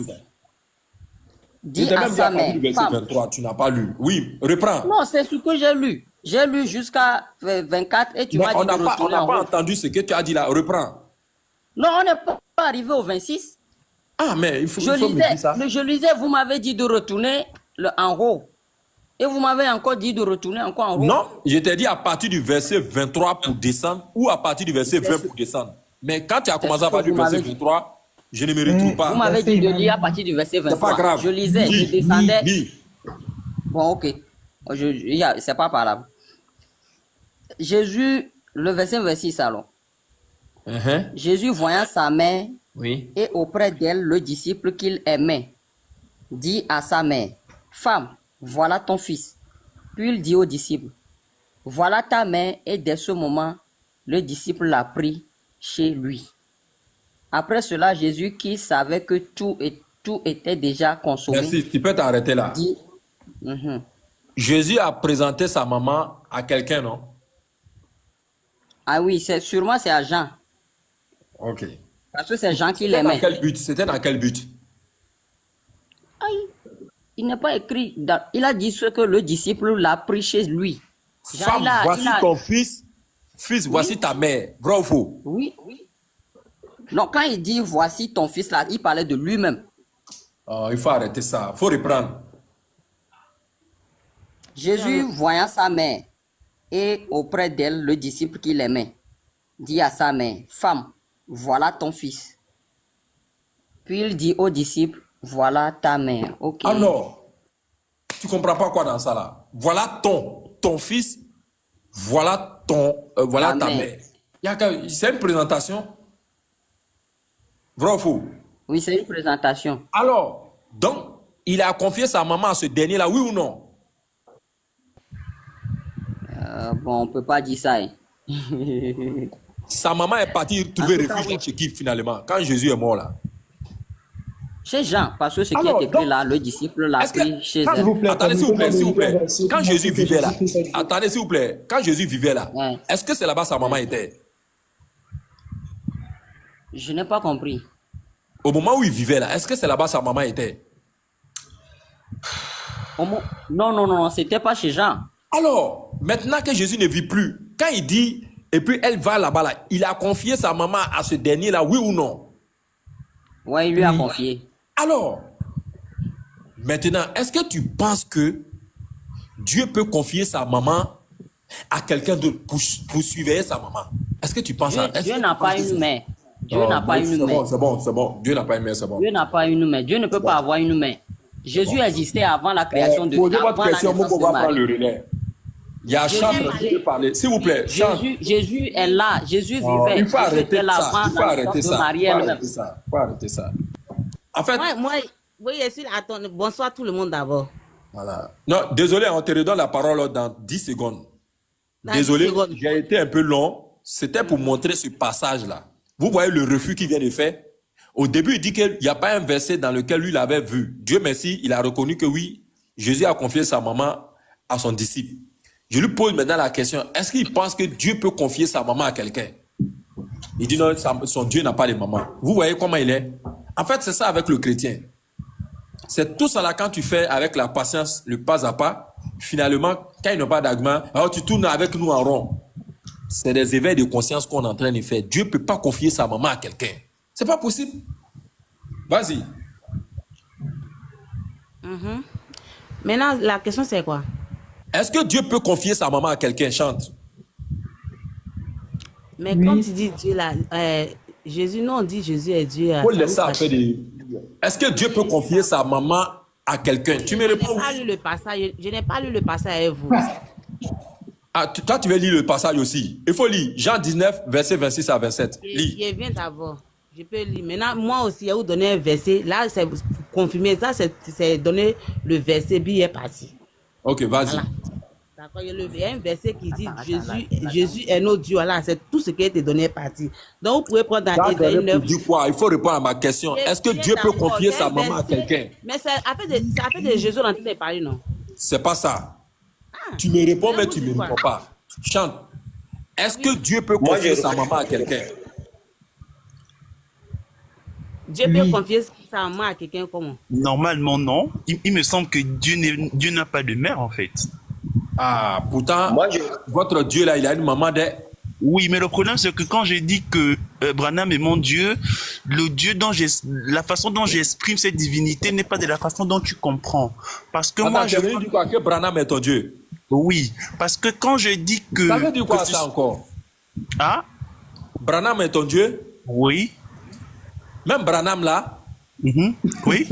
Dit à sa mère, femme. 23, tu n'as pas lu. Oui, reprends. Non, c'est ce que j'ai lu. J'ai lu jusqu'à 24 et tu m'as dit de retourner on n'a en pas haut. entendu ce que tu as dit là. Reprends. Non, on n'est pas arrivé au 26. Ah, mais il faut me dire ça. Je lisais, vous m'avez dit de retourner en haut. Et vous m'avez encore dit de retourner encore en haut. Non, je t'ai dit à partir du verset 23 pour descendre ou à partir du verset 20 pour descendre. Mais quand tu as commencé à partir du verset 23, je ne me retrouve pas. Vous m'avez dit de lire à partir du verset 23. C'est pas grave. Je lisais, je descendais. Bon, ok. C'est pas parlable. Jésus, le verset 26 alors. Jésus, voyant sa mère et auprès d'elle le disciple qu'il aimait, dit à sa mère, femme, voilà ton fils. Puis il dit au disciple, voilà ta mère, et dès ce moment, le disciple l'a pris chez lui. Après cela, Jésus, qui savait que tout était déjà consommé. Merci, tu peux t'arrêter là. Dit, Jésus a présenté sa maman à quelqu'un, non? Ah oui, sûrement c'est à Jean. Ok. Parce que c'est Jean qui l'aimait. C'était dans quel but? Il n'est pas écrit. Il a dit ce que le disciple l'a pris chez lui. Femme, voici ton fils. Fils, voici ta mère. Vrai ou faux? Oui. Non, quand il dit voici ton fils là, il parlait de lui-même. Oh, il faut arrêter ça. Il faut reprendre. Jésus, voyant sa mère et auprès d'elle le disciple qu'il aimait, dit à sa mère, femme, voilà ton fils. Puis il dit au disciple, voilà ta mère. Ok. Alors, tu comprends pas quoi dans ça là? Voilà ton fils, voilà ta mère. C'est une présentation. Vrai ou faux? Oui, c'est une présentation. Alors, donc, il a confié sa maman à ce dernier là, oui ou non? Bon, on peut pas dire ça. Hein. Sa maman est partie trouver refuge chez qui finalement, quand Jésus est mort là? Chez Jean, parce que ce qui est écrit là, le disciple l'a pris chez elle. Attendez, s'il vous plaît. Quand Jésus vivait là, attendez, s'il vous plaît. Quand Jésus vivait là, est-ce que c'est là-bas sa maman était? Je n'ai pas compris. Au moment où il vivait là, est-ce que c'est là-bas sa maman était? Non, c'était pas chez Jean. Alors, maintenant que Jésus ne vit plus, quand il dit, et puis elle va là-bas là, il a confié sa maman à ce dernier là, oui ou non? Oui, il lui a confié. Alors, maintenant, est-ce que tu penses que Dieu peut confier sa maman à quelqu'un d'autre pour surveiller sa maman? Est-ce que tu penses ça? Dieu n'a pas une mère. Dieu n'a pas une mère. C'est bon. Dieu n'a pas une mère, c'est bon. Dieu n'a pas une mère. Dieu ne peut pas avoir une mère. Jésus existait avant la création de Dieu. Posez votre question, moi, on va prendre le relais. Il y a Chantre qui peut parler. S'il vous plaît, Chantre. Jésus est là. Jésus vivait. Il faut arrêter ça. Il faut arrêter ça. Il faut arrêter ça. En fait... Oui, attends, bonsoir tout le monde d'abord. Voilà. Non, désolé, on te redonne la parole dans 10 secondes. Désolé, j'ai été un peu long. C'était pour montrer ce passage-là. Vous voyez le refus qu'il vient de faire? Au début, il dit qu'il n'y a pas un verset dans lequel lui l'avait vu. Dieu merci, il a reconnu que oui, Jésus a confié sa maman à son disciple. Je lui pose maintenant la question, est-ce qu'il pense que Dieu peut confier sa maman à quelqu'un? Il dit non, son Dieu n'a pas de maman. Vous voyez comment il est? En fait, c'est ça avec le chrétien. C'est tout ça là quand tu fais avec la patience, le pas à pas, finalement, quand il n'y a pas d'argument, alors tu tournes avec nous en rond. c'est des éveils de conscience qu'on est en train de faire. Dieu ne peut pas confier sa maman à quelqu'un. C'est pas possible. Vas-y. Maintenant, la question c'est quoi? Est-ce que Dieu peut confier sa maman à quelqu'un? Chante. Mais quand tu dis Dieu là, Jésus, non, on dit Jésus est Dieu. Faut laisser ça après de... Est-ce que Dieu peut confier sa maman à quelqu'un? Tu me réponds. Je n'ai pas lu le passage avec vous. Toi, tu veux lire le passage aussi. Il faut lire Jean 19, verset 26 à 27. Lis. Je viens d'abord. Je peux lire. Maintenant, moi aussi, il y a où donner un verset. Là, c'est confirmé. Ça, c'est donner le verset, puis il est parti. Ok, vas-y. Voilà. D'accord, il y a un verset qui dit Jésus est notre Dieu. Voilà, c'est tout ce qui a été donné parti. Donc, vous pouvez prendre dans Ésaïe 9. Du quoi? Il faut répondre à ma question. Est-ce que Dieu peut confier sa maman à quelqu'un? Mais c'est après de Jésus en train de parler, non? C'est pas ça. Tu me réponds, mais tu ne me réponds pas. Chante. Est-ce que Dieu peut confier sa maman à quelqu'un? Dieu peut confier sa maman à quelqu'un comment? Normalement, non. Il me semble que Dieu n'a pas de mère, en fait. Ah, pourtant, votre Dieu, là, il a une maman de... Oui, mais le problème, c'est que quand je dis que Branham est mon Dieu, la façon dont j'exprime cette divinité n'est pas de la façon dont tu comprends. Parce que moi, je veux dire quoi, que Branham est ton Dieu? Oui, parce que quand je dis que... Ça veut dire quoi, ça encore? Ah? Branham est ton Dieu? Oui. Même Branham, là? Oui.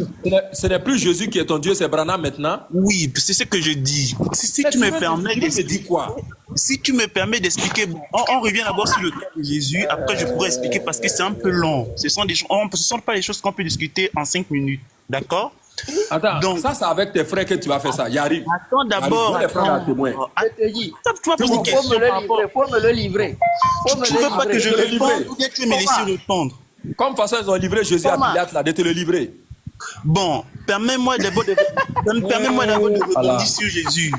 Ce n'est plus Jésus qui est ton Dieu, c'est Branham maintenant? Oui, c'est ce que je dis. Si tu me permets d'expliquer quoi? Si tu me permets d'expliquer, on revient d'abord sur le cas de Jésus, après je pourrais expliquer parce que c'est un peu long. Ce sont pas les choses qu'on peut discuter en 5 minutes, d'accord? Attends, donc, ça c'est avec tes frères que tu vas faire ça, y arrive. Attends d'abord. Je te dis, faut me le livrer. Tu ne veux pas que je réponde ou bien tu veux me laisser répondre? Comme de toute façon ils ont livré Jésus à Pilate là, de te le livrer. Bon, permets-moi d'abord de rebondir sur Jésus.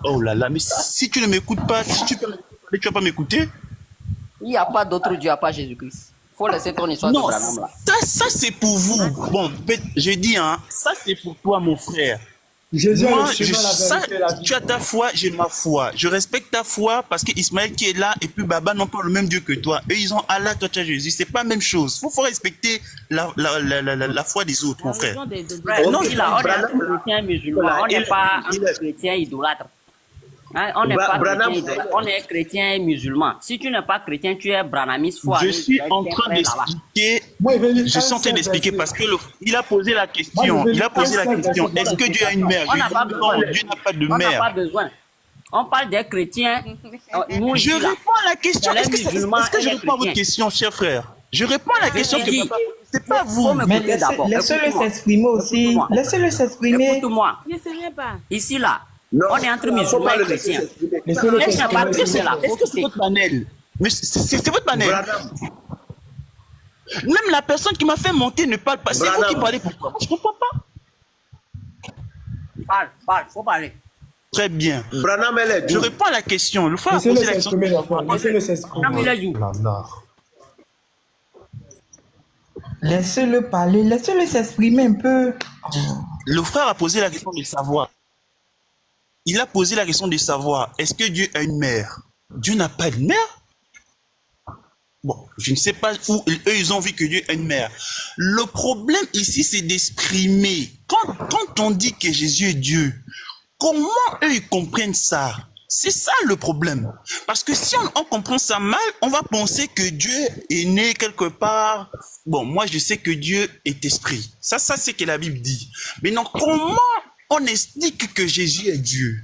Oh là là, mais si tu ne m'écoutes pas, si tu ne vas pas m'écouter? Il n'y a pas d'autre Dieu à part Jésus-Christ. Il faut laisser ton histoire de Branham là. Ça c'est pour vous. Bon, je dis, hein, ça c'est pour toi, mon frère. Jésus Moi, est le chemin, la vérité, la vie. tu as ta foi, j'ai ma foi. Je respecte ta foi parce que Ismaël qui est là et puis Baba n'ont pas le même Dieu que toi. Eux, ils ont Allah, toi tu as Jésus. C'est pas la même chose. Faut respecter la foi des autres, mon frère. Non, là, on est entre chrétiens musulmans. On n'est pas entre chrétiens idolâtres. Hein, on n'est pas chrétien idolâtre. On est chrétien musulman. Si tu n'es pas chrétien, tu es branamiste. Je suis en train d'expliquer. Je suis en train d'expliquer parce que il a posé la question. Il a posé la question. Est-ce que Dieu a une mère? Non, Dieu n'a pas de mère. On n'a pas besoin. On parle des chrétiens. Je réponds à la question. Est-ce que je réponds à votre question, cher frère? Je réponds à la question que papa. C'est pas vous. Mais laissez-le s'exprimer aussi. Laissez-le s'exprimer. Écoute-moi. Je ne sais pas. Ici, là. On est entre musulmans et chrétiens. Est-ce que c'est votre panel? Mais c'est votre panel. Même la personne qui m'a fait monter ne parle pas. C'est vous qui parlez pour toi. Je ne comprends pas. Parle, faut parler. Très bien. Je réponds à la question. Le frère a posé la question. Laissez-le s'exprimer. Laissez-le parler, laissez-le s'exprimer un peu. Le frère a posé la question de savoir. Il a posé la question de savoir, est-ce que Dieu a une mère? Dieu n'a pas de mère? Bon, je ne sais pas où eux, ils ont vu que Dieu a une mère. Le problème ici, c'est d'exprimer. Quand on dit que Jésus est Dieu, comment eux, ils comprennent ça? C'est ça le problème. Parce que si on comprend ça mal, on va penser que Dieu est né quelque part. Bon, moi, je sais que Dieu est esprit. Ça c'est ce que la Bible dit. Mais non, comment on explique que Jésus est Dieu?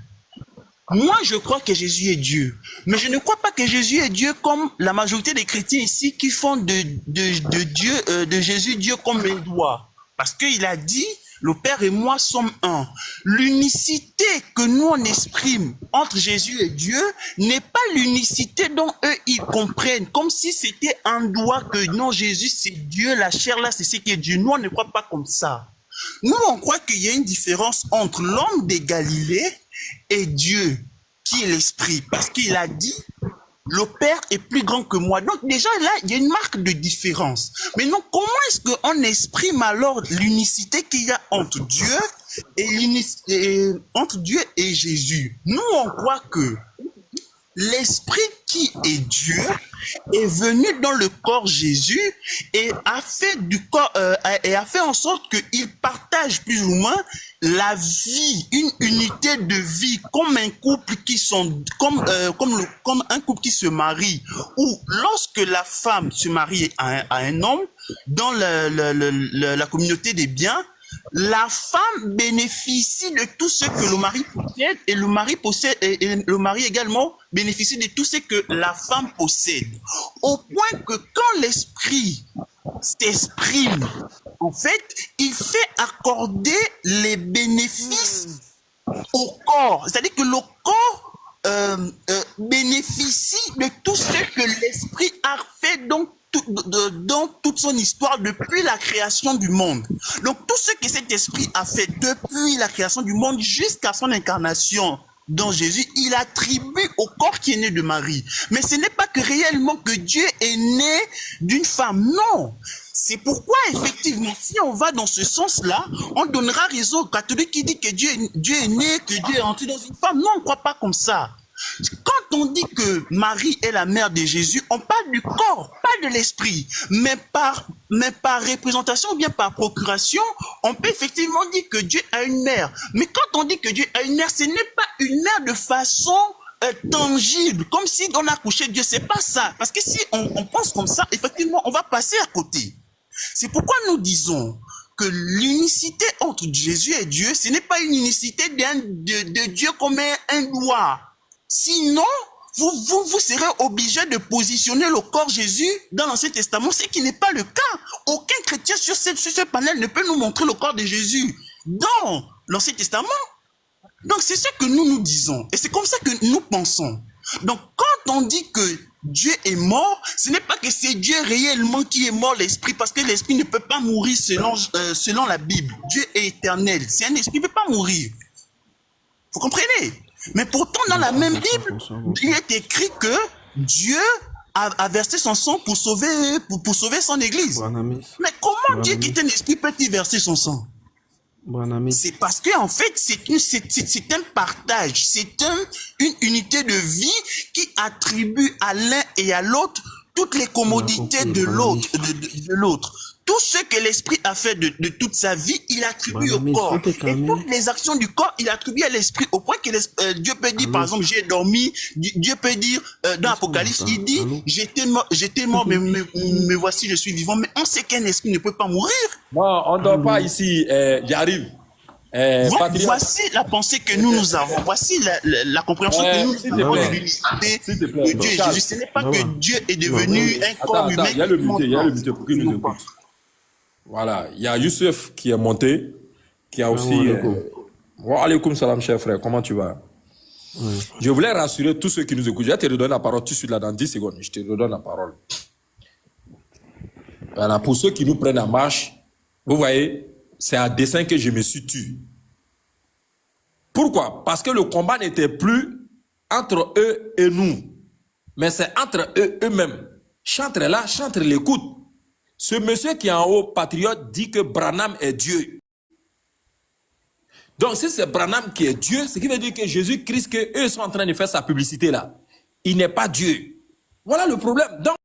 Moi, je crois que Jésus est Dieu. Mais je ne crois pas que Jésus est Dieu comme la majorité des chrétiens ici qui font de Jésus Dieu comme un doigt. Parce qu'il a dit, le Père et moi sommes un. L'unicité que nous on exprime entre Jésus et Dieu n'est pas l'unicité dont eux ils comprennent. Comme si c'était un doigt que non, Jésus c'est Dieu, la chair là c'est ce qui est Dieu. Nous on ne croit pas comme ça. Nous, on croit qu'il y a une différence entre l'homme de Galilée et Dieu, qui est l'esprit. Parce qu'il a dit, le Père est plus grand que moi. Donc déjà, là, il y a une marque de différence. Mais non, comment est-ce qu'on exprime alors l'unicité qu'il y a entre Dieu et Jésus? Nous, on croit que l'Esprit qui est Dieu est venu dans le corps Jésus et a fait du corps et a fait en sorte qu'il partage plus ou moins la vie, une unité de vie, comme un couple qui sont comme un couple qui se marie, où lorsque la femme se marie à un homme dans la communauté des biens, la femme bénéficie de tout ce que le mari possède et le mari possède et le mari également bénéficie de tout ce que la femme possède. Au point que quand l'esprit s'exprime, en fait, il fait accorder les bénéfices au corps. C'est-à-dire que le corps bénéficie de tout ce que l'esprit a fait dans toute son histoire depuis la création du monde. Donc tout ce que cet esprit a fait depuis la création du monde jusqu'à son incarnation dans Jésus, il attribue au corps qui est né de Marie. Mais ce n'est pas que réellement que Dieu est né d'une femme, non. C'est pourquoi, effectivement, si on va dans ce sens-là, on donnera raison aux catholiques qui disent que Dieu est né, que Dieu est entré dans une femme. Non, on ne croit pas comme ça. Quand on dit que Marie est la mère de Jésus, on parle du corps, pas de l'esprit. Mais par représentation ou bien par procuration, on peut effectivement dire que Dieu a une mère. Mais quand on dit que Dieu a une mère, ce n'est pas une mère de façon tangible, comme si on a couché Dieu. C'est pas ça. Parce que si on pense comme ça, effectivement, on va passer à côté. C'est pourquoi nous disons que l'unicité entre Jésus et Dieu, ce n'est pas une unicité de Dieu comme un doigt. Sinon, vous serez obligé de positionner le corps Jésus dans l'Ancien Testament, ce qui n'est pas le cas. Aucun chrétien sur ce panel ne peut nous montrer le corps de Jésus dans l'Ancien Testament. Donc c'est ce que nous disons. Et c'est comme ça que nous pensons. Donc quand on dit que Dieu est mort, ce n'est pas que c'est Dieu réellement qui est mort, l'esprit, parce que l'esprit ne peut pas mourir selon la Bible. Dieu est éternel. C'est un esprit qui ne peut pas mourir. Vous comprenez? Mais pourtant, dans la même Bible, il est écrit que Dieu a versé son sang pour sauver son église. Mais comment Dieu qui est un esprit peut-il verser son sang? C'est parce qu'en fait, c'est un partage, c'est une unité de vie qui attribue à l'un et à l'autre toutes les commodités de l'autre. Tout ce que l'esprit a fait de toute sa vie, il attribue au corps. Et toutes les actions du corps, il attribue à l'esprit. Au point que Dieu peut dire, par exemple, j'ai dormi. Dieu peut dire, dans l'Apocalypse, il dit, j'étais mort, mais voici, je suis vivant. Mais on sait qu'un esprit ne peut pas mourir. Non, on ne dort pas ici. J'arrive. Voici la pensée que nous avons. Voici la compréhension que nous avons de l'unicité de Dieu et Jésus. Ce n'est pas que Dieu est devenu un corps humain. Il y a le buté pour qu'il nous écoute. Voilà, il y a Youssef qui est monté, qui a aussi... Wa alaykoum salam, cher frère, comment tu vas? Je voulais rassurer tous ceux qui nous écoutent. Je vais te redonner la parole tout de suite là dans 10 secondes. Je te redonne la parole. Voilà, pour ceux qui nous prennent en marche, vous voyez, c'est à dessein que je me suis tué. Pourquoi? Parce que le combat n'était plus entre eux et nous, mais c'est entre eux eux-mêmes. Chantre là, chantre l'écoute. Ce monsieur qui est en haut, patriote, dit que Branham est Dieu. Donc, si c'est Branham qui est Dieu, ce qui veut dire que Jésus-Christ, qu'eux sont en train de faire sa publicité là, il n'est pas Dieu. Voilà le problème. Donc,